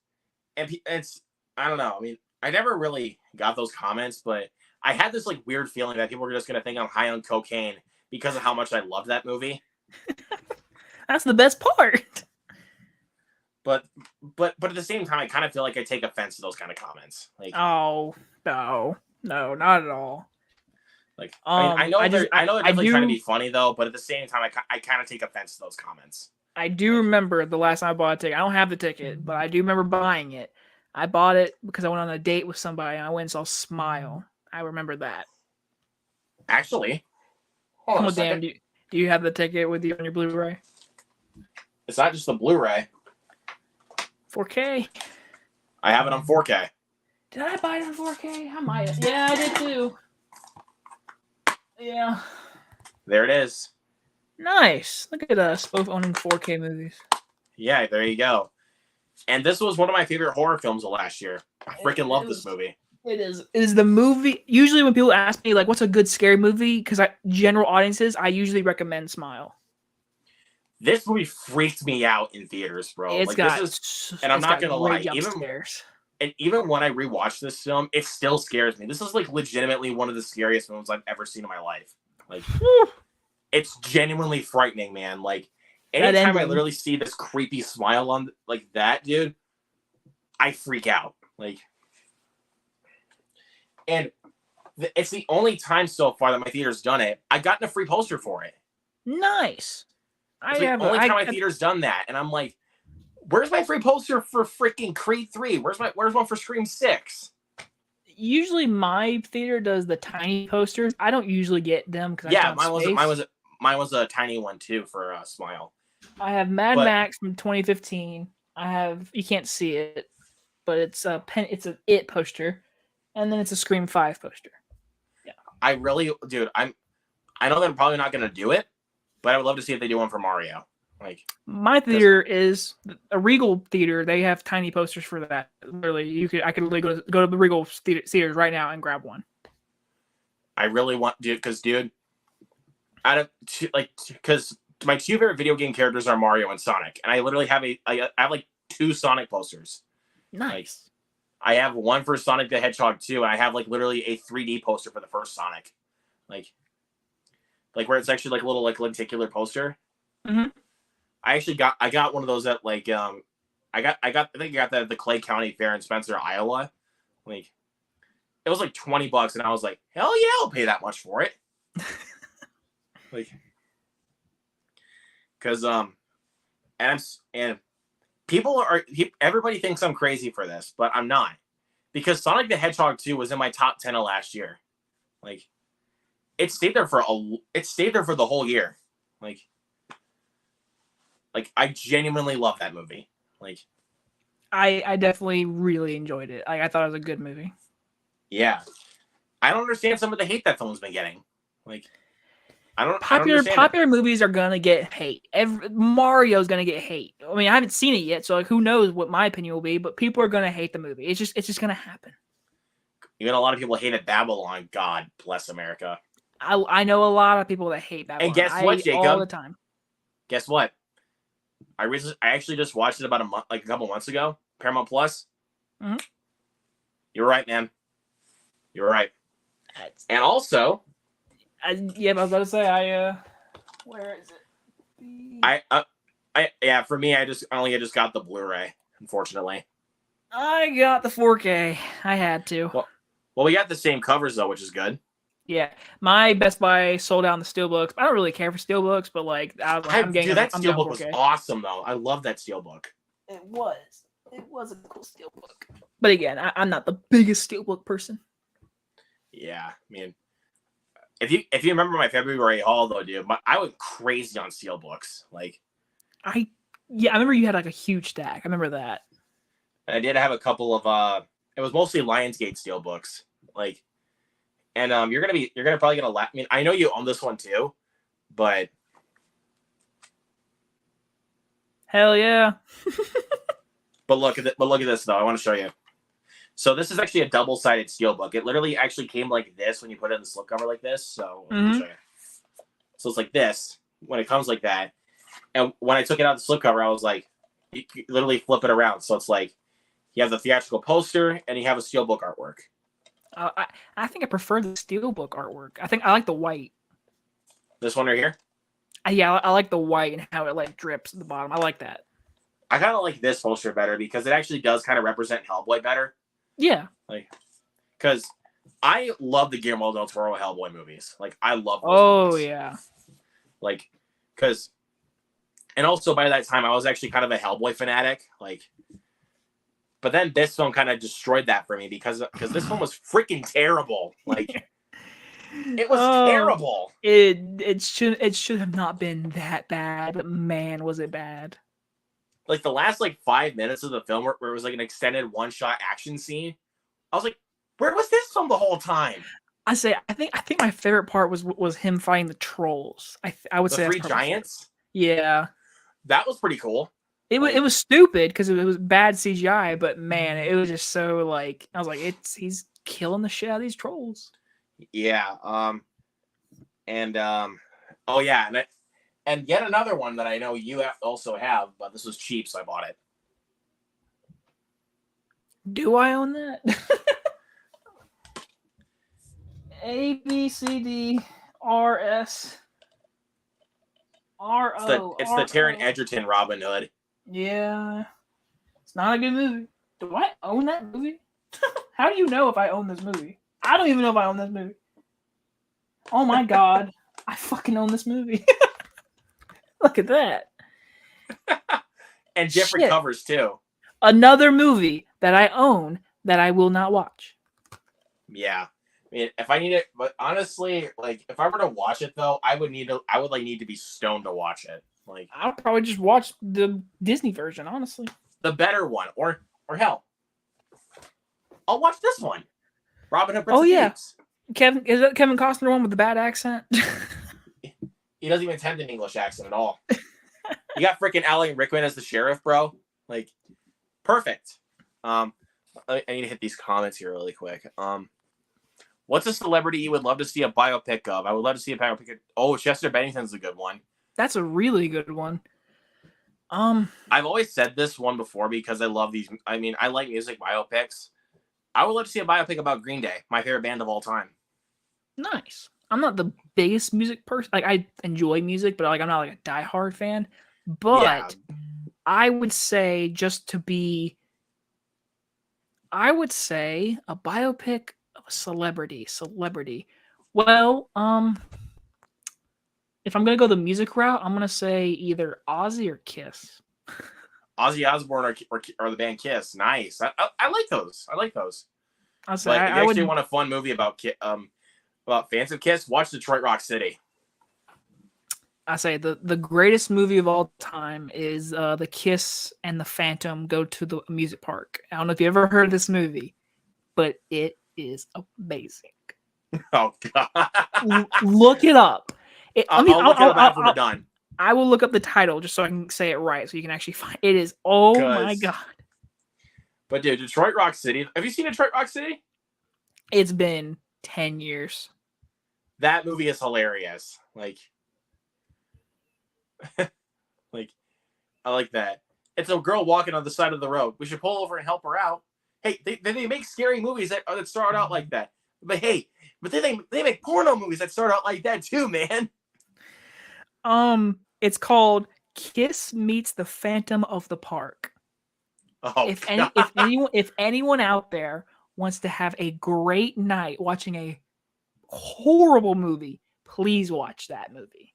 And it's... I don't know. I mean, I never really got those comments, but I had this weird feeling that people were just going to think I'm high on cocaine because of how much I loved that movie. That's the best part. But at the same time, I kind of feel like I take offense to those kind of comments. Like, oh no, not at all. Like, I know they're definitely trying to be funny though, but at the same time, I kind of take offense to those comments. I do remember the last time I bought a ticket. I don't have the ticket, but I do remember buying it. I bought it because I went on a date with somebody and I went and saw Smile. I remember that. Actually, oh damn! Do you have the ticket with you on your Blu-ray? It's not just the Blu-ray. 4K. I have it on 4K. Did I buy it on 4K? I might have. Yeah, I did too. Yeah. There it is. Nice. Look at us both owning 4K movies. Yeah, there you go. And this was one of my favorite horror films of last year. I freaking love this movie. It is. It is the movie. Usually, when people ask me like, "What's a good scary movie?" because general audiences, I usually recommend Smile. This movie freaked me out in theaters, bro. It's Like got, this is, and I'm not gonna lie, jump scares. even when I rewatch this film, it still scares me. This is like legitimately one of the scariest films I've ever seen in my life. Like, it's genuinely frightening, man. Like, anytime I literally see this creepy smile on like that, dude, I freak out. Like, and it's the only time so far that my theater's done it. I gotten a free poster for it. Nice. It's the only time my theater's done that, and I'm like, where's my free poster for freaking Creed 3? Where's one for Scream 6? Usually my theater does the tiny posters. I don't usually get them because mine was a tiny one too for Smile. I have Mad Max from 2015. I have, you can't see it, but it's a It poster, and then it's a Scream 5 poster. Yeah. I really, dude, I know that I'm probably not gonna do it, but I would love to see if they do one for Mario. Like, my theater is a Regal theater. They have tiny posters for that. Literally, I could literally go to the Regal theaters right now and grab one. I really want, dude, because my two favorite video game characters are Mario and Sonic, and I literally have I have like 2 Sonic posters. Nice. Like, I have one for Sonic the Hedgehog 2, and I have like literally a 3D poster for the first Sonic, like where it's actually like a little like lenticular poster. Mm-hmm. I got one of those at like I think I got that at the Clay County Fair in Spencer, Iowa. Like, it was like $20, and I was like, hell yeah, I'll pay that much for it. Like, because and everybody thinks I'm crazy for this, but I'm not, because Sonic the Hedgehog 2 was in my top 10 of last year. Like, it stayed there for the whole year. Like, I genuinely love that movie. Like, I definitely really enjoyed it. I thought it was a good movie. Yeah, I don't understand some of the hate that film's been getting. Like, I don't popular movies are gonna get hate. Mario's gonna get hate. I mean, I haven't seen it yet, so like, who knows what my opinion will be? But people are gonna hate the movie. It's just gonna happen. Even a lot of people hated Babylon. God bless America. I know a lot of people that hate Babylon. And guess what, Jacob? All the time. Guess what? I actually just watched it about a couple months ago. Paramount Plus. Mm-hmm. You're right, man. You're right. And also, I was about to say, where is it? For me, I just got the Blu-ray, unfortunately. I got the 4K. I had to. Well, we got the same covers though, which is good. Yeah, my Best Buy sold out on the Steelbooks. I don't really care for Steelbooks, but like, that Steelbook was awesome though. I love that Steelbook. It was a cool Steelbook. But again, I'm not the biggest Steelbook person. Yeah, I mean, if you remember my February haul though, dude, I went crazy on Steelbooks. Like, I remember you had like a huge stack. I remember that. And I did have a couple of it was mostly Lionsgate Steelbooks. Like, and you're probably gonna laugh. I mean, I know you own this one too, but hell yeah. But look at this though. I want to show you. So this is actually a double-sided steelbook. It literally actually came like this when you put it in the slipcover like this. So let me show you. So it's like this when it comes like that. And when I took it out of the slipcover, I was like, you literally flip it around. So it's like you have the theatrical poster and you have a steelbook artwork. I think I prefer the steelbook artwork. I think I like the white. This one right here? Yeah, I like the white and how it like drips at the bottom. I like that. I kind of like this poster better because it actually does kind of represent Hellboy better. Yeah. Like, because I love the Guillermo del Toro Hellboy movies. Like, I love those movies. Yeah. Like, because, and also by that time, I was actually kind of a Hellboy fanatic. Like, but then this film kind of destroyed that for me because this film was freaking terrible. Like, it was terrible. It should have not been that bad, but man, was it bad. Like, the last, 5 minutes of the film where it was, an extended one-shot action scene, I was like, where was this from the whole time? I think my favorite part was him fighting the trolls. I would say the 3 giants? Yeah. That was pretty cool. It was stupid because it was bad CGI, but man, it was just so, I was like, just killing the shit out of these trolls. Yeah. Oh yeah, and yet another one that I know you also have, but this was cheap, so I bought it. Do I own that? A B C D R S R O. It's the Taron Egerton Robin Hood. Yeah, it's not a good movie. Do I own that movie? How do you know if I own this movie? I don't even know if I own this movie. Oh my god, I fucking own this movie. Look at that. And different covers too. Another movie that I own that I will not watch. Yeah. I mean, if I need it, but honestly, like if I were to watch it though, I would need to be stoned to watch it. Like I'll probably just watch the Disney version, honestly. The better one, or hell, I'll watch this one. Robin Hood. Prince of Thieves. Is that Kevin Costner one with the bad accent? He doesn't even attempt an English accent at all. You got freaking Alan Rickman as the sheriff, bro. Like, perfect. I need to hit these comments here really quick. What's a celebrity you would love to see a biopic of? I would love to see a biopic of... Oh, Chester Bennington's a good one. That's a really good one. I've always said this one before because I love these. I mean, I like music biopics. I would love to see a biopic about Green Day, my favorite band of all time. Nice. I'm not the biggest music person. Like, I enjoy music, but like I'm not like a diehard fan. But I would say I would say a biopic of a celebrity. Well, if I'm gonna go the music route, I'm gonna say either Ozzy or Kiss. Ozzy Osbourne or the band Kiss. Nice. I like those. I like those. I'll say, if you actually want a fun movie about fans of Kiss, watch Detroit Rock City. I say the greatest movie of all time is the Kiss and the Phantom go to the amusement park. I don't know if you ever heard of this movie, but it is amazing. Oh God! Look it up. I'll look it up after we're done. I will look up the title just so I can say it right, so you can actually find it. Is my god! But dude, Detroit Rock City. Have you seen Detroit Rock City? It's been 10 years. That movie is hilarious. Like, I like that. It's a girl walking on the side of the road. We should pull over and help her out. Hey, they make scary movies that start out like that. But hey, they make porno movies that start out like that too, man. It's called Kiss Meets the Phantom of the Park. Oh, if anyone out there wants to have a great night watching a horrible movie, please watch that movie.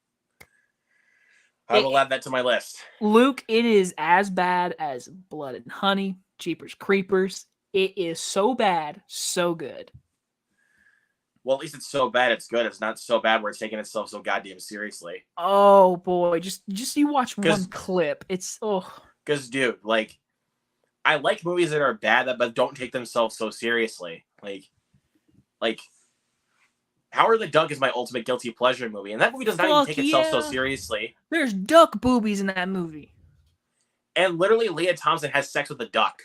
I will add that to my list. Luke, it is as bad as Blood and Honey, Jeepers Creepers. It is so bad, so good. Well, at least it's so bad it's good. It's not so bad where it's taking itself so goddamn seriously. Oh boy, just you watch one clip. It's Because dude, like, I like movies that are bad but don't take themselves so seriously. Like Howard the Duck is my ultimate guilty pleasure movie, and that movie does not even take itself so seriously. There's duck boobies in that movie. And literally Leah Thompson has sex with a duck.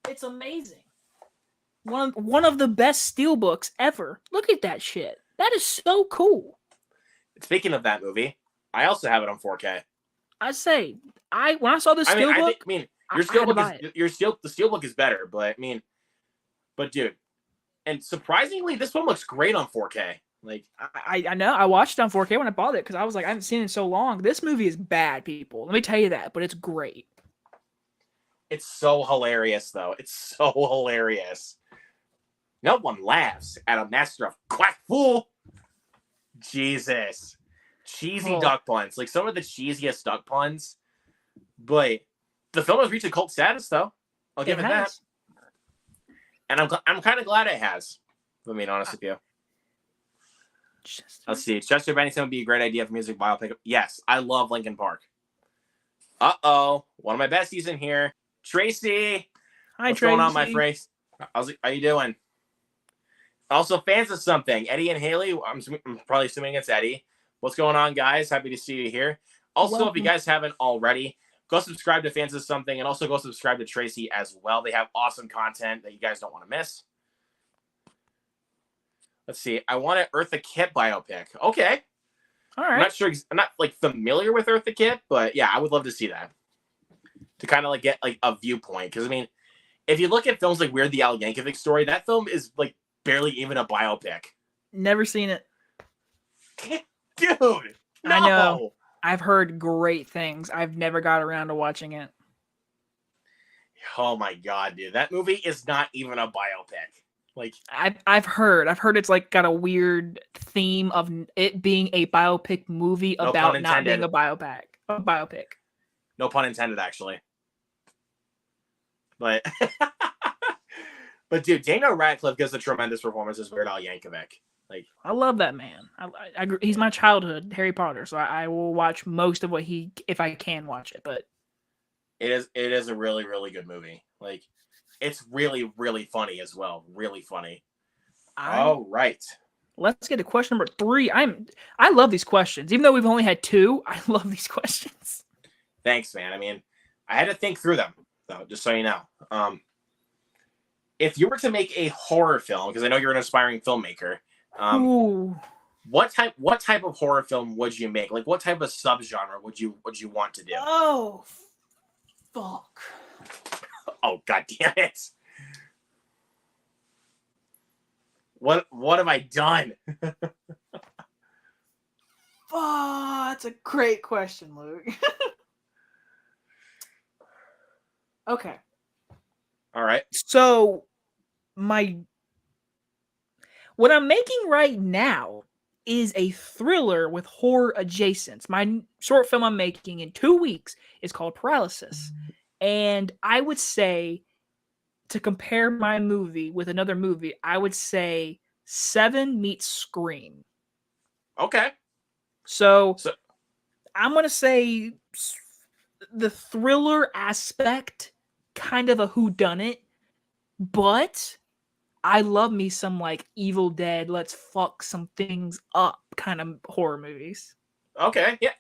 It's amazing. One of the best steelbooks ever. Look at that shit. That is so cool. Speaking of that movie, I also have it on 4K. I say, when I saw the steelbook, the steelbook is better, but dude, and surprisingly, this one looks great on 4K. Like, I know. I watched it on 4K when I bought it because I was like, I haven't seen it in so long. This movie is bad, people. Let me tell you that, but it's great. It's so hilarious, though. It's so hilarious. No one laughs at a master of quack fool. Jesus. Cheesy duck puns. Like, some of the cheesiest duck puns. But the film has reached a cult status, though. I'll give it that. And I'm kind of glad it has, if I'm being honest with you. Let's see. Chester Bennington would be a great idea for music biopic. Yes, I love Linkin Park. Uh-oh. One of my besties in here. Tracy. Hi, What's Tracy. going on, my friend? How you doing? Also, fans of something. Eddie and Haley. I'm probably assuming it's Eddie. What's going on, guys? Happy to see you here. Also, If you guys haven't already, go subscribe to Fans of Something and also go subscribe to Tracy as well. They have awesome content that you guys don't want to miss. let's see. I want an Eartha Kitt biopic. Okay. All I'm right. not sure. I'm not like familiar with Eartha Kitt, but yeah, I would love to see that. To kind of like get like a viewpoint. Because I mean, if you look at films like Weird the Al Yankovic Story, that film is like barely even a biopic. Never seen it. Dude, no. I know. I've heard great things. I've never got around to watching it. Oh my god, dude. That movie is not even a biopic. Like I've heard it's like got a weird theme of it being a biopic movie No about pun not being intended. a biopic. No pun intended, actually. But but dude, Daniel Radcliffe gives a tremendous performance as Weird Al Yankovic. Like I love that man. He's my childhood Harry Potter, so I will watch most of what he if I can watch it. But it is a really, really good movie. Like it's really, really funny as well. Really funny. All right. Let's get to question number 3. I love these questions. Even though we've only had 2, I love these questions. Thanks, man. I mean, I had to think through them, though, just so you know. If you were to make a horror film, because I know you're an aspiring filmmaker, what type of horror film would you make? Like, what type of subgenre would you want to do? Oh, fuck. Oh, god damn it. What have I done? Oh, that's a great question, Luke. Okay. All right. So, what I'm making right now is a thriller with horror adjacents. My short film I'm making in 2 weeks is called Paralysis. And I would say, to compare my movie with another movie, I would say Seven meets Scream. Okay. So I'm going to say the thriller aspect, kind of a whodunit, but I love me some like Evil Dead, let's fuck some things up kind of horror movies. Okay. Yeah.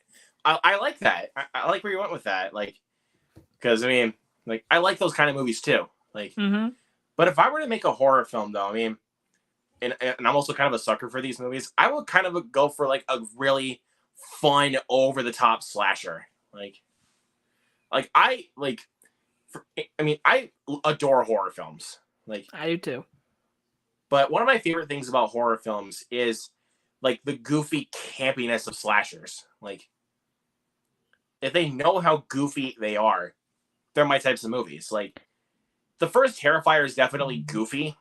I like that. I like where you went with that. Like, because I mean, like, I like those kind of movies too. Like, but if I were to make a horror film, though, I mean, and I'm also kind of a sucker for these movies, I would kind of go for like a really fun, over the top slasher. I adore horror films. Like, I do too. But one of my favorite things about horror films is like the goofy campiness of slashers. Like, if they know how goofy they are, they're my types of movies. Like, the first Terrifier is definitely goofy,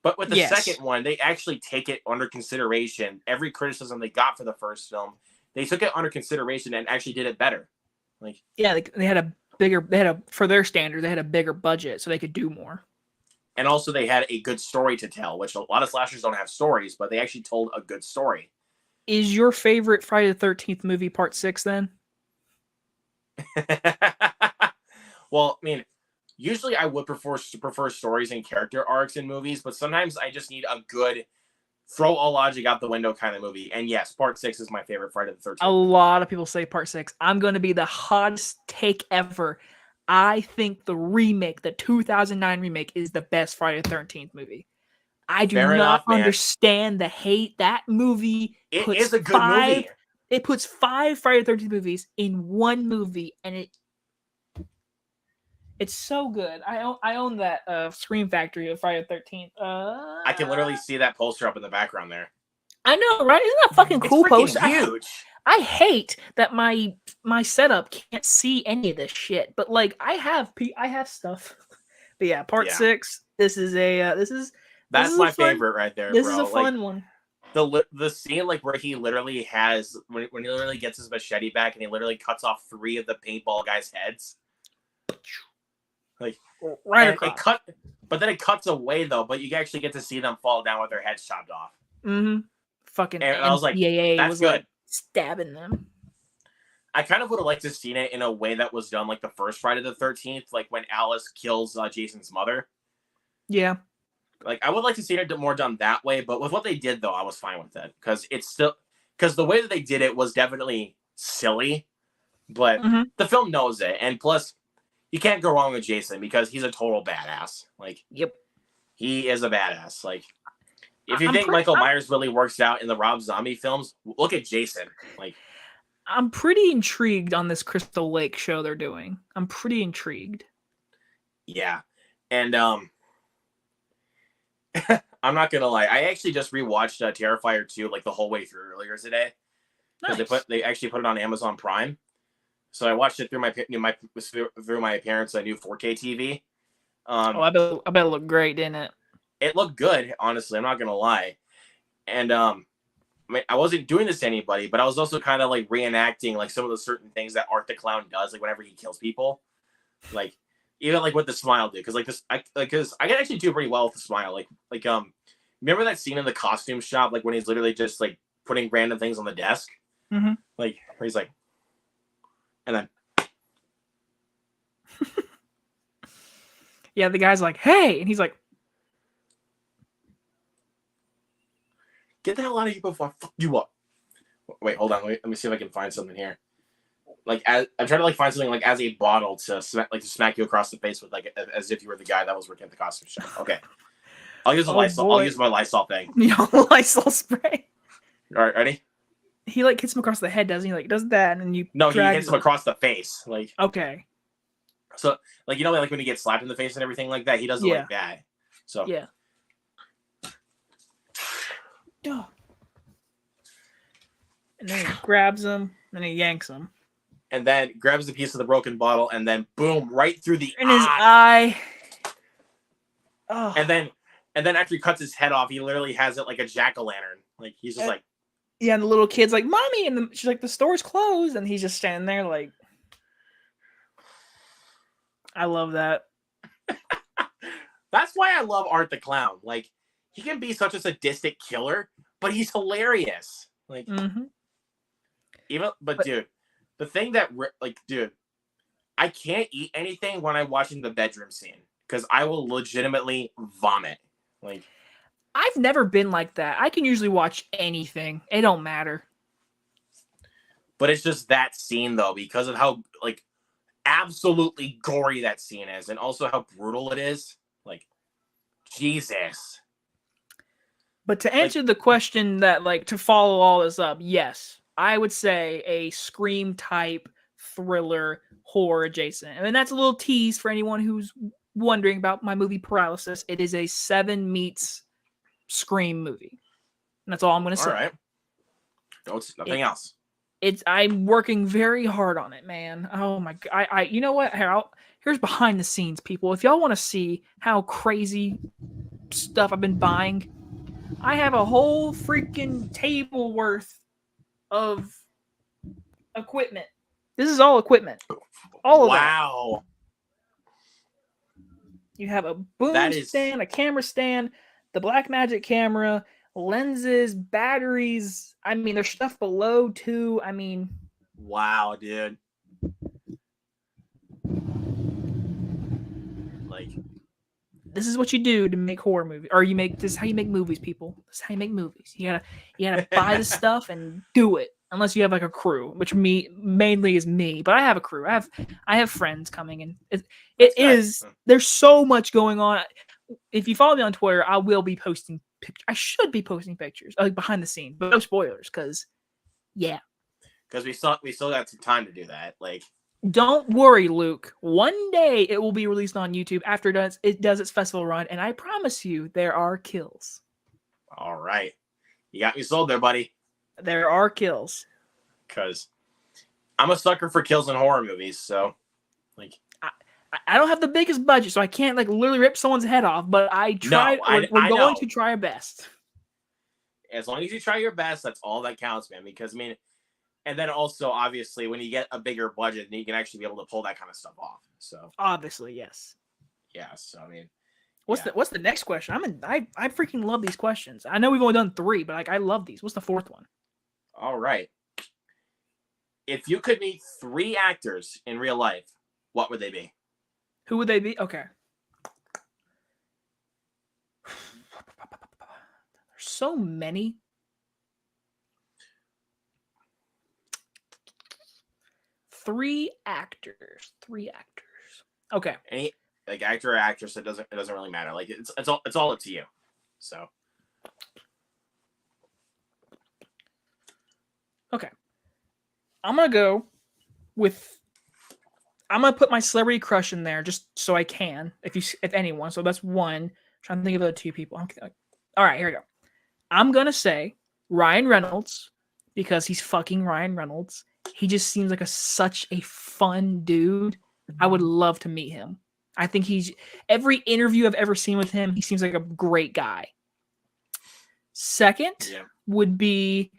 but with the second one, they actually take it under consideration. Every criticism they got for the first film, they took it under consideration and actually did it better. Like, yeah, for their standard, they had a bigger budget, so they could do more. And also they had a good story to tell, which a lot of slashers don't have stories, but they actually told a good story. Is your favorite Friday the 13th movie Part 6 then? Well, I mean, usually I would prefer stories and character arcs in movies, but sometimes I just need a good throw all logic out the window kind of movie. And yes, Part 6 is my favorite Friday the 13th. A lot of people say Part 6. I'm going to be the hottest take ever. I think the 2009 remake, is the best Friday the 13th movie. I do not understand the hate. That movie is a good movie. It puts 5 Friday the 13th movies in one movie, and it's so good. I own that Scream Factory of Friday the 13th. I can literally see that poster up in the background there. I know, right? Isn't that a fucking cool poster? Huge. I hate that my setup can't see any of this shit, but like I have stuff. But yeah, Part 6. That's my favorite right there. This is a fun one. The scene like where he literally has when he literally gets his machete back and he literally cuts off 3 of the paintball guys' heads. Like right across. But then it cuts away though. But you actually get to see them fall down with their heads chopped off. Fucking. And I was like, that's good. Like, stabbing them. I kind of would have liked to seen it in a way that was done like the first Friday the 13th, like when Alice kills Jason's mother. Yeah. Like I would like to see it more done that way, but with what they did though, I was fine with it because the way that they did it was definitely silly, but the film knows it, and plus you can't go wrong with Jason because he's a total badass. Like, yep, he is a badass. Like, If you think Michael Myers really works out in the Rob Zombie films, look at Jason. Like, I'm pretty intrigued on this Crystal Lake show they're doing. I'm pretty intrigued. Yeah, and I'm not gonna lie. I actually just rewatched Terrifier 2 like the whole way through earlier today because Nice. they actually put it on Amazon Prime. So I watched it through my parents' new 4K TV. I bet it looked great, didn't it? It looked good, honestly. I'm not gonna lie. And I wasn't doing this to anybody, but I was also kind of like reenacting like some of the certain things that Art the Clown does, like whenever he kills people, like even like what the smile did, because I can actually do pretty well with the smile, remember that scene in the costume shop, like when he's literally just like putting random things on the desk, like where he's like, and then yeah, the guy's like, "Hey," and he's like, "Get the hell out of here before I fuck you up." Wait, hold on. Let me see if I can find something here. Like, I'm trying to like find something like as a bottle to smack you across the face with, like as if you were the guy that was working at the costume shop. Okay, I'll use Lysol. I'll use my Lysol thing. Lysol spray. All right, ready? He like hits him across the head, doesn't he? Like does that, and then you. No, he hits him across the face. Like okay. So like like when he gets slapped in the face and everything like that, he does it like that. So yeah. And then he grabs him, and he yanks him. And then grabs the piece of the broken bottle, and then boom, right through the his eye. Oh. And then after he cuts his head off, he literally has it like a jack-o'-lantern. Like he's just like, yeah, and the little kid's like, "Mommy," and she's like, "The store's closed," and he's just standing there like. I love that. That's why I love Art the Clown. Like, he can be such a sadistic killer, but he's hilarious. Like, dude, the thing that, like, dude, I can't eat anything when I'm watching the bedroom scene because I will legitimately vomit. Like, I've never been like that. I can usually watch anything. It don't matter. But it's just that scene, though, because of how, like, absolutely gory that scene is, and also how brutal it is. Like, Jesus. But to answer the question that, like, to follow all this up, yes, I would say a Scream type thriller horror adjacent. And that's a little tease for anyone who's wondering about my movie paralysis. It is a 7 meets Scream movie. And that's all I'm going to say. All right. Nothing else. I'm working very hard on it, man. Oh my god! You know what? Here's behind the scenes, people. If y'all want to see how crazy stuff I've been buying, I have a whole freaking table worth of equipment. This is all equipment. All of wow. That. You have a boom stand, a camera stand, the Blackmagic camera, lenses, batteries. I mean, there's stuff below too. I mean, wow, dude. Like, this is what you do to make horror movies, or this is how you make movies, people. This is how you make movies. You gotta buy the stuff and do it. Unless you have like a crew, which mainly is me, but I have a crew. I have friends coming, and there's so much going on. If you follow me on Twitter, I will be posting pictures. I should be posting pictures like behind the scenes, but no spoilers, because we still got some time to do that. Like, don't worry, Luke. One day it will be released on YouTube after it does its festival run, and I promise you there are kills. All right, you got me sold there, buddy. There are kills. Because I'm a sucker for kills in horror movies, so like. I don't have the biggest budget, so I can't like literally rip someone's head off. But I tried. We're going to try our best. As long as you try your best, that's all that counts, man. Because I mean, and then also obviously when you get a bigger budget, you can actually be able to pull that kind of stuff off. So obviously, yes. Yeah. So I mean, what's the next question? I freaking love these questions. I know we've only done 3, but like I love these. What's the 4th one? All right. If you could meet 3 actors in real life, what would they be? Who would they be? Okay. There's so many. Three actors. Okay. Any like actor or actress, it doesn't really matter. Like it's all up to you. So. Okay. I'm going to put my celebrity crush in there just so I can, if anyone. So that's one. I'm trying to think of the two people. All right, here we go. I'm going to say Ryan Reynolds because he's fucking Ryan Reynolds. He just seems like such a fun dude. I would love to meet him. I think every interview I've ever seen with him, he seems like a great guy. Second would be,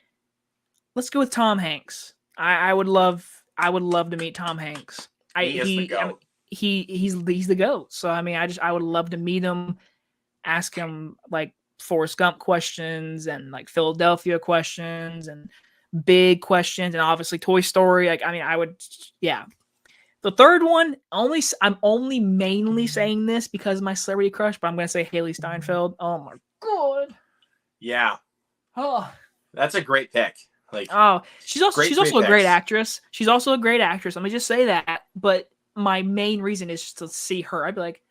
let's go with Tom Hanks. I would love to meet Tom Hanks. He's the GOAT. So I mean, I would love to meet him, ask him like Forrest Gump questions and like Philadelphia questions and big questions and obviously Toy Story. Like, I mean, I would, yeah. The third one, I'm only mainly saying this because of my celebrity crush, but I'm gonna say Haley Steinfeld. Oh my god. Yeah. Oh, that's a great pick. Like, she's also a great actress. She's also a great actress. Let me just say that. But my main reason is just to see her. I'd be like,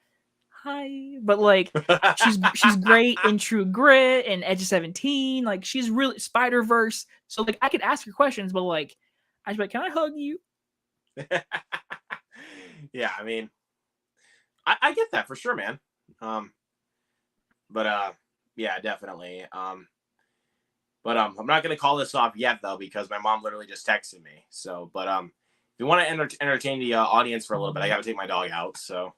hi. But like, she's great in True Grit and Edge of 17. Like, she's really Spider-Verse. So like, I could ask her questions, but like, I'd be like, can I hug you? Yeah, I mean, I get that for sure, man. Yeah, definitely. But I'm not going to call this off yet, though, because my mom literally just texted me. So, but if you want to entertain the audience for a little bit, I got to take my dog out. So.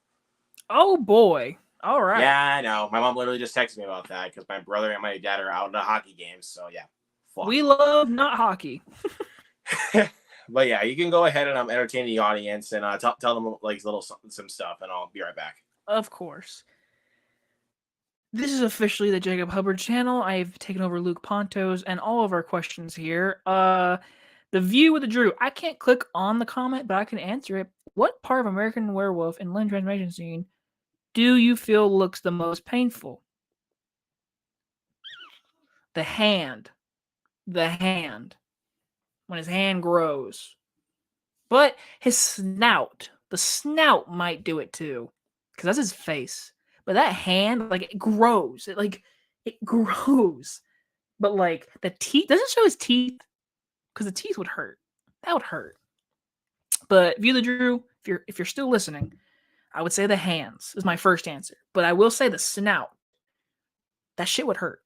Oh, boy. All right. Yeah, I know. My mom literally just texted me about that because my brother and my dad are out in a hockey game. So, yeah. Fuck. We love not hockey. But, yeah, you can go ahead and entertain the audience and tell them like some stuff, and I'll be right back. Of course. This is officially the Jacob Hubbard channel. I've taken over Luke Ponto's and all of our questions here. The View with the Drew. I can't click on the comment, but I can answer it. What part of American Werewolf and Lynn transformation scene do you feel looks the most painful? The hand. The hand. When his hand grows. But his snout. The snout might do it too. Because that's his face. But that hand, like, it grows. It grows. But, like, the teeth, doesn't show his teeth. Because the teeth would hurt. That would hurt. But View the Drew, if you're still listening, I would say the hands is my first answer. But I will say the snout. That shit would hurt.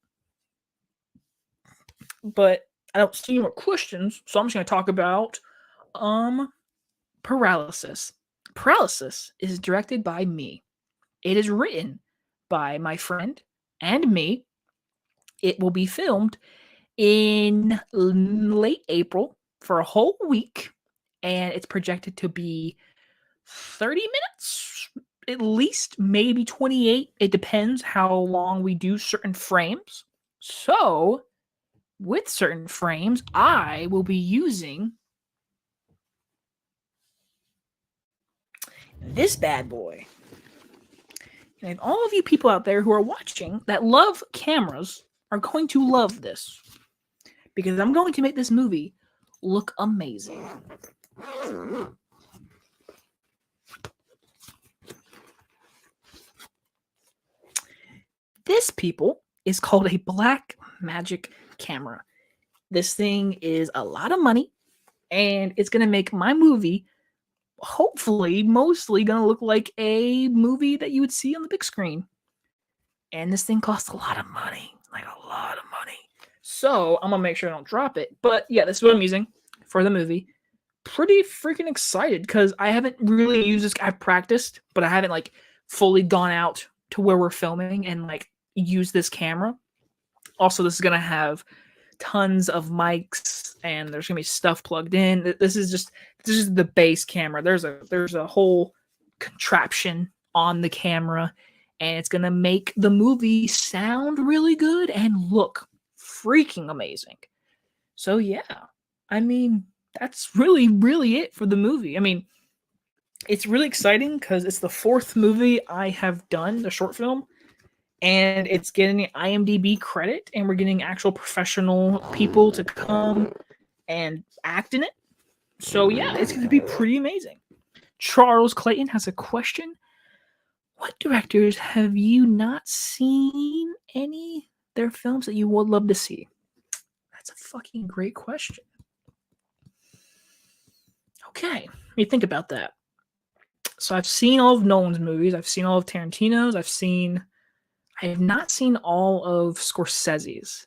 But I don't see any more questions, so I'm just going to talk about Paralysis. Paralysis is directed by me. It is written by my friend and me. It will be filmed in late April for a whole week, and it's projected to be 30 minutes, at least, maybe 28. It depends how long we do certain frames. So, with certain frames, I will be using this bad boy. And all of you people out there who are watching that love cameras are going to love this. Because I'm going to make this movie look amazing. This, people, is called a Black Magic camera. This thing is a lot of money, and it's going to make my movie hopefully mostly going to look like a movie that you would see on the big screen. And this thing costs a lot of money, like a lot of money. So I'm going to make sure I don't drop it. But yeah, this is what I'm using for the movie. Pretty freaking excited because I haven't really used this. I've practiced, but I haven't like fully gone out to where we're filming and like use this camera. Also, this is going to have tons of mics and there's going to be stuff plugged in. This is the base camera. There's a whole contraption on the camera, and it's going to make the movie sound really good and look freaking amazing. So yeah, I mean, that's really, really it for the movie. I mean, it's really exciting because it's the 4th movie I have done, the short film, and it's getting IMDb credit, and we're getting actual professional people to come and act in it. So yeah, it's going to be pretty amazing. Charles Clayton has a question. What directors have you not seen any there are films that you would love to see? That's a fucking great question. Okay, let me think about that. So I've seen all of Nolan's movies. I've seen all of Tarantino's. I have not seen all of Scorsese's.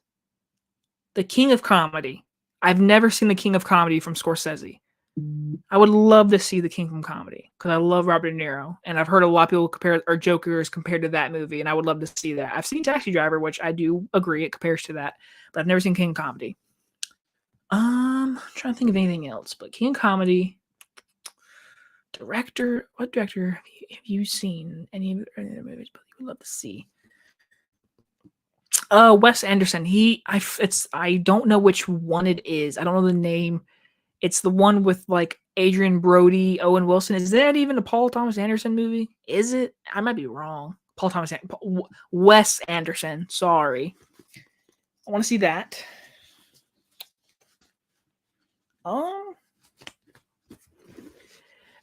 The King of Comedy. I've never seen The King of Comedy from Scorsese. I would love to see The King of Comedy because I love Robert De Niro, and I've heard a lot of people compare or jokers compared to that movie, and I would love to see that. I've seen Taxi Driver, which I do agree it compares to that, but I've never seen King of Comedy. I'm trying to think of anything else, but King of Comedy. Director, what director have you seen any of the movies? But you would love to see. Wes Anderson. I don't know which one it is. I don't know the name. It's the one with like Adrian Brody, Owen Wilson. Is that even a Paul Thomas Anderson movie? Is it? I might be wrong. Wes Anderson. Sorry. I want to see that.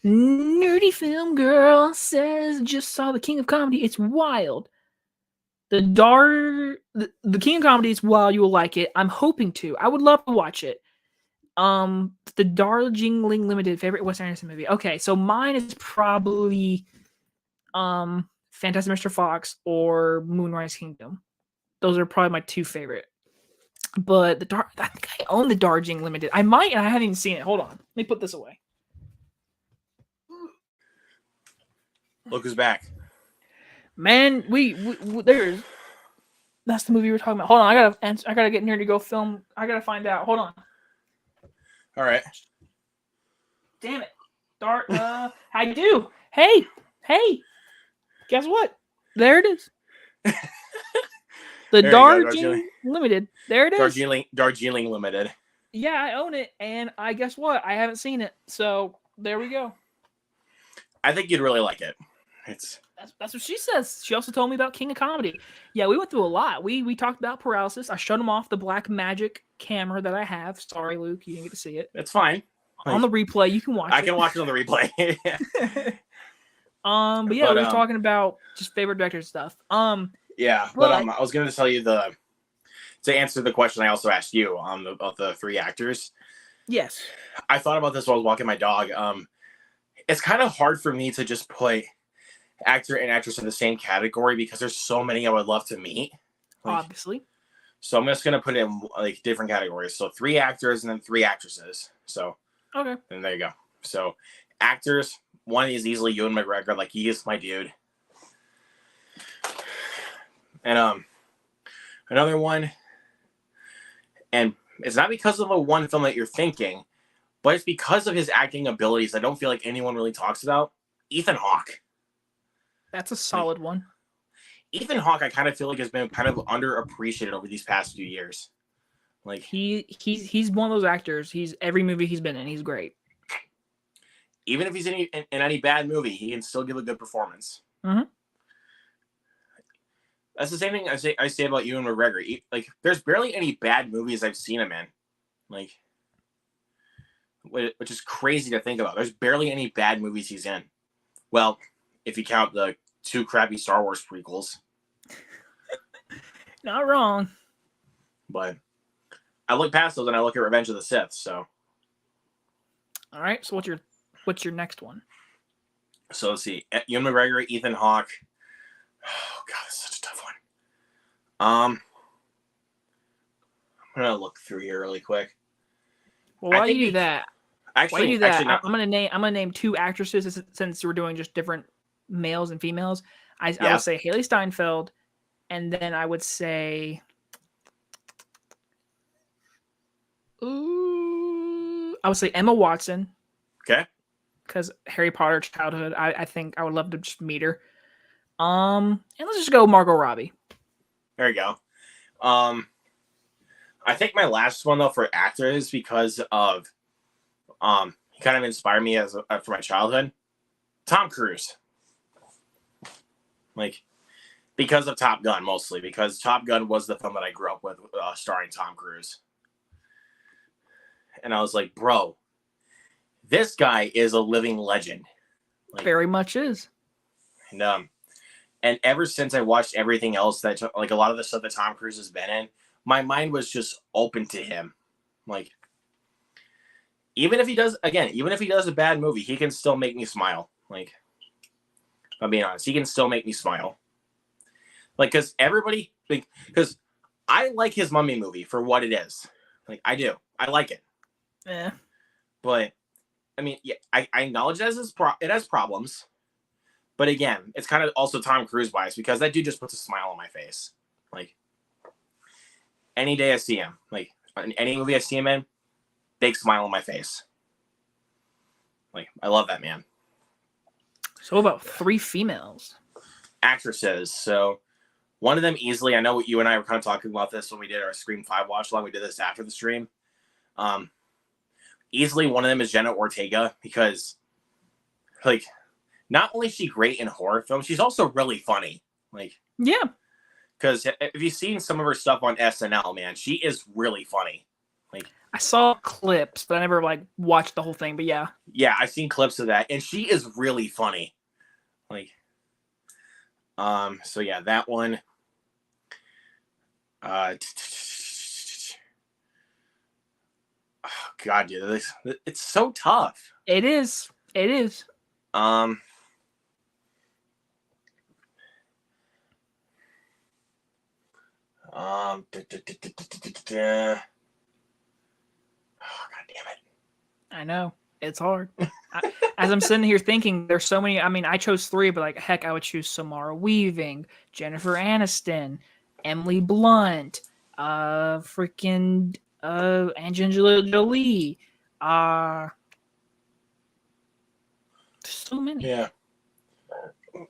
Nerdy film girl says just saw The King of Comedy. It's wild. The King of Comedy is wild. You will like it. I'm hoping to. I would love to watch it. The Darjeeling Limited favorite Wes Anderson movie. Okay, so mine is probably Fantastic Mr. Fox or Moonrise Kingdom. Those are probably my two favorite. But I think I own the Darjeeling Limited. I might, and I haven't even seen it. Hold on. Let me put this away. Look who's back. Man, that's the movie we're talking about. Hold on, I gotta get in here to go film. I gotta find out. Hold on. All right. Damn it. I do. Hey. Guess what? There it is. The Darjeeling Limited. There it is. Darjeeling Limited. Yeah, I own it, and I guess what? I haven't seen it, so there we go. I think you'd really like it. That's what she says. She also told me about King of Comedy. Yeah, we went through a lot. We talked about paralysis. I showed him off the Black Magic camera that I have. Sorry, Luke, you didn't get to see it. It's fine. On the replay, you can watch it. I can watch it on the replay. But yeah, we were talking about just favorite director stuff. Yeah, but I was going to tell you to answer the question I also asked you about the three actors. Yes. I thought about this while I was walking my dog. It's kind of hard for me to just put actor and actress in the same category because there's so many I would love to meet. Obviously. So I'm just going to put it in like different categories. So 3 actors and then 3 actresses. So okay. And there you go. So actors, one is easily Ewan McGregor. Like, he is my dude. And another one, and it's not because of a one film that you're thinking, but it's because of his acting abilities I don't feel like anyone really talks about. Ethan Hawke. That's a solid one. Ethan Hawke, I kind of feel like has been kind of underappreciated over these past few years. Like, he's one of those actors. He's every movie he's been in, he's great. Even if he's in any bad movie, he can still give a good performance. Mm-hmm. That's the same thing I say about Ewan McGregor. Like, there's barely any bad movies I've seen him in. Like, which is crazy to think about. There's barely any bad movies he's in. Well, if you count the 2 crappy Star Wars prequels. Not wrong. But I look past those and I look at Revenge of the Sith, so. All right, so what's your next one? So let's see. Ewan McGregor, Ethan Hawke. Oh, God, this is such a tough one. I'm going to look through here really quick. Well, while you do that, I'm gonna name 2 actresses since we're doing just different males and females. I would say Haley Steinfeld, and then I would say, Emma Watson. Okay. Because Harry Potter childhood, I think I would love to just meet her. And let's just go Margot Robbie. There you go. I think my last one though for actor is because of he kind of inspired me for my childhood. Tom Cruise. Like, because of Top Gun mostly, because Top Gun was the film that I grew up with starring Tom Cruise. And I was like, bro, this guy is a living legend. Like, very much is. And ever since I watched everything else that, like, a lot of the stuff that Tom Cruise has been in, my mind was just open to him. Like, even if he does a bad movie, he can still make me smile. Like, if I'm being honest, he can still make me smile. Like, because I like his Mummy movie for what it is. Like, I do. I like it. Yeah. But, I mean, yeah, I acknowledge it has problems. But again, it's kind of also Tom Cruise bias because that dude just puts a smile on my face. Like, any day I see him, like, any movie I see him in, big smile on my face. Like, I love that man. So about 3 females. Actresses. So, one of them easily, I know you and I were kind of talking about this when we did our Scream 5 watch along. We did this after the stream. Easily one of them is Jenna Ortega because, like, not only is she great in horror films, she's also really funny. Like, yeah. Because if you've seen some of her stuff on SNL, man, she is really funny. Like, I saw clips, but I never like watched the whole thing. But yeah. Yeah, I've seen clips of that, and she is really funny. Like, so yeah, that one. Oh God, dude, it's so tough. It is. It is. Oh, God damn it. I know. It's hard. As I'm sitting here thinking, there's so many. I mean, I chose 3, but like, heck, I would choose Samara Weaving, Jennifer Aniston, Emily Blunt, freaking Angelina Jolie. So many. Yeah.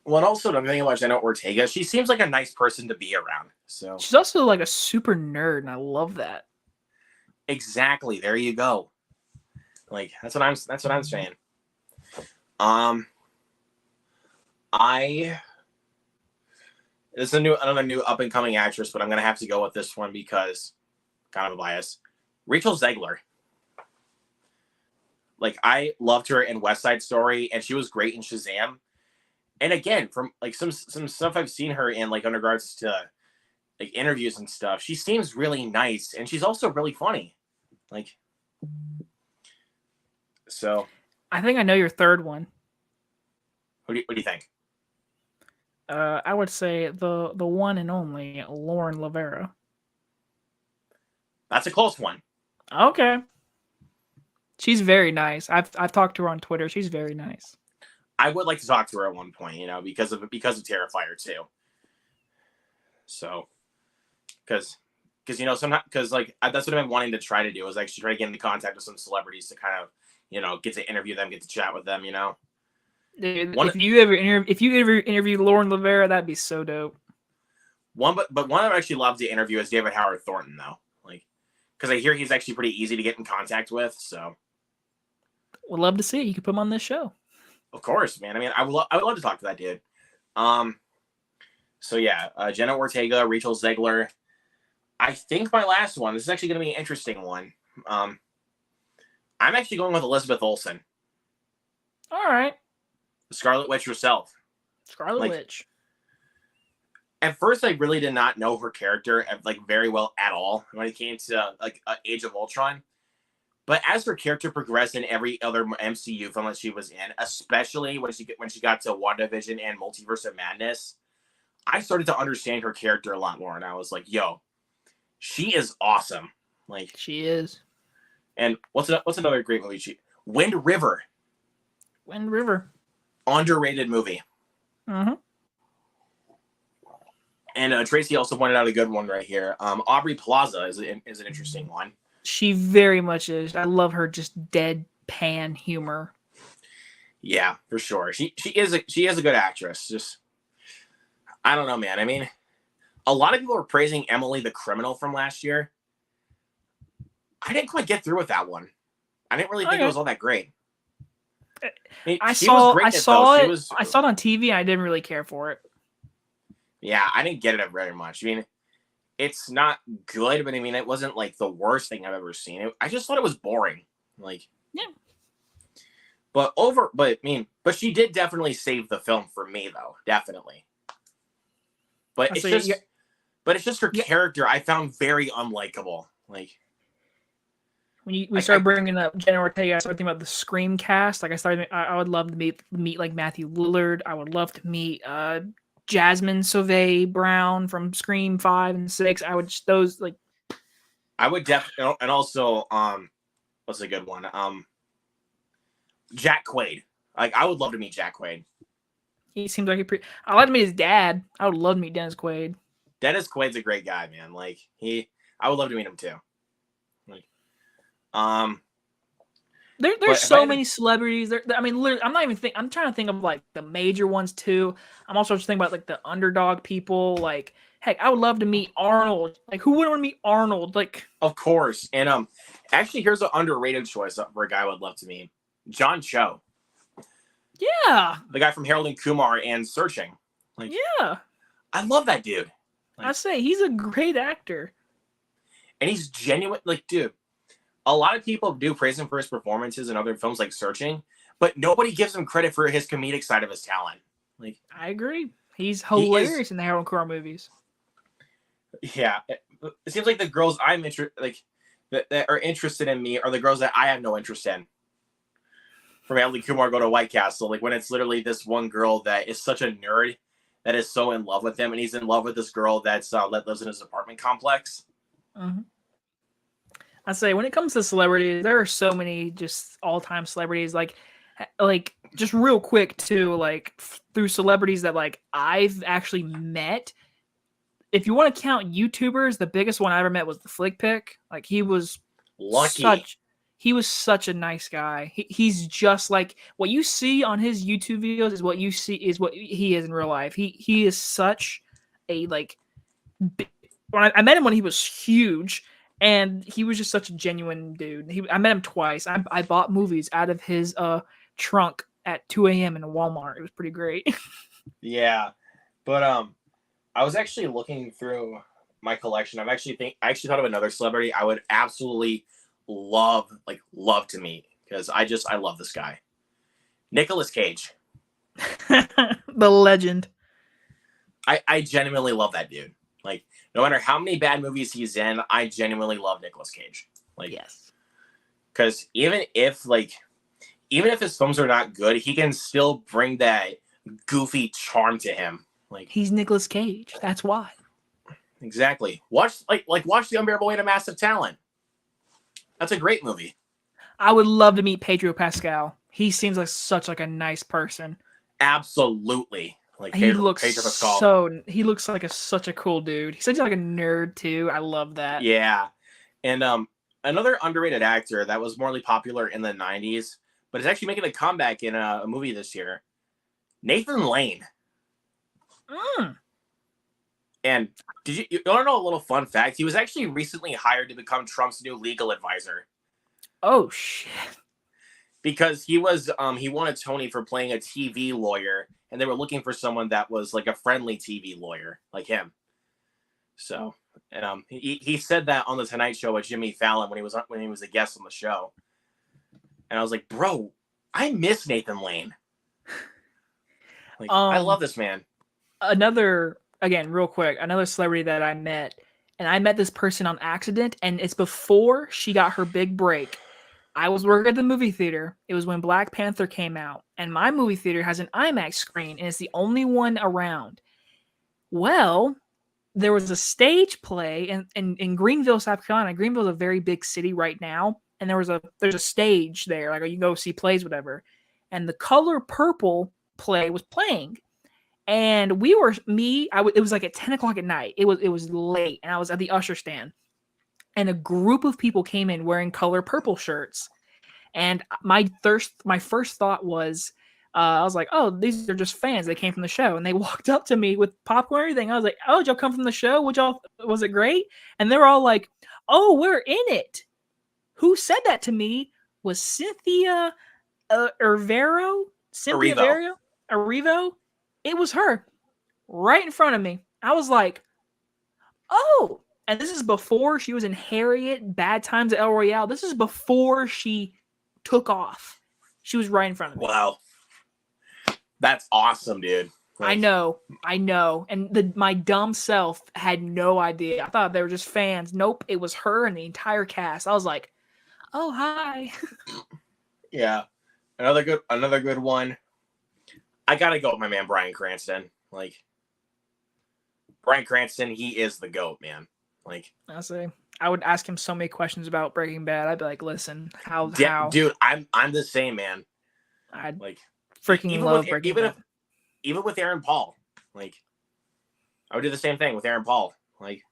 Well, and also, I'm thinking about Jenna Ortega. She seems like a nice person to be around. So she's also like a super nerd, and I love that. Exactly. There you go. Like, that's what I'm saying. This is another new up and coming actress, but I'm gonna have to go with this one because kind of a bias. Rachel Zegler. Like, I loved her in West Side Story, and she was great in Shazam. And again, from like some stuff I've seen her in, like in regards to like interviews and stuff, she seems really nice, and she's also really funny. Like, so I think I know your third one. What do you think? I would say the one and only Lauren Lavera. That's a close one. Okay. She's very nice. I've talked to her on Twitter. She's very nice. I would like to talk to her at one point, you know, because of Terrifier too. So, because you know, sometimes, because like that's what I've been wanting to try to do, is actually try to get into contact with some celebrities to kind of, you know, get to interview them, get to chat with them, you know. Dude, if you ever interview Lauren Lavera, that'd be so dope. But one I actually love to interview is David Howard Thornton, though, like, because I hear he's actually pretty easy to get in contact with. So, would love to see it. You could put him on this show. Of course, man. I mean, I would love to talk to that dude. So yeah, Jenna Ortega, Rachel Zegler. I think my last one. This is actually going to be an interesting one. I'm actually going with Elizabeth Olsen. All right. The Scarlet Witch herself. Scarlet Witch. At first, I really did not know her character like very well at all when it came to like Age of Ultron. But as her character progressed in every other MCU film that she was in, especially when she got to WandaVision and Multiverse of Madness, I started to understand her character a lot more, and I was like, "Yo, she is awesome!" Like, she is. And what's another great movie? Wind River. Wind River. Underrated movie. Mm-hmm. And Tracy also pointed out a good one right here. Aubrey Plaza is an interesting one. She very much is. I love her just deadpan humor. Yeah, for sure. She is a good actress. Just, I don't know, man. I mean, a lot of people were praising Emily the Criminal from last year. I didn't quite get through with that one. I didn't really think it was all that great. I saw it on TV. And I didn't really care for it. Yeah, I didn't get it very much. I mean, it's not good, but I mean, it wasn't like the worst thing I've ever seen. I just thought it was boring. Like, yeah. But she did definitely save the film for me, though. Definitely. but I it's say, just, but it's just her yeah. character I found very unlikable. Like when we started bringing up Jenna Ortega, I started thinking about the Scream cast. Like I would love to meet like Matthew Lillard. I would love to meet Jasmine Sauvé Brown from Scream 5 and 6. I would just, those like. I would definitely, and also what's a good one? Jack Quaid. Like I would love to meet Jack Quaid. He seems like I'd like to meet his dad. I would love to meet Dennis Quaid. Dennis Quaid's a great guy, man. Like I would love to meet him too. Like, there's so many celebrities. I mean, literally, I'm trying to think of like the major ones too. I'm also just thinking about like the underdog people. Like, heck, I would love to meet Arnold. Like, who wouldn't want to meet Arnold? Like, of course. And actually, here's an underrated choice for a guy I would love to meet: John Cho. Yeah, the guy from Harold and Kumar and Searching. Like, yeah, I love that dude. Like, I say he's a great actor, and he's genuine. Like, dude, a lot of people do praise him for his performances in other films like Searching, but nobody gives him credit for his comedic side of his talent. Like, I agree. He's hilarious in the Harold and Kumar movies. Yeah, it seems like the girls I'm that are interested in me are the girls that I have no interest in. From Harold and Kumar go to White Castle, like when it's literally this one girl that is such a nerd that is so in love with him, and he's in love with this girl that lives in his apartment complex. Mm-hmm. I say when it comes to celebrities, there are so many just all-time celebrities. Like just real quick too, like through celebrities that like I've actually met. If you want to count YouTubers, the biggest one I ever met was the Flick Pick. Like he was lucky. He was such a nice guy. He's just like what you see on his YouTube videos is what you see is what he is in real life. He is such a like. When I met him when he was huge, and he was just such a genuine dude. I met him twice. I bought movies out of his trunk at 2 a.m. in a Walmart. It was pretty great. Yeah, but I was actually looking through my collection. I actually thought of another celebrity I would absolutely love to meet because I love this guy, Nicolas Cage. The legend. I genuinely love that dude. Like no matter how many bad movies he's in, I genuinely love Nicolas Cage. Like yes, because even if his films are not good, he can still bring that goofy charm to him. Like he's Nicolas Cage. That's why. Exactly. Watch The Unbearable Weight of Massive Talent. That's a great movie. I would love to meet Pedro Pascal. He seems like such like a nice person. Absolutely. Like he looks like such a cool dude. He's like a nerd too. I love that. Yeah. And another underrated actor that was more popular in the 90s, but is actually making a comeback in a movie this year. Nathan Lane. And you want to know a little fun fact? He was actually recently hired to become Trump's new legal advisor. Oh shit! Because he won a Tony for playing a TV lawyer, and they were looking for someone that was like a friendly TV lawyer like him. So, and he said that on the Tonight Show with Jimmy Fallon when he was a guest on the show. And I was like, bro, I miss Nathan Lane. Like, I love this man. Again, real quick, another celebrity that I met, and I met this person on accident, and it's before she got her big break. I was working at the movie theater. It was when Black Panther came out, and my movie theater has an IMAX screen, and it's the only one around. Well, there was a stage play in Greenville, South Carolina. Greenville's a very big city right now, and there's a stage there, like you can go see plays, whatever. And the Color Purple play was playing. And it was like at 10 o'clock at night. It was late, and I was at the usher stand. And a group of people came in wearing Color Purple shirts. And my first thought was, I was like, oh, these are just fans. They came from the show. And they walked up to me with popcorn and everything. I was like, oh, did y'all come from the show? Was it great? And they were all like, oh, we're in it. Who said that to me was Cynthia Erivo. It was her right in front of me. I was like, oh, and this is before she was in Harriet, Bad Times at El Royale. This is before she took off. She was right in front of me. Wow. That's awesome, dude. I know, and my dumb self had no idea. I thought they were just fans. Nope, it was her and the entire cast. I was like, "Oh, hi." Yeah, another good one. I gotta go with my man Bryan Cranston. Like Bryan Cranston, he is the GOAT, man. Like I would ask him so many questions about Breaking Bad. I'd be like, "Listen, how?" Dude, I'm the same, man. I'd like freaking love Breaking Bad. Even with Aaron Paul, like I would do the same thing with Aaron Paul. Like,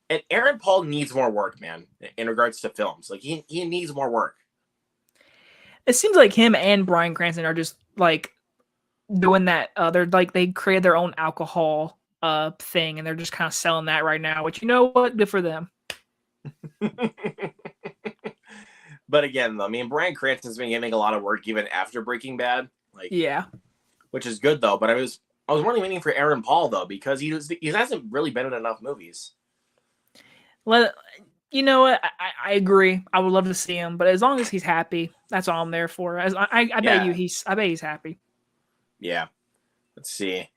and Aaron Paul needs more work, man. In regards to films, like he needs more work. It seems like him and Bryan Cranston are just like doing that. They're like they created their own alcohol thing, and they're just kind of selling that right now. Which, you know what, good for them. But again, though, I mean, Bryan Cranston's been getting a lot of work even after Breaking Bad. Like, yeah, which is good though. But I was really waiting for Aaron Paul though, because he hasn't really been in enough movies. You know what? I agree. I would love to see him, but as long as he's happy, that's all I'm there for. I bet he's happy. Yeah. Let's see.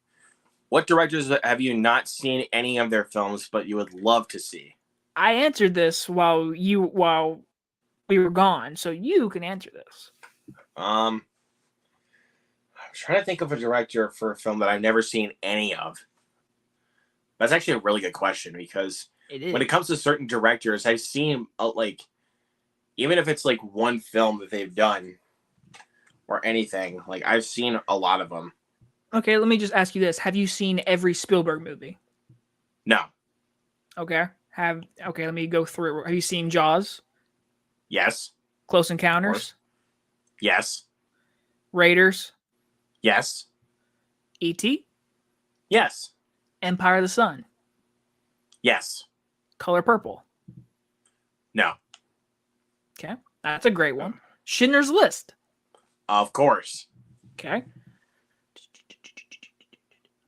What directors have you not seen any of their films, but you would love to see? I answered this while we were gone, so you can answer this. I'm trying to think of a director for a film that I've never seen any of. That's actually a really good question, because when it comes to certain directors, I've seen like, even if it's like one film that they've done or anything, like I've seen a lot of them. Okay, let me just ask you this: have you seen every Spielberg movie? No. Okay. Let me go through. Have you seen Jaws? Yes. Close Encounters? Yes. Raiders? Yes. E.T.? Yes. Empire of the Sun? Yes. Color Purple? No. Okay, that's a great one. Schindler's List? Of course. Okay. I'm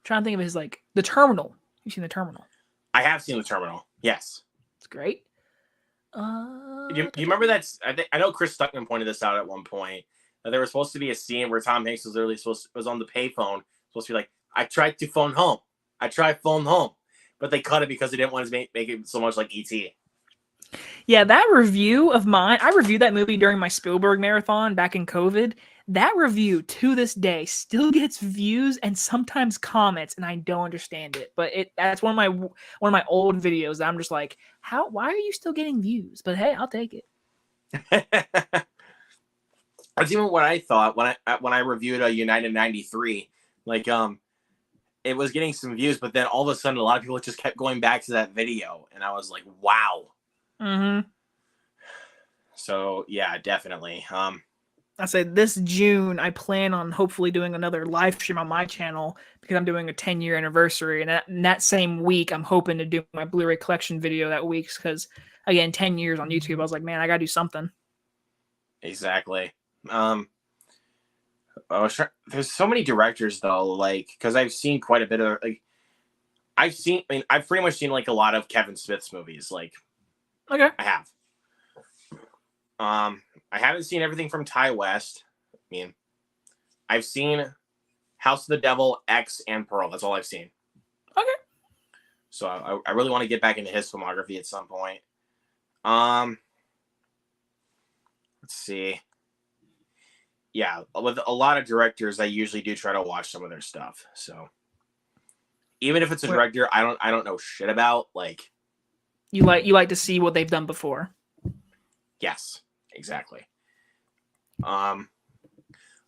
trying to think of his, like, The Terminal. You've seen The Terminal? I have seen The Terminal. Yes. It's great. Do you remember that? I know Chris Stuckman pointed this out at one point, that there was supposed to be a scene where Tom Hanks was literally was on the payphone, supposed to be like, I tried to phone home. But they cut it because they didn't want to make it so much like E.T. Yeah, that review of mine, I reviewed that movie during my Spielberg marathon back in COVID. That review to this day still gets views and sometimes comments, and I don't understand it. But that's one of my old videos that I'm just like, why are you still getting views? But hey, I'll take it. That's even what I thought when I reviewed a United 93. Like, it was getting some views, but then all of a sudden a lot of people just kept going back to that video, and I was like, wow. Mm-hmm. So yeah, definitely. I said this June I plan on hopefully doing another live stream on my channel, because I'm doing a 10-year anniversary, and that same week I'm hoping to do my Blu-ray collection video that week, because again, 10 years on YouTube, I was like, man, I gotta do something. Exactly. There's so many directors though, like, because I've seen quite a bit of, like, I've pretty much seen like a lot of Kevin Smith's movies. Like, okay, I have. I haven't seen everything from Ty West. I mean, I've seen House of the Devil, X, and Pearl. That's all I've seen. Okay. So I really want to get back into his filmography at some point. Let's see. Yeah, with a lot of directors, I usually do try to watch some of their stuff. So even if it's a director I don't know shit about, like, you like to see what they've done before. Yes, exactly. Because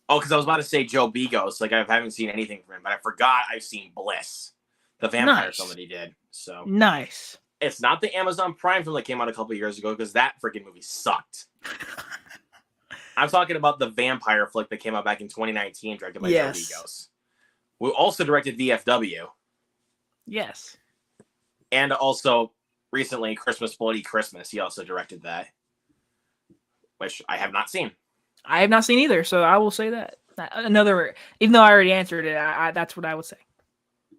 I was about to say Joe Bigos. Like, I haven't seen anything from him, but I forgot I've seen Bliss, the vampire film that he did. So nice. It's not the Amazon Prime film that came out a couple of years ago, because that freaking movie sucked. I'm talking about the vampire flick that came out back in 2019, directed by Joe Bigos, who also directed VFW. Yes. And also recently, Christmas Bloody Christmas. He also directed that, which I have not seen. I have not seen either, so I will say that. Even though I already answered it, that's what I would say.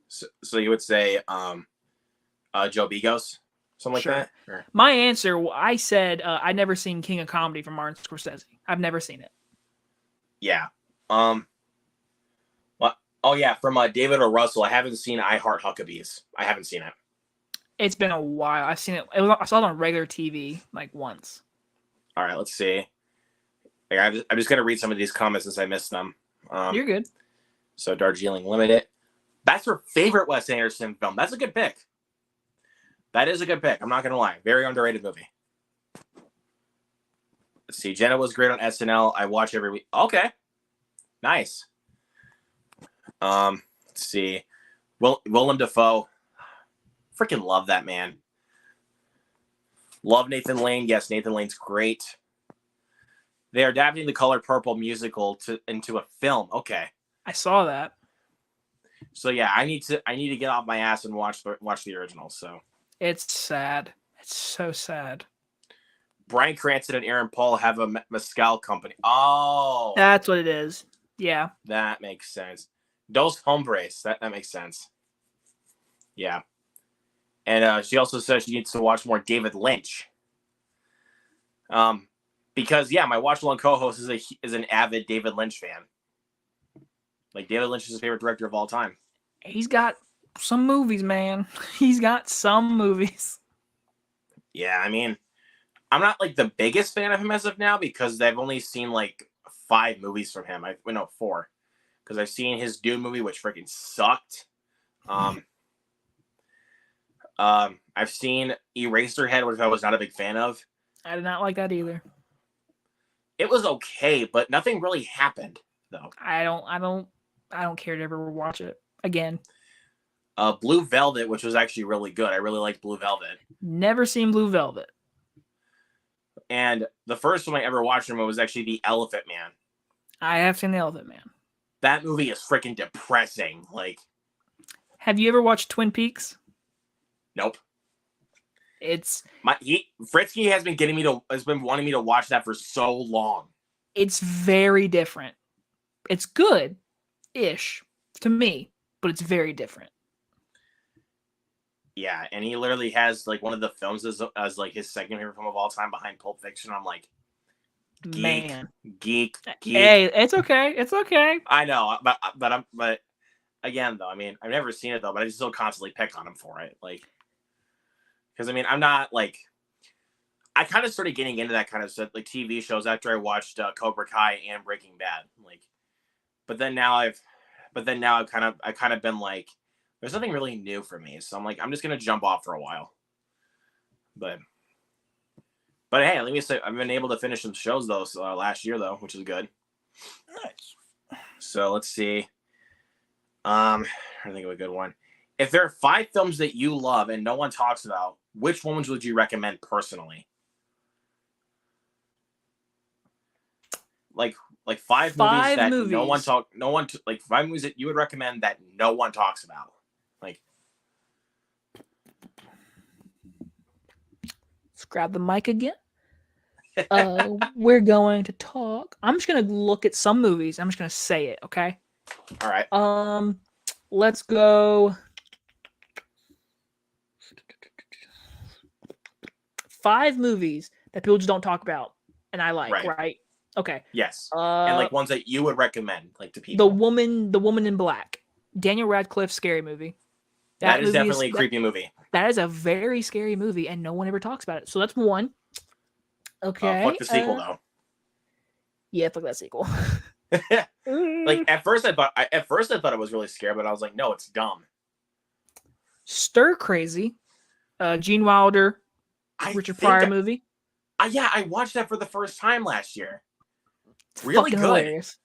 So you would say Joe Bigos? Something like that? Or? My answer, I said I'd never seen King of Comedy from Martin Scorsese. I've never seen it. Yeah. Well, Oh yeah, from David O. Russell. I haven't seen I Heart Huckabees. I haven't seen it. It's been a while. I've seen it. I saw it on regular TV like once. All right, let's see. I'm just gonna read some of these comments since I missed them. You're good. So Darjeeling Limited. That's her favorite Wes Anderson film. That's a good pick. That is a good pick. I'm not gonna lie. Very underrated movie. Let's see. Jenna was great on SNL. I watch every week. Okay. Nice. Let's see. Willem Dafoe. Freaking love that man. Love Nathan Lane. Yes, Nathan Lane's great. They are adapting the Color Purple musical into a film. Okay. I saw that. So yeah, I need to get off my ass and watch the original. So it's sad. It's so sad. Bryan Cranston and Aaron Paul have a mezcal company. Oh, that's what it is. Yeah, that makes sense. Dos Hombres. That makes sense. Yeah. And she also says she needs to watch more David Lynch. Because yeah, my watch along co-host is an avid David Lynch fan. Like David Lynch is his favorite director of all time. He's got some movies, man. He's got some movies. Yeah, I mean, I'm not like the biggest fan of him as of now because I've only seen like 5 movies from him. 4. Because I've seen his Dune movie, which freaking sucked. I've seen Eraserhead, which I was not a big fan of. I did not like that either. It was okay, but nothing really happened though. I don't care to ever watch it again. Blue Velvet, which was actually really good. I really liked Blue Velvet. Never seen Blue Velvet. And the first one I ever watched him was actually The Elephant Man. I have seen The Elephant Man. That movie is freaking depressing. Like, have you ever watched Twin Peaks? Nope. Fritzky has been wanting me to watch that for so long. It's very different. It's good-ish to me, but it's very different. Yeah, and he literally has like one of the films as like his second favorite film of all time behind Pulp Fiction. I'm like, geek. Hey, it's okay. It's okay. I know, but again though, I mean, I've never seen it though, but I still constantly pick on him for it, like, because I mean, I'm not like, I kind of started getting into that kind of stuff, like TV shows after I watched Cobra Kai and Breaking Bad, like, but then now I've kind of been like, there's nothing really new for me, so I'm like, I'm just gonna jump off for a while. But hey, let me say, I've been able to finish some shows though last year though, which is good. Nice. So let's see. I think of a good one. If there are 5 films that you love and no one talks about, which ones would you recommend personally? Like 5 movies that like 5 movies that you would recommend that no one talks about. Like, let's grab the mic again. We're going to talk. I'm just gonna look at some movies. I'm just gonna say it, okay? All right. Let's go. 5 movies that people just don't talk about, and I like, right? Okay. Yes. And like ones that you would recommend, like to people. The Woman in Black, Daniel Radcliffe, scary movie. That is definitely a creepy movie. That is a very scary movie, and no one ever talks about it. So that's one. Okay. Fuck the sequel though. Yeah, fuck that sequel. Like at first I thought it was really scary, but I was like, no, it's dumb. Stir Crazy, Gene Wilder, Richard Pryor movie. Yeah, I watched that for the first time last year. It's really good. Hilarious.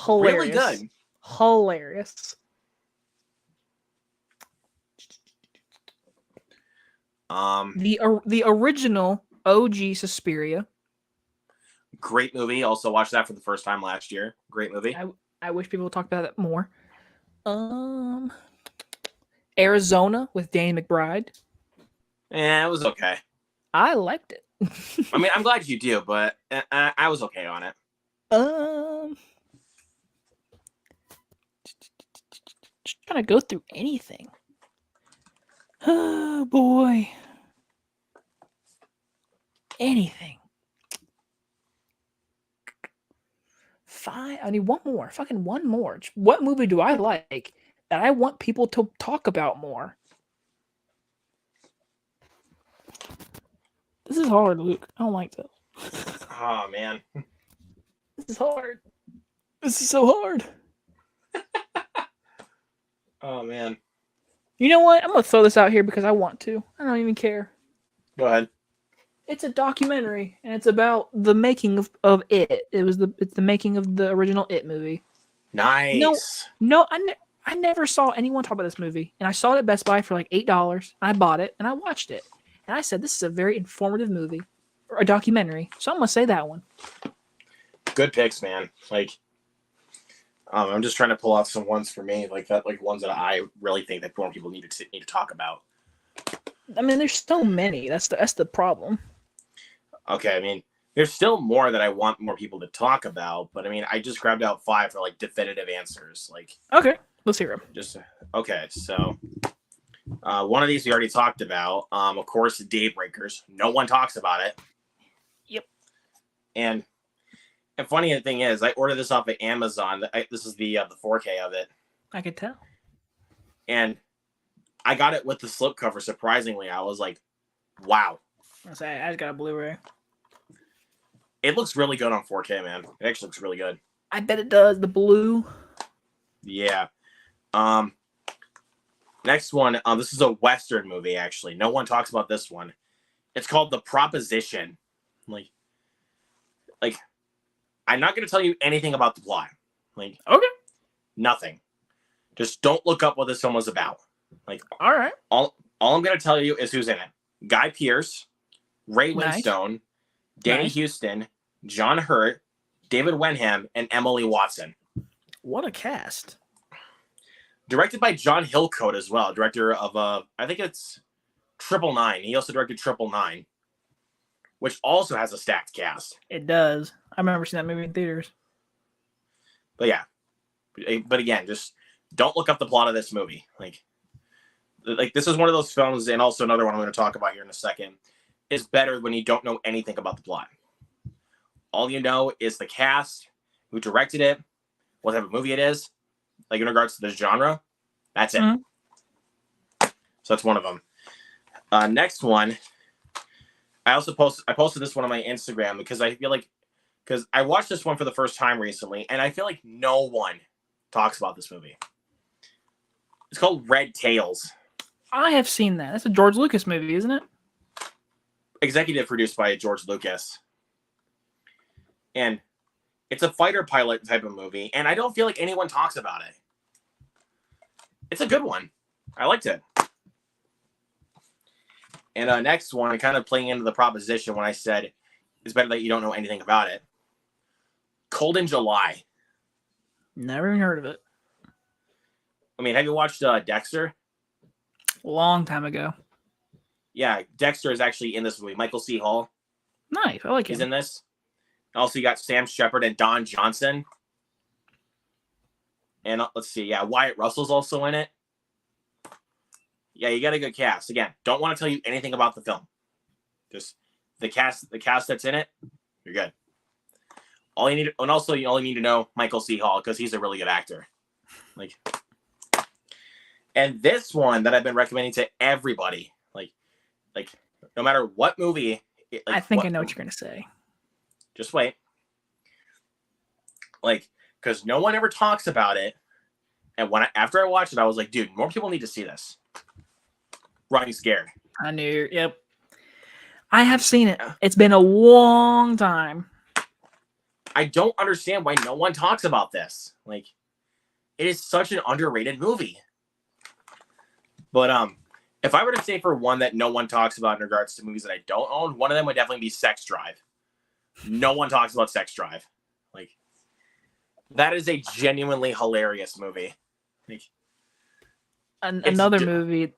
Really good. Hilarious. The original OG Suspiria. Great movie. Also watched that for the first time last year. Great movie. I wish people would talk about that more. Arizona with Danny McBride. Yeah, it was okay. I liked it. I mean, I'm glad you do, but I was okay on it. Just trying to go through anything. Oh boy. Anything. 5. I need one more. Fucking one more. What movie do I like that I want people to talk about more? This is hard, Luke. I don't like this. Oh, man. This is hard. This is so hard. Oh, man. You know what? I'm going to throw this out here because I want to. I don't even care. Go ahead. It's a documentary, and it's about the making of It. It's the making of the original It movie. Nice. No, I never saw anyone talk about this movie, and I saw it at Best Buy for like $8. I bought it, and I watched it. And I said, this is a very informative movie, or a documentary. So I'm going to say that one. Good picks, man. Like, I'm just trying to pull out some ones for me, like ones that I really think that more people need to talk about. I mean, there's so many. That's the problem. Okay, I mean, there's still more that I want more people to talk about, but I mean, I just grabbed out 5 for like definitive answers. Like, okay, let's hear them. Just okay, so one of these we already talked about. Of course, Daybreakers. No one talks about it. Yep. And funny thing is, I ordered this off of Amazon. This is the 4K of it. I could tell. And I got it with the slipcover. Surprisingly, I was like, "Wow." I just got a Blu-ray. It looks really good on 4K, man. It actually looks really good. I bet it does. The blue. Yeah. Next one. This is a Western movie. Actually, no one talks about this one. It's called The Proposition. Like, I'm not going to tell you anything about the plot. Like, okay, nothing. Just don't look up what this film was about. Like, all right. All I'm going to tell you is who's in it: Guy Pearce, Ray Winstone, Danny Houston, John Hurt, David Wenham, and Emily Watson. What a cast! Directed by John Hillcoat as well, director of I think it's 999. He also directed 999, which also has a stacked cast. It does. I remember seeing that movie in theaters. But yeah, but again, just don't look up the plot of this movie. Like this is one of those films, and also another one I'm going to talk about here in a second, is better when you don't know anything about the plot. All you know is the cast, who directed it, what type of movie it is, like in regards to the genre. That's it. Mm-hmm. So that's one of them. Next one, I posted this one on my Instagram because I feel like, because I watched this one for the first time recently, and I feel like no one talks about this movie. It's called Red Tails. I have seen that. That's a George Lucas movie, isn't it? Executive produced by George Lucas. And it's a fighter pilot type of movie, and I don't feel like anyone talks about it. It's a good one. I liked it. And next one, kind of playing into the proposition when I said it's better that you don't know anything about it. Cold in July. Never even heard of it. I mean, have you watched Dexter? Long time ago. Yeah, Dexter is actually in this movie. Michael C. Hall. Nice. I like him. He's in this. Also, you got Sam Shepard and Don Johnson. And let's see. Yeah, Wyatt Russell's also in it. Yeah, you got a good cast. Again, don't want to tell you anything about the film. Just the cast that's in it, you're good. All you need, and also you only need to know Michael C. Hall because he's a really good actor. Like, and this one that I've been recommending to everybody, like no matter what movie. I think I know what you're gonna say. Just wait. Like, because no one ever talks about it, and after I watched it, I was like, dude, more people need to see this. Running Scared. I knew. Yep. I have seen it. It's been a long time. I don't understand why no one talks about this. Like, it is such an underrated movie. But if I were to say for one that no one talks about in regards to movies that I don't own, one of them would definitely be Sex Drive. No one talks about Sex Drive. Like, that is a genuinely hilarious movie. Like, another movie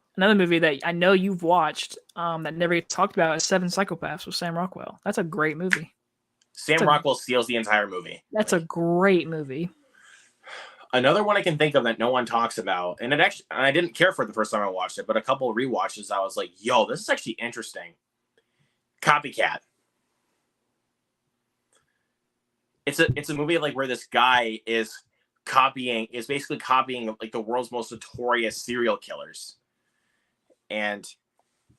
that I know you've watched that never gets talked about is Seven Psychopaths with Sam Rockwell. That's a great movie. Sam Rockwell steals the entire movie. That's a great movie. Another one I can think of that no one talks about, and I didn't care for it the first time I watched it, but a couple of rewatches, I was like, yo, this is actually interesting. Copycat. it's a movie like where this guy is basically copying like the world's most notorious serial killers, and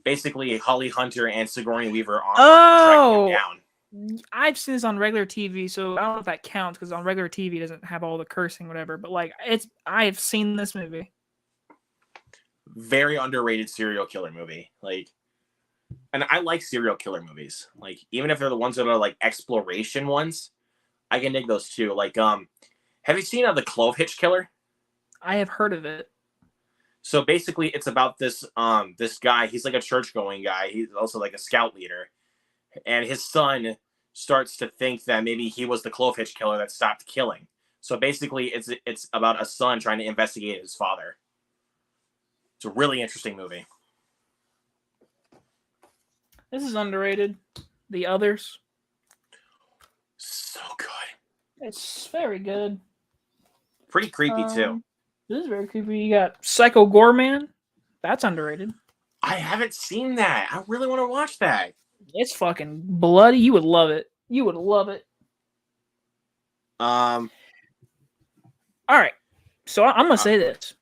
basically Holly Hunter and Sigourney Weaver are tracking him down. I've seen this on regular TV, so I don't know if that counts because on regular TV it doesn't have all the cursing, whatever. But like, I've seen this movie. Very underrated serial killer movie. Like, and I like serial killer movies. Like, even if they're the ones that are like exploration ones, I can dig those too. Like, have you seen The Clove Hitch Killer? I have heard of it. So basically, it's about this guy. He's like a church going guy. He's also like a scout leader, and his son starts to think that maybe he was the Clove Hitch Killer that stopped killing. So basically, it's about a son trying to investigate his father. It's a really interesting movie. This is underrated. The Others. So good. It's very good. Pretty creepy too. This is very creepy. You got Psycho Goreman. That's underrated. I haven't seen that. I really want to watch that. It's fucking bloody. You would love it. You would love it. All right. So I'm gonna say this.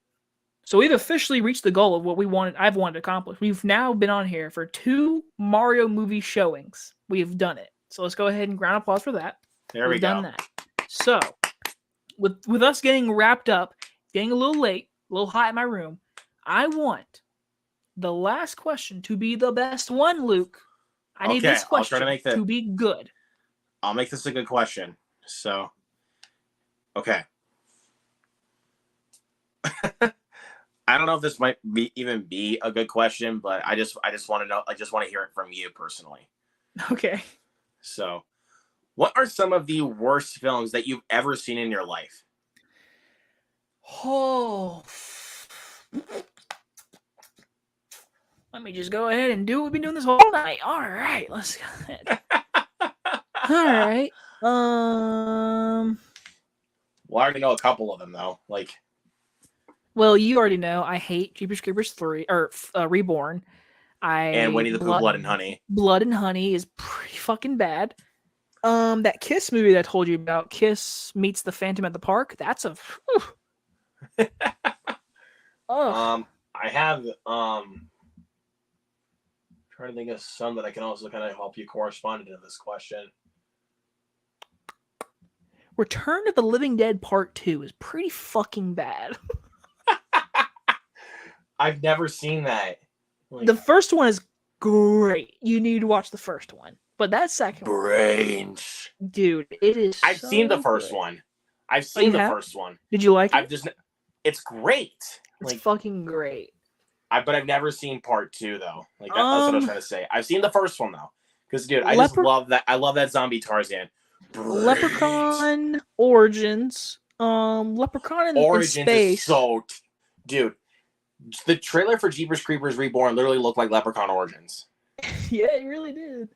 So we've officially reached the goal of what I've wanted to accomplish. We've now been on here for 2 Mario movie showings. We've done it. So let's go ahead and ground applause for that. We've done that. So with us getting wrapped up, getting a little late, a little hot in my room, I want the last question to be the best one, Luke. I need this question to be good. I'll make this a good question. So, okay. I don't know if this might even be a good question, but I just want to know. I just want to hear it from you personally. Okay. So, what are some of the worst films that you've ever seen in your life? Oh. Let me just go ahead and do what we've been doing this whole night. All right, let's go ahead. All right. Well, I already know a couple of them though. Like, well, you already know I hate Jeepers Creepers 3 or Reborn. And Winnie the Pooh, Blood and Honey. Blood and Honey is pretty fucking bad. That Kiss movie that I told you about, Kiss Meets the Phantom at the Park. That's a. I have trying to think of some that I can also kind of help you correspond to this question. Return of the Living Dead Part 2 is pretty fucking bad. I've never seen that. Like, the first one is great. You need to watch the first one. But that second Brains. one, dude, it is I've seen the first one. I've seen the first one. Did you like it? It's great. It's fucking great. But I've never seen part 2 though. Like that's what I was trying to say. I've seen the first one though. Because dude, I just love that. I love that zombie Tarzan. Brains. Leprechaun Origins. Leprechaun in space. Is so dude. The trailer for Jeepers Creepers Reborn literally looked like Leprechaun Origins. Yeah, it really did.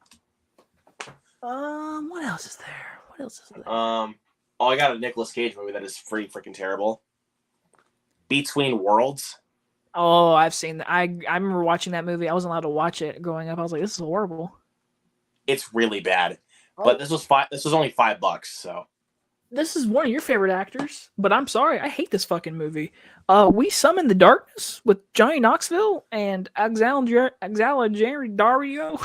What else is there? I got a Nicolas Cage movie that is pretty freaking terrible. Between Worlds. Oh, I've seen that. I remember watching that movie. I wasn't allowed to watch it growing up. I was like, this is horrible. It's really bad. But this was only $5, so. This is one of your favorite actors, but I'm sorry, I hate this fucking movie. We Summon the Darkness with Johnny Knoxville and Alexandra Daddario.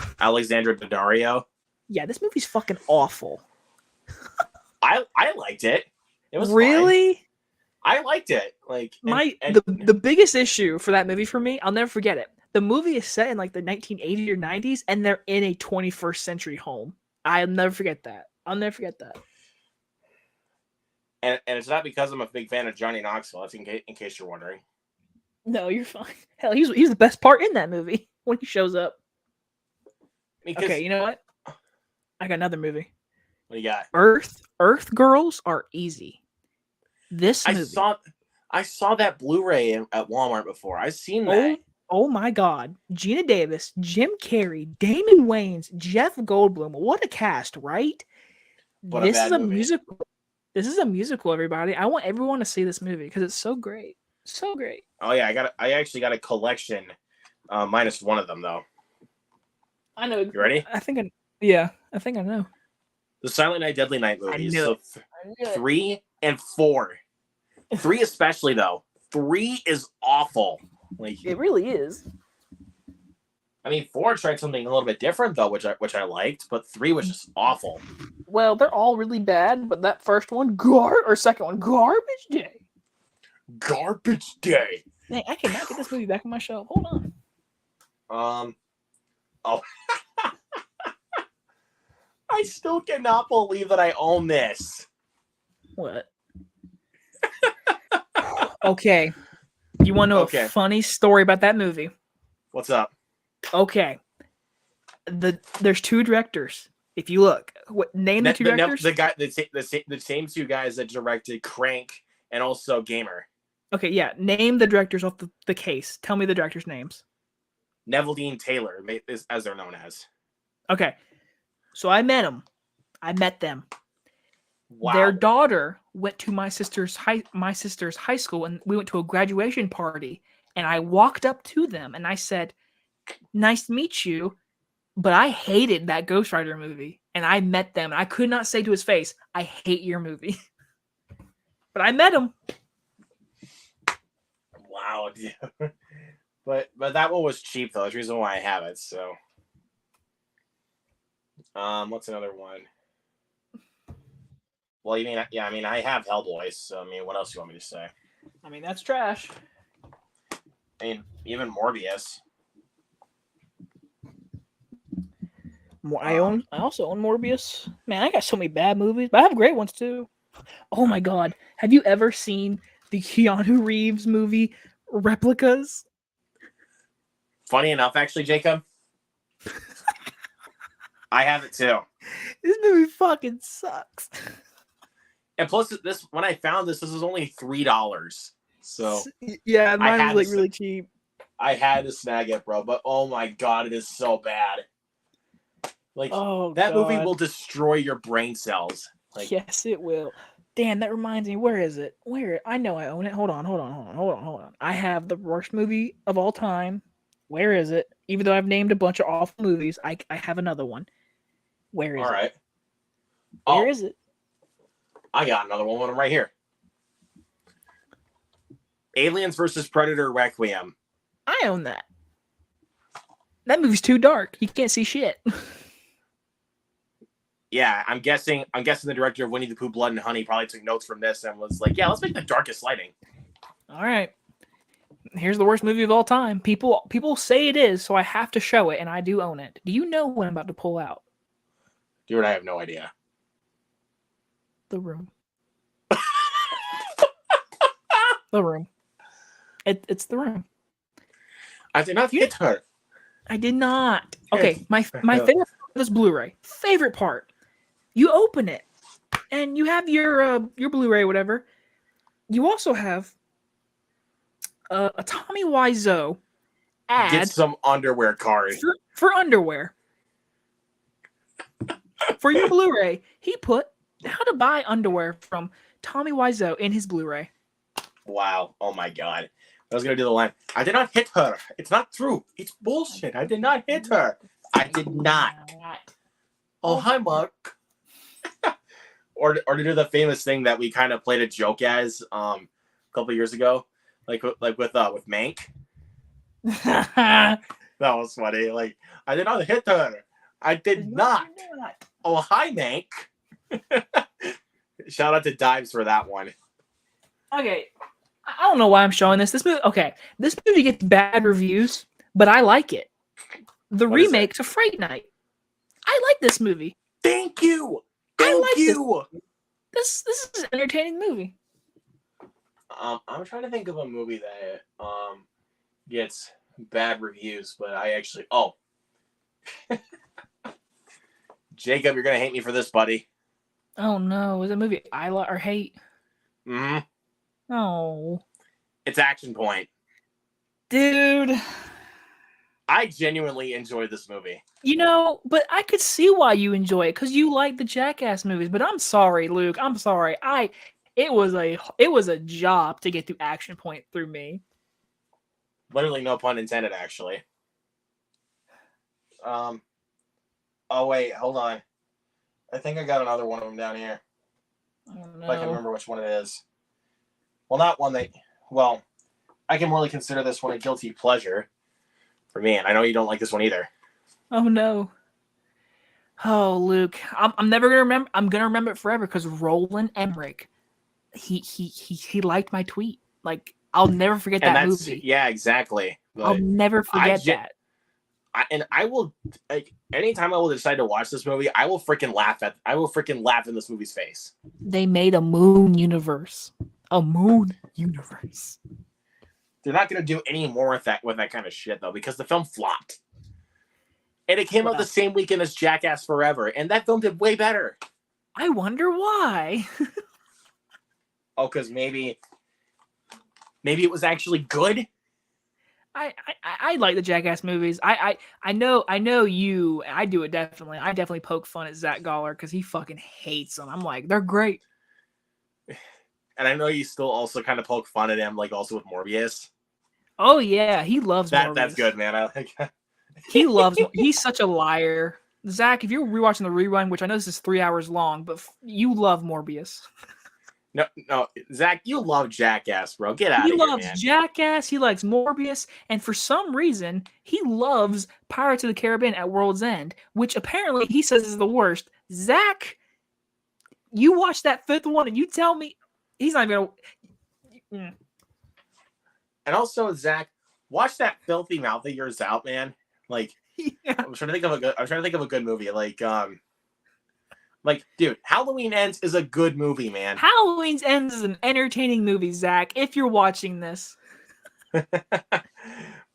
Yeah, this movie's fucking awful. I liked it. It was really fine. I liked it. Like the biggest issue for that movie for me, I'll never forget it. The movie is set in like the 1980s or 90s, and they're in a 21st century home. I'll never forget that. And it's not because I'm a big fan of Johnny Knoxville. That's in case you're wondering. No, you're fine. Hell, he's the best part in that movie when he shows up. Okay, you know what? I got another movie. What do you got? Earth Girls are easy. This movie. I saw that Blu-ray at Walmart before. I've seen that. Oh my God. Gina Davis, Jim Carrey, Damon Wayans, Jeff Goldblum. What a cast, right? This is a musical. This is a musical, everybody. I want everyone to see this movie because it's so great. So great. Oh yeah, I actually got a collection, minus one of them though. I know. You ready? I think I know. The Silent Night, Deadly Night I movies. knew So it. I knew it. 3 and 4. 3 especially though. 3 is awful. Like It really is. I mean, 4 tried something a little bit different though, which I liked, but 3 was just awful. Well, they're all really bad, but that first one, second one, garbage day. Garbage day. Dang, I cannot get this movie back on my shelf. Hold on. Oh. I still cannot believe that I own this. What? Okay. You want to know a funny story about that movie? What's up? Okay. There's 2 directors. If you look, name the 2 directors. The same 2 guys that directed Crank and also Gamer. Okay, yeah. Name the directors off the case. Tell me the directors' names. Neville Dean Taylor, as they're known as. Okay. So I met them. Wow. Their daughter went to my sister's high school, and we went to a graduation party. And I walked up to them and I said, "Nice to meet you," but I hated that Ghost Rider movie. And I met them. I could not say to his face, "I hate your movie," but I met him. Wow, dude. But that one was cheap though. That's the reason why I have it. So, what's another one? Well, you mean, yeah, I mean, I have Hellboy, so I mean, what else do you want me to say? I mean, that's trash. I mean, even Morbius. I also own Morbius. Man, I got so many bad movies, but I have great ones too. Oh my god, have you ever seen the Keanu Reeves movie Replicas? Funny enough, actually, Jacob, I have it too. This movie fucking sucks. And plus, when I found this was only $3. So yeah, mine was like really cheap. I had to snag it, bro. But oh my god, it is so bad. Like that movie will destroy your brain cells. Like, yes, it will. Damn, that reminds me. Where is it? I know I own it. Hold on. I have the worst movie of all time. Where is it? Even though I've named a bunch of awful movies, I have another one. Where is it? All right. Where is it? I got another one right here. Aliens vs. Predator Requiem. I own that. That movie's too dark. You can't see shit. Yeah, I'm guessing the director of Winnie the Pooh, Blood and Honey probably took notes from this and was like, yeah, let's make the darkest lighting. All right. Here's the worst movie of all time. People say it is, so I have to show it, and I do own it. Do you know what I'm about to pull out? Dude, I have no idea. The Room. The Room. It's The Room. I did not hit her. I did not. Okay, my favorite part of this Blu-ray. Favorite part. You open it, and you have your Blu-ray, whatever. You also have a Tommy Wiseau ad. Get some underwear card. For underwear. For your Blu-ray, he put how to buy underwear from Tommy Wiseau in his Blu-ray. Wow. Oh my god. I was going to do the line. I did not hit her. It's not true. It's bullshit. I did not hit her. I did not. Oh, hi, Mark. or to do the famous thing that we kind of played a joke as a couple years ago, like with Mank. That was funny. Like, I did not hit her. I did not. Oh, hi, Mank. Shout out to Dives for that one. Okay. I don't know why I'm showing this. This movie gets bad reviews, but I like it. The remake to Fright Night. I like this movie. Thank you. Thank you. This is an entertaining movie. I'm trying to think of a movie that gets bad reviews, but I actually Jacob, you're gonna hate me for this, buddy. Oh no, is it a movie I like or hate? Mm-hmm. Oh. It's Action Point. Dude. I genuinely enjoyed this movie. You know, but I could see why you enjoy it, because you like the Jackass movies. But I'm sorry, Luke. I'm sorry. It was a job to get through Action Point through me. Literally no pun intended, actually. Oh wait, hold on. I think I got another one of them down here. Oh, no. If I can remember which one it is. Well, not one that. Well, I can really consider this one a guilty pleasure for me, and I know you don't like this one either. Oh no. Oh, Luke, I'm never gonna remember. I'm gonna remember it forever because Roland Emmerich, he liked my tweet. Like, I'll never forget And that that's movie. yeah, exactly. But I'll never forget that. I will, like, anytime I will decide to watch this movie, I will freaking laugh in this movie's face. They made a moon universe. A moon universe. They're not gonna do any more with that kind of shit though, because the film flopped. And it came out the same weekend as Jackass Forever, and that film did way better. I wonder why. Oh, because maybe it was actually good. I like the Jackass movies. I know you. I do it definitely. I definitely poke fun at Zach Goller because he fucking hates them. I'm like, they're great. And I know you still also kind of poke fun at him, like also with Morbius. Oh yeah, he loves that. Morbius. That's good, man. I like that. He loves. He's such a liar. Zach, if you're rewatching the rerun, which I know this is 3 hours long, but you love Morbius. No, Zach, you love Jackass, bro. Get out of here, man. He loves Jackass. He likes Morbius, and for some reason, he loves Pirates of the Caribbean at World's End, which apparently he says is the worst. Zach, you watch that fifth one, and you tell me he's not even gonna. And also, Zach, watch that filthy mouth of yours out, man. Like, yeah. I'm trying to think of a good movie. Like, dude, Halloween Ends is a good movie, man. Halloween Ends is an entertaining movie, Zach, if you're watching this.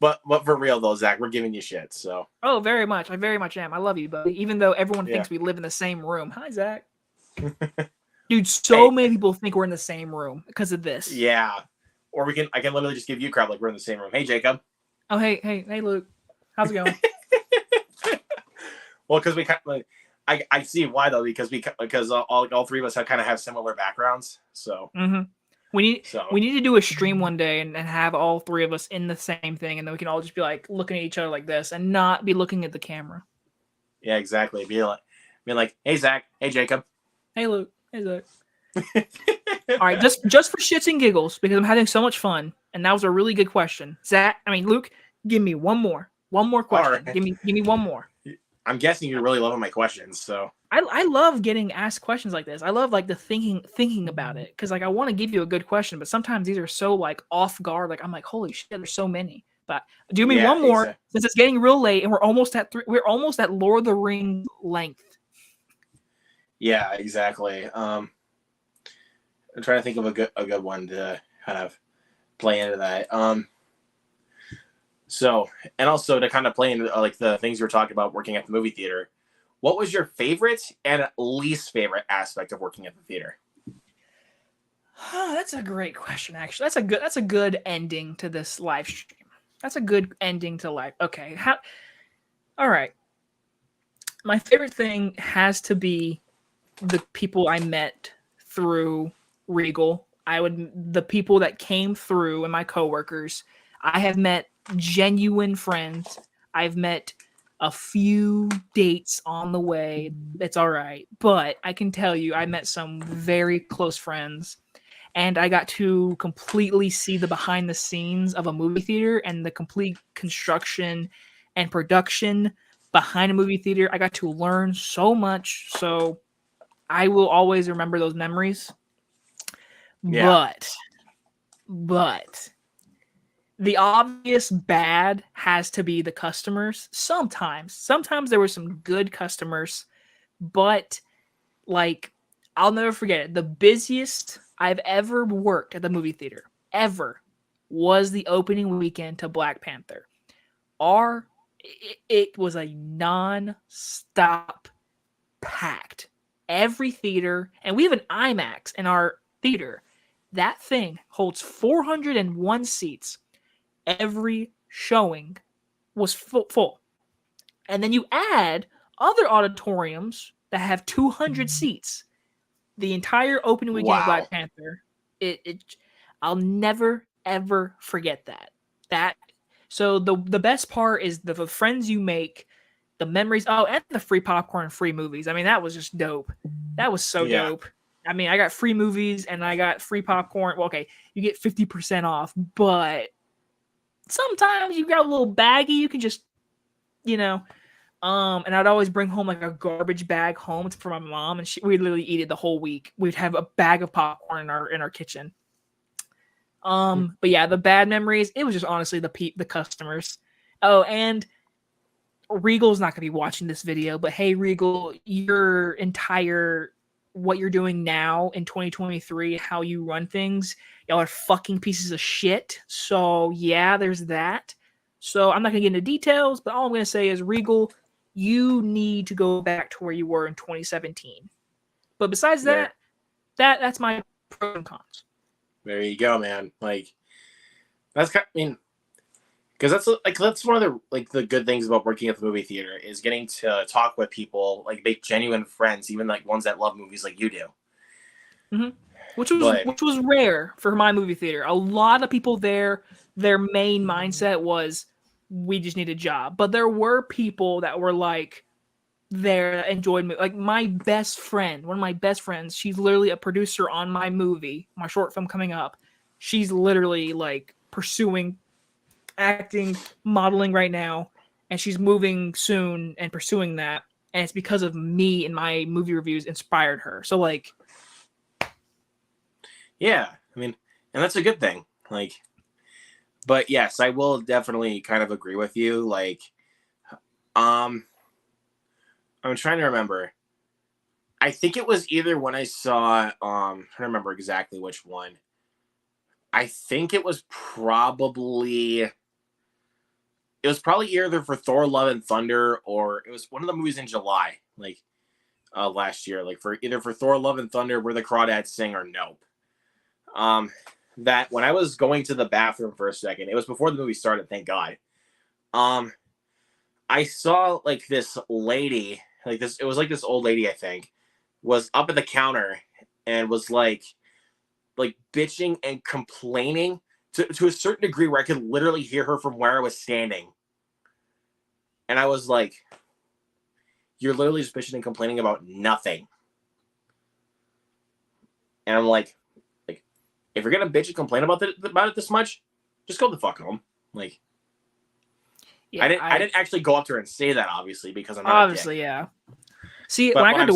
but for real, though, Zach, we're giving you shit, so. Oh, very much. I very much am. I love you, buddy. Even though everyone thinks we live in the same room. Hi, Zach. Dude, many people think we're in the same room because of this. Yeah. Or I can literally just give you crap like we're in the same room. Hey, Jacob. Oh, hey, Luke. How's it going? Well, because we kind of, like, I see why though, because all three of us have similar backgrounds. So we need to do a stream one day and have all three of us in the same thing, and then we can all just be like looking at each other like this and not be looking at the camera. Yeah, exactly. Be like, hey Zach, hey Jacob, hey Luke, hey Zach. All right, just for shits and giggles, because I'm having so much fun, and that was a really good question. Luke, give me one more question. Right. Give me one more. I'm guessing you're really loving my questions, so I love getting asked questions like this. I love like the thinking about it, because like I want to give you a good question, but sometimes these are so like off guard. Like I'm like, holy shit, there's so many. But do me one more, since it's getting real late and we're almost at Lord of the Rings length. Yeah, exactly. I'm trying to think of a good one to kind of play into that. So, and also to kind of play into like the things you were talking about working at the movie theater, what was your favorite and least favorite aspect of working at the theater? Oh, that's a great question, actually. That's a good ending to this live stream. That's a good ending to live. Okay. All right. My favorite thing has to be the people I met through Regal. The people that came through and my coworkers. I have met genuine friends. I've met a few dates on the way. It's all right. But I can tell you, I met some very close friends, and I got to completely see the behind the scenes of a movie theater and the complete construction and production behind a movie theater. I got to learn so much. So I will always remember those memories. Yeah. But the obvious bad has to be the customers. Sometimes there were some good customers, but like I'll never forget it. The busiest I've ever worked at the movie theater ever was the opening weekend to Black Panther. It was a non-stop packed. Every theater, and we have an IMAX in our theater. That thing holds 401 seats. Every showing was full. And then you add other auditoriums that have 200 seats. The entire opening weekend of Black Panther. I'll never ever forget that. So the best part is the friends you make the memories. Oh, and the free popcorn, free movies. I mean, that was just dope. That was so Yeah. dope. I mean, I got free movies and I got free popcorn. Well, okay, you get 50% off, but sometimes you got a little baggy. You can just, you know, and I'd always bring home like a garbage bag home for my mom, and we'd literally eat it the whole week. We'd have a bag of popcorn in our kitchen. But yeah, the bad memories, it was just honestly the customers. Oh, and Regal's not gonna be watching this video, but hey, Regal, your entire what you're doing now in 2023, how you run things, y'all are fucking pieces of shit. So yeah, there's that. So I'm not gonna get into details, but all I'm gonna say is Regal, you need to go back to where you were in 2017. But besides that, that's my pros and cons. There you go, man. Like, that's kind of, I mean, because that's one of the good things about working at the movie theater is getting to talk with people, like make genuine friends, even like ones that love movies like you do. Mm-hmm. Which was rare for my movie theater. A lot of people there, their main mindset was, we just need a job. But there were people that were like there that enjoyed me. Like my best friend, one of my best friends, she's literally a producer on my movie, my short film coming up. She's literally like pursuing acting, modeling right now, and she's moving soon and pursuing that. And it's because of me and my movie reviews inspired her. So like, yeah, I mean, and that's a good thing. Like, but yes, I will definitely kind of agree with you. Like, I'm trying to remember. I think it was either when I saw, I don't remember exactly which one. I think it was probably either for Thor: Love and Thunder, or it was one of the movies in July, like last year, like for Thor: Love and Thunder, Where the Crawdads Sing, or Nope. That when I was going to the bathroom for a second, it was before the movie started, thank God. I saw like this lady, like this, it was like this old lady, I think, was up at the counter and was like bitching and complaining to a certain degree where I could literally hear her from where I was standing. And I was like, you're literally just bitching and complaining about nothing. And I'm like, if you're gonna bitch and complain about it this much, just go the fuck home. Like, yeah, I didn't actually go up to her and say that, obviously, because I'm not obviously, yeah. See, but when I got to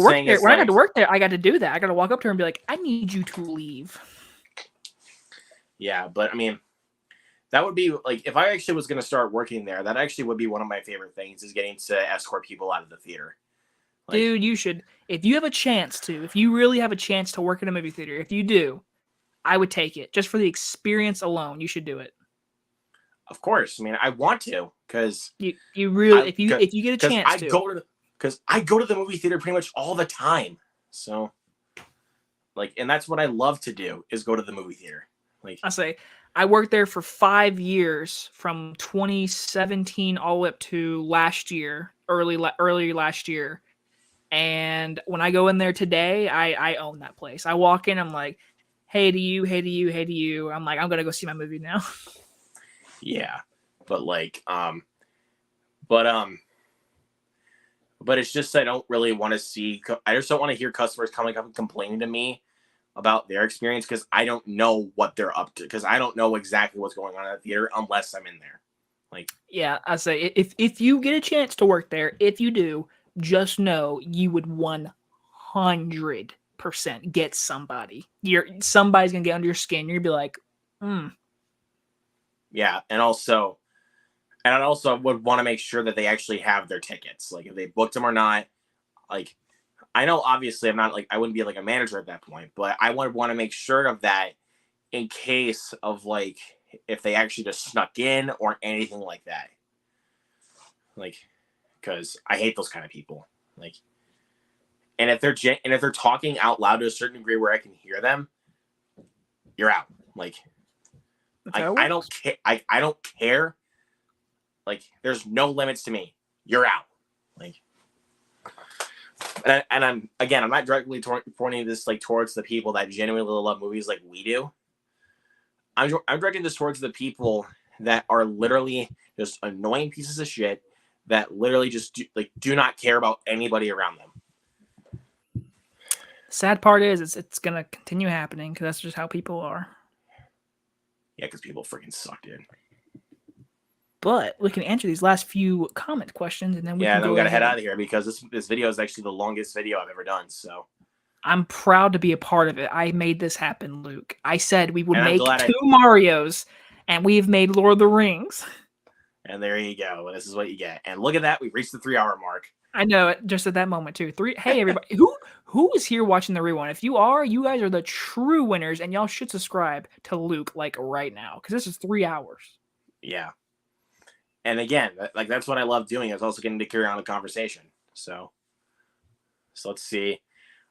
work there, I got to do that. I got to walk up to her and be like, I need you to leave. Yeah, but I mean, that would be like, if I actually was going to start working there, that actually would be one of my favorite things, is getting to escort people out of the theater. Like, dude, you should, if you have a chance to, if you really have a chance to work in a movie theater, if you do, I would take it. Just for the experience alone, you should do it. Of course. I mean, I want to, because you really, if you get a chance because I go to the movie theater pretty much all the time. So, like, and that's what I love to do, is go to the movie theater. Like, I worked there for 5 years, from 2017 all the way up to last year, early last year. And when I go in there today, I own that place. I walk in, I'm like, hey to you, hey to you, hey to you. I'm like, I'm gonna go see my movie now. Yeah, but like, but it's just, I don't really want to see. I just don't want to hear customers coming up and complaining to me about their experience, because I don't know what they're up to, because I don't know exactly what's going on in the theater unless I'm in there. Like, yeah, I say, if you get a chance to work there, if you do, just know you would 100% get somebody. Somebody's gonna get under your skin. You're gonna be like, yeah, and I also would want to make sure that they actually have their tickets, like if they booked them or not. Like, I know obviously I'm not, like, I wouldn't be like a manager at that point, but I would want to make sure of that in case of, like, if they actually just snuck in or anything like that. Like, because I hate those kind of people. Like, and if they're talking out loud to a certain degree where I can hear them, you're out. Like, I don't care. I don't care. Like, there's no limits to me. You're out. Like, and I'm not directly pointing this like towards the people that genuinely love movies like we do. I'm directing this towards the people that are literally just annoying pieces of shit that literally just do not care about anybody around them. Sad part is it's gonna continue happening because that's just how people are. Yeah, because people freaking suck, dude. But we can answer these last few comment questions, and then we then we gotta head ahead. out of here because this video is actually the longest video I've ever done. So I'm proud to be a part of it. I made this happen, Luke. I said we would And I'm make glad 2 Marios, and we've made Lord of the Rings. And there you go. This is what you get. And look at that. We've reached the 3-hour mark. I know it just at that moment too. Hey everybody, who is here watching the rewind? If you are, you guys are the true winners, and y'all should subscribe to Luke like right now because this is 3 hours. Yeah. And again, like that's what I love doing. Is also getting to carry on the conversation. So let's see.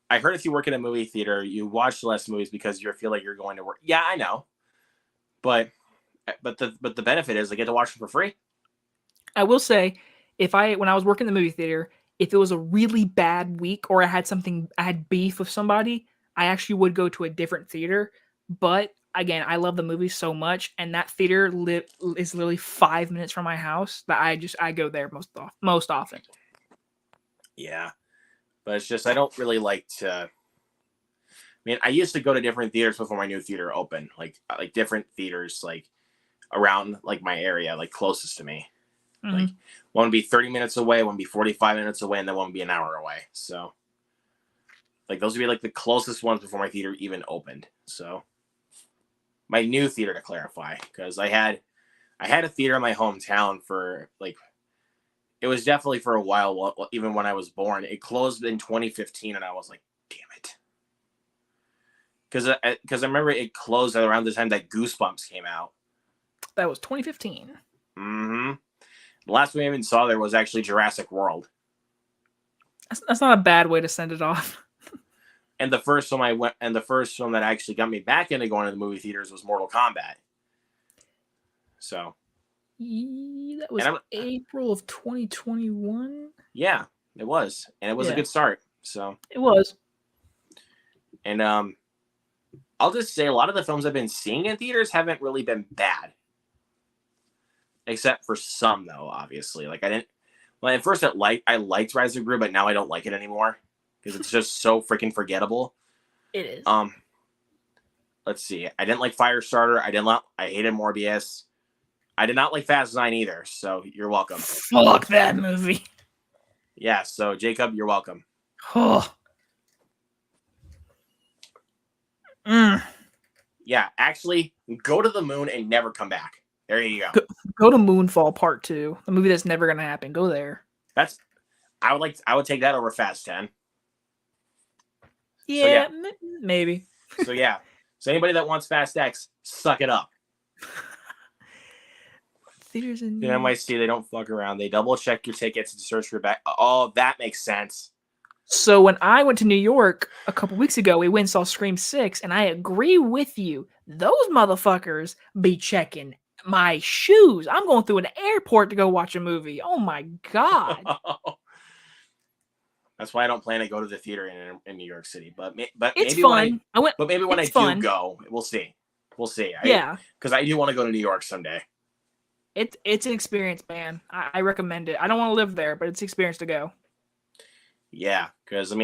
I heard if you work in a movie theater, you watch less movies because you feel like you're going to work. Yeah, I know. But the benefit is I get to watch them for free. I will say, when I was working in the movie theater, if it was a really bad week or I had beef with somebody, I actually would go to a different theater. But again, I love the movie so much, and that theater is literally 5 minutes from my house that I go there most often. Yeah, but it's just I don't really like to. I mean, I used to go to different theaters before my new theater opened, like different theaters, like around like my area, like closest to me. Mm-hmm. Like one would be 30 minutes away, one would be 45 minutes away, and then one would be an hour away. So, like those would be like the closest ones before my theater even opened. So, my new theater, to clarify, because I had a theater in my hometown for like. It was definitely for a while, even when I was born. It closed in 2015, and I was like, damn it. Because I remember it closed around the time that Goosebumps came out. That was 2015. Mm-hmm. The last one I even saw there was actually Jurassic World. That's not a bad way to send it off. And the first film that actually got me back into going to the movie theaters was Mortal Kombat. So. That was April of 2021. Yeah, it was, and it was a good start. So it was. And I'll just say a lot of the films I've been seeing in theaters haven't really been bad, except for some though. Obviously, like I didn't. Well, at first I liked Rise of Gru, but now I don't like it anymore because it's just so freaking forgettable. It is. Let's see. I didn't like Firestarter. I hated Morbius. I did not like Fast 9 either, so you're welcome. Fuck that movie. Yeah, so Jacob, you're welcome. Oh. Yeah, actually, go to the moon and never come back. There you go. Go to Moonfall Part 2, a movie that's never gonna happen. Go there. I would take that over Fast 10. Yeah, so, maybe. So yeah, so anybody that wants Fast X, suck it up. Theaters in the NYC, they don't fuck around. They double check your tickets and search for back. Oh, that makes sense. So when I went to New York a couple weeks ago, we went and saw Scream 6, and I agree with you. Those motherfuckers be checking my shoes. I'm going through an airport to go watch a movie. Oh my God. That's why I don't plan to go to the theater in New York City. But it's maybe fun. When I do go, we'll see. Yeah. Because I do want to go to New York someday. It's an experience, man. I recommend it. I don't want to live there, but it's an experience to go. Yeah, because I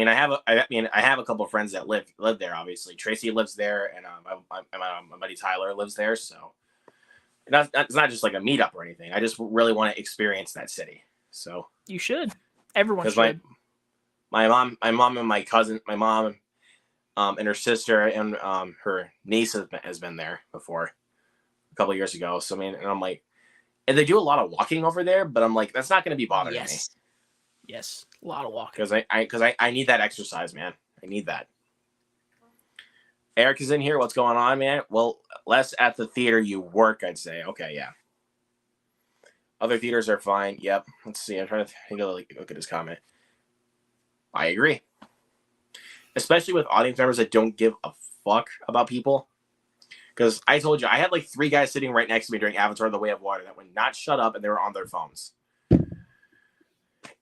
have a couple of friends that live there. Obviously, Tracy lives there, and my buddy Tyler lives there. So it's not just like a meetup or anything. I just really want to experience that city. So you should. Everyone should. My mom and my cousin, and her sister and her niece has been there before a couple of years ago. So and I'm like. And they do a lot of walking over there, but I'm like, that's not going to be bothering me. Yes, a lot of walking. Because I need that exercise, man. I need that. Eric is in here. What's going on, man? Well, less at the theater you work, I'd say. Okay, yeah. Other theaters are fine. Yep. Let's see. I'm trying to think of look at his comment. I agree. Especially with audience members that don't give a fuck about people. Because I told you, I had like 3 guys sitting right next to me during Avatar: The Way of Water that would not shut up, and they were on their phones. And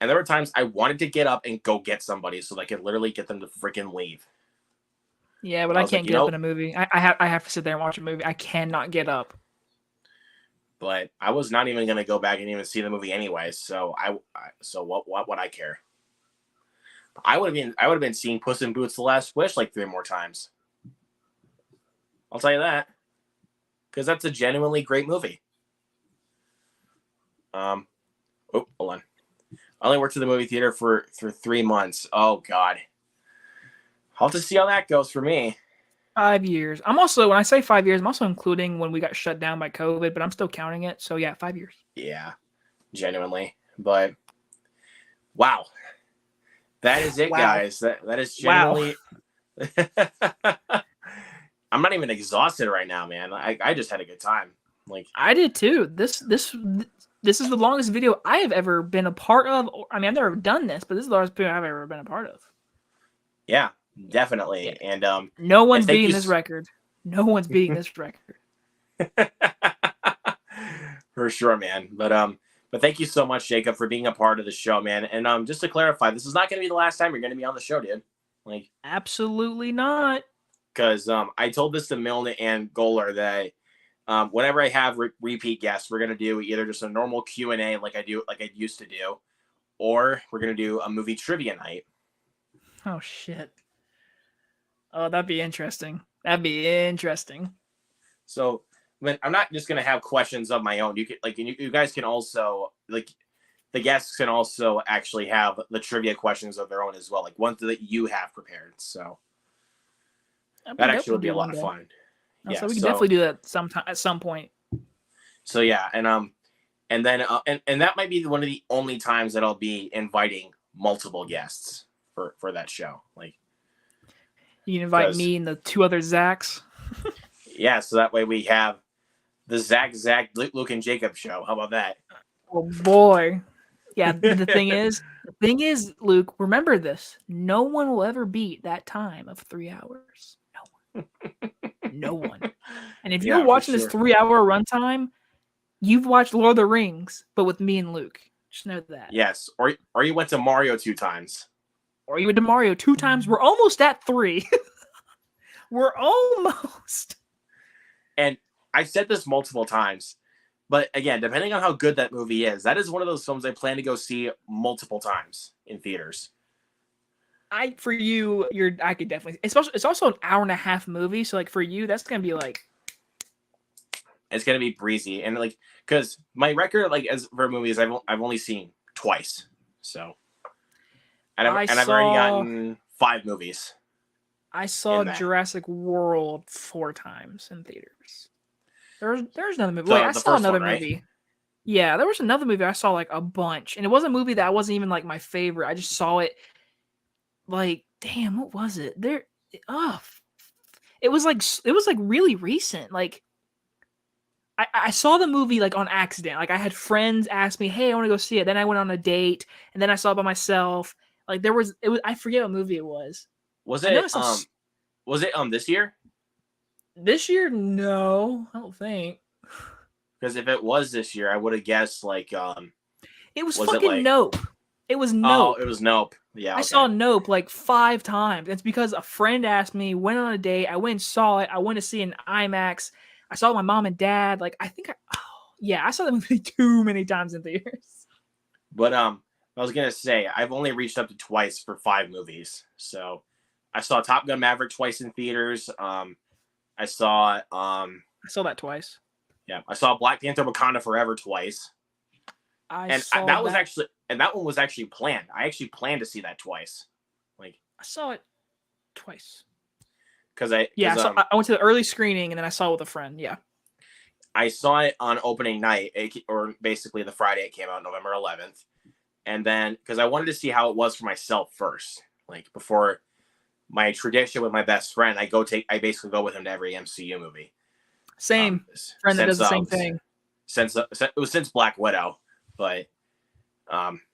there were times I wanted to get up and go get somebody so I could literally get them to freaking leave. Yeah, but I can't get up in a movie. I have to sit there and watch a movie. I cannot get up. but I was not even going to go back and even see the movie anyway. So what would I care? I would have been seeing Puss in Boots: The Last Wish like 3 more times. I'll tell you that, because that's a genuinely great movie. Hold on. I only worked at the movie theater for 3 months. Oh God, I'll have to see how that goes for me. 5 years. I'm also, when I say 5 years, I'm also including when we got shut down by COVID, but I'm still counting it. So yeah, 5 years. Yeah, genuinely. But wow, that is it, guys. That is genuinely. Wow. I'm not even exhausted right now, man. I just had a good time. Like I did too. This is the longest video I have ever been a part of. I mean, I've never done this, but this is the longest video I've ever been a part of. Yeah, definitely. Yeah. And no one's beating this record. No one's beating this record. For sure, man. But thank you so much, Jacob, for being a part of the show, man. And just to clarify, this is not going to be the last time you're going to be on the show, dude. Like, absolutely not. Because I told this to Milne and Goler that whenever I have repeat guests, we're going to do either just a normal Q&A like I used to do, or we're going to do a movie trivia night. Oh shit. Oh, that'd be interesting. That'd be interesting. So I'm not just going to have questions of my own. You can you guys can also the guests can also actually have the trivia questions of their own as well, like ones that you have prepared. So that actually would be a lot of fun. Yeah, so we can definitely do that sometime at some point. So yeah, and then that might be one of the only times that I'll be inviting multiple guests for that show. Like, you can invite me and the 2 other Zachs. Yeah, so that way we have the Zach, Luke, and Jacob show. How about that? Oh boy. Yeah, the thing is, Luke, remember this. No one will ever beat that time of 3 hours. No one. And if you're watching this 3-hour runtime, you've watched Lord of the Rings, but with me and Luke. Just know that. Yes. Or you went to Mario 2 times. Or you went to Mario 2 times. We're almost at 3. We're almost. And I've said this multiple times, but again, depending on how good that movie is, that is one of those films I plan to go see multiple times in theaters. I could definitely. It's also an 1.5-hour movie, so like for you, that's gonna be like. It's gonna be breezy, and like because my record as for movies I've only seen twice, so. And I've already gotten 5 movies. I saw Jurassic World 4 times in theaters. There's another movie. Wait, I saw another movie. Right? Yeah, there was another movie I saw like a bunch, and it was a movie that wasn't even like my favorite. I just saw it. Like, damn, what was it? It was like really recent. Like, I saw the movie like on accident. Like, I had friends ask me, "Hey, I want to go see it." Then I went on a date, and then I saw it by myself. Like, I forget what movie it was. Was it this year? This year? No, I don't think. Because if it was this year, I would have guessed like it was fucking Nope. It was Nope. Oh, it was Nope. Yeah, okay. I saw Nope like 5 times. It's because a friend asked me, went on a date. I went and saw it. I went to see it in IMAX. I saw my mom and dad. Like, I saw the movie too many times in theaters. But I was gonna say I've only reached up to twice for 5 movies. So I saw Top Gun Maverick twice in theaters. I saw that twice. Yeah, I saw Black Panther: Wakanda Forever twice. That one was actually planned. I actually planned to see that twice. Like, I saw it twice. I went to the early screening and then I saw it with a friend. Yeah. I saw it on opening night, or basically the Friday it came out, November 11th. And then, because I wanted to see how it was for myself first. Like, before my tradition with my best friend, I basically go with him to every MCU movie. Same. Friend that does the same thing. It was since Black Widow. But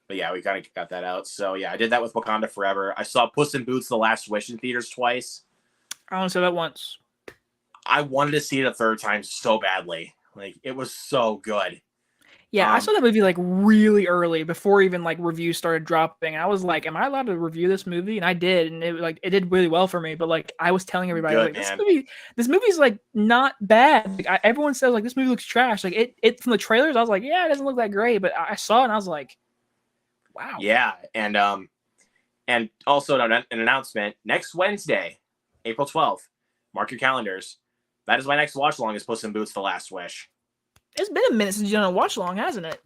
yeah, we kind of got that out. So yeah, I did that with Wakanda Forever. I saw Puss in Boots: The Last Wish in theaters twice. I only saw that once. I wanted to see it a 3rd time so badly. Like, it was so good. Yeah, I saw that movie like really early before even like reviews started dropping. I was like, "Am I allowed to review this movie?" And I did, and it did really well for me. But like, I was telling everybody, I was Good, like, man. this movie's like not bad. Like, everyone says like this movie looks trash. Like it from the trailers, I was like, yeah, it doesn't look that great. But I saw it and I was like, wow. Yeah, and also an announcement next Wednesday, April 12th. Mark your calendars. That is my next watch along is Puss in Boots: The Last Wish. It's been a minute since you've done a watch along, hasn't it?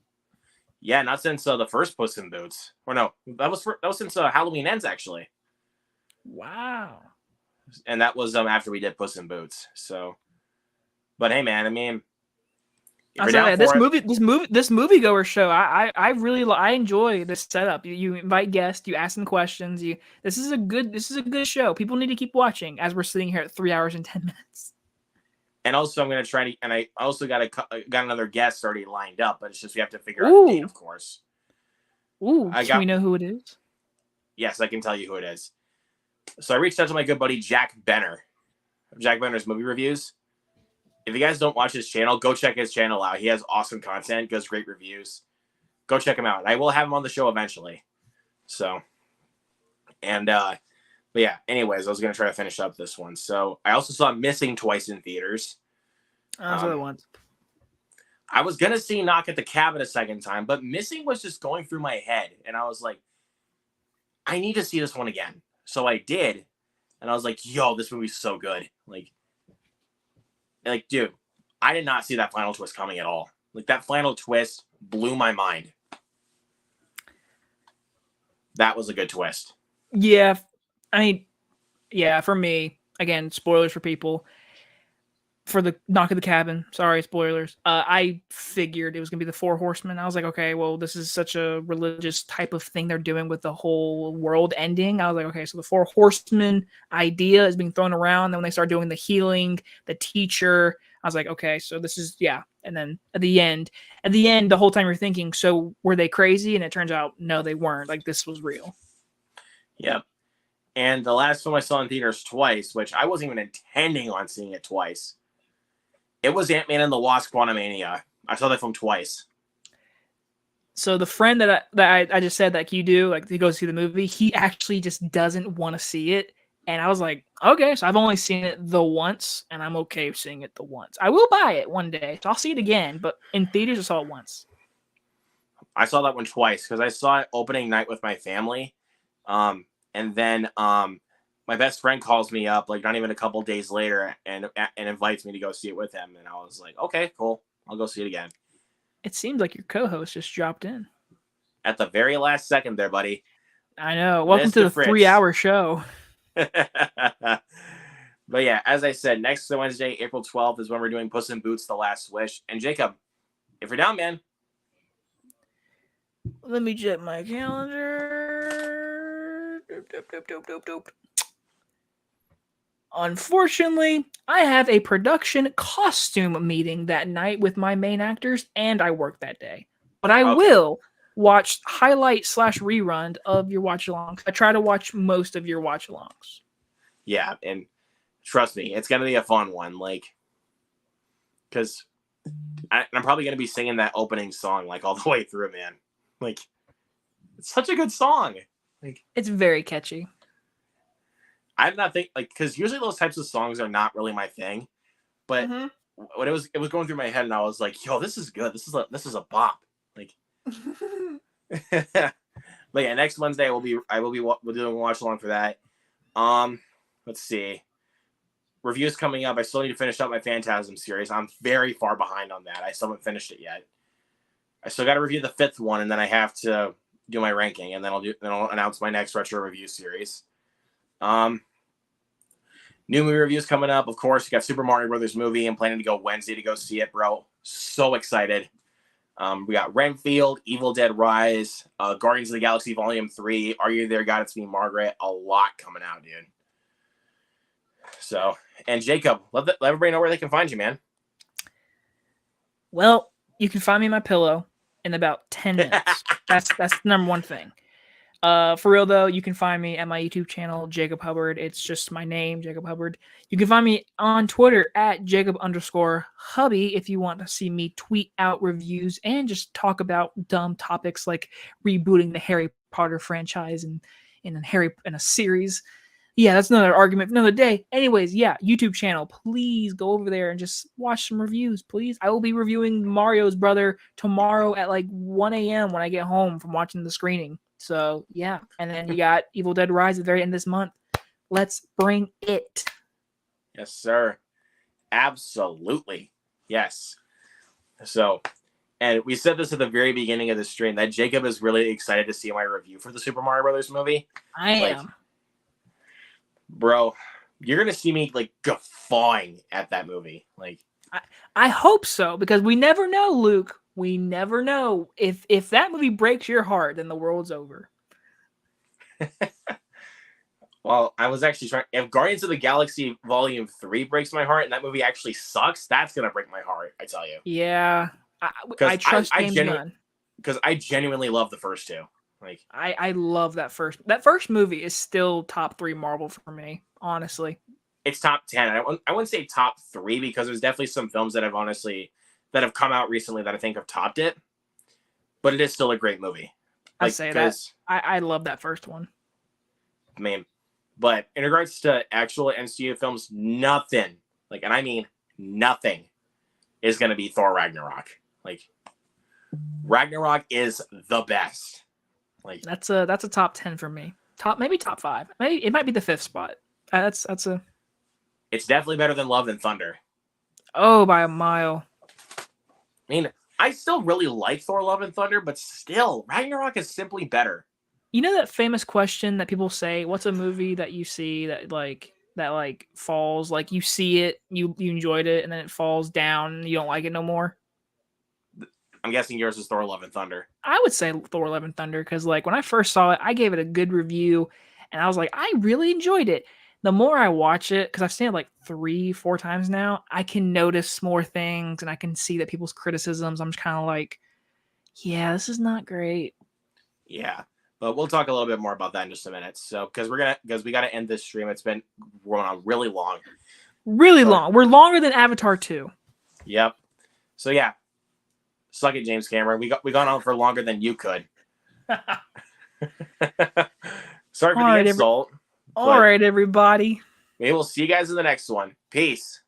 Yeah, not since the first Puss in Boots. Or no, that was since Halloween Ends actually. Wow. And that was after we did Puss in Boots. So, but hey, man, I mean, if you're down this for it, this moviegoer show, I really I enjoy this setup. You invite guests, you ask them questions. This is a good show. People need to keep watching as we're sitting here at 3 hours and 10 minutes. and also I'm gonna try to, and I also got another guest already lined up, but it's just we have to figure out the date, of course. Ooh, can we know who it is? Yes, I can tell you who it is. So I reached out to my good buddy Jack Benner of Jack Benner's Movie Reviews. If you guys don't watch his channel, go check his channel out. He has awesome content, does great reviews. Go check him out. I will have him on the show eventually. So, and but yeah, anyways, I was going to try to finish up this one. So I also saw Missing twice in theaters. Other ones. I was going to see Knock at the Cabin a second time, but Missing was just going through my head. And I was like, I need to see this one again. So I did. And I was like, yo, this movie's so good. Like, dude, I did not see that final twist coming at all. Like, that final twist blew my mind. That was a good twist. Yeah. I mean, yeah, for me, again, spoilers for people. For the Knock at the Cabin, sorry, spoilers. I figured it was going to be the Four Horsemen. I was like, okay, well, this is such a religious type of thing they're doing with the whole world ending. I was like, okay, so the Four Horsemen idea is being thrown around. Then when they start doing the healing, the teacher, I was like, okay, so this is, yeah. And then at the end, the whole time you're thinking, so were they crazy? And it turns out, no, they weren't. Like, this was real. Yep. And the last film I saw in theaters twice, which I wasn't even intending on seeing it twice, it was Ant-Man and the Wasp: Quantumania. I saw that film twice. So the friend that I just said that you do, like, he goes see the movie, he actually just doesn't want to see it. And I was like, okay, so I've only seen it the once, and I'm okay seeing it the once. I will buy it one day, so I'll see it again, but in theaters I saw it once. I saw that one twice because I saw it opening night with my family. And then my best friend calls me up, like, not even a couple days later, and invites me to go see it with him. And I was like, okay, cool. I'll go see it again. It seems like your co-host just dropped in. At the very last second there, buddy. I know. Welcome Mr. to the Fritz. 3-hour show. But yeah, as I said, next Wednesday, April 12th, is when we're doing Puss in Boots: The Last Wish. And Jacob, if you're down, man. Let me check my calendar. Unfortunately, I have a production costume meeting that night with my main actors, and I work that day. But I will watch highlight/rerun of your watch-alongs. I try to watch most of your watch-alongs. Yeah, and trust me, it's gonna be a fun one. Like, because I'm probably gonna be singing that opening song like all the way through, man. Like, it's such a good song. Like, it's very catchy. I'm not because usually those types of songs are not really my thing, but when it was going through my head, and I was like, yo, this is good. This is a bop. Like, but yeah, next Wednesday we'll doing a watch along for that. Let's see, reviews coming up. I still need to finish up my Phantasm series. I'm very far behind on that. I still haven't finished it yet. I still got to review the 5th one, and then I have to do my ranking, and then I'll announce my next retro review series. New movie reviews coming up. Of course, you got Super Mario Brothers movie. I'm planning to go Wednesday to go see it, bro. So excited. We got Renfield, Evil Dead Rise, Guardians of the Galaxy Volume 3, Are You There, God? It's Me, Margaret. A lot coming out, dude. So, and Jacob, let everybody know where they can find you, man. Well, you can find me in my pillow in about 10 minutes. That's the number one thing. For real though, you can find me at my YouTube channel, Jacob Hubbard. It's just my name, Jacob Hubbard. You can find me on Twitter at Jacob_Hubby if you want to see me tweet out reviews and just talk about dumb topics like rebooting the Harry Potter franchise and in a series. Yeah, that's another argument for another day. Anyways, yeah, YouTube channel. Please go over there and just watch some reviews, please. I will be reviewing Mario's Brother tomorrow at like 1 a.m. when I get home from watching the screening. So, yeah. And then you got Evil Dead Rise at the very end of this month. Let's bring it. Yes, sir. Absolutely. Yes. So, and we said this at the very beginning of the stream, that Jacob is really excited to see my review for the Super Mario Brothers movie. I am. Bro, you're gonna see me like guffawing at that movie. Like, I hope so, because we never know, Luke. We never know. If that movie breaks your heart, then the world's over. Well, I was actually trying. If Guardians of the Galaxy Volume 3 breaks my heart and that movie actually sucks, that's gonna break my heart. I tell you. Yeah, I trust James Gunn. Because I genuinely love the first two. Like, I love that first movie is still top 3 Marvel for me, honestly. It's top 10. I wouldn't say top 3 because there's definitely some films that have come out recently that I think have topped it. But it is still a great movie. I say that. I love that first one. Man, but in regards to actual MCU films, nothing, like, and I mean nothing, is going to be Thor Ragnarok. Like, Ragnarok is the best. Like, that's a top 10 for me. Maybe top 5. Maybe it might be the 5th spot. It's definitely better than Love and Thunder. Oh, by a mile. I mean, I still really like Thor Love and Thunder, but still, Ragnarok is simply better. You know that famous question that people say, what's a movie that you see that falls, like you see it, you enjoyed it, and then it falls down and you don't like it no more? I'm guessing yours is Thor Love and Thunder. I would say Thor Love and Thunder, because like when I first saw it, I gave it a good review and I was like, I really enjoyed it. The more I watch it, because I've seen it like 3-4 times now, I can notice more things and I can see that people's criticisms. I'm just kind of like, yeah, this is not great. Yeah, but we'll talk a little bit more about that in just a minute. So, because we got to end this stream. It's been going on really long. Really long. We're longer than Avatar 2. Yep. So yeah, suck it, James Cameron. We gone on for longer than you could. Sorry for the insult. All right, everybody. Maybe we'll see you guys in the next one. Peace.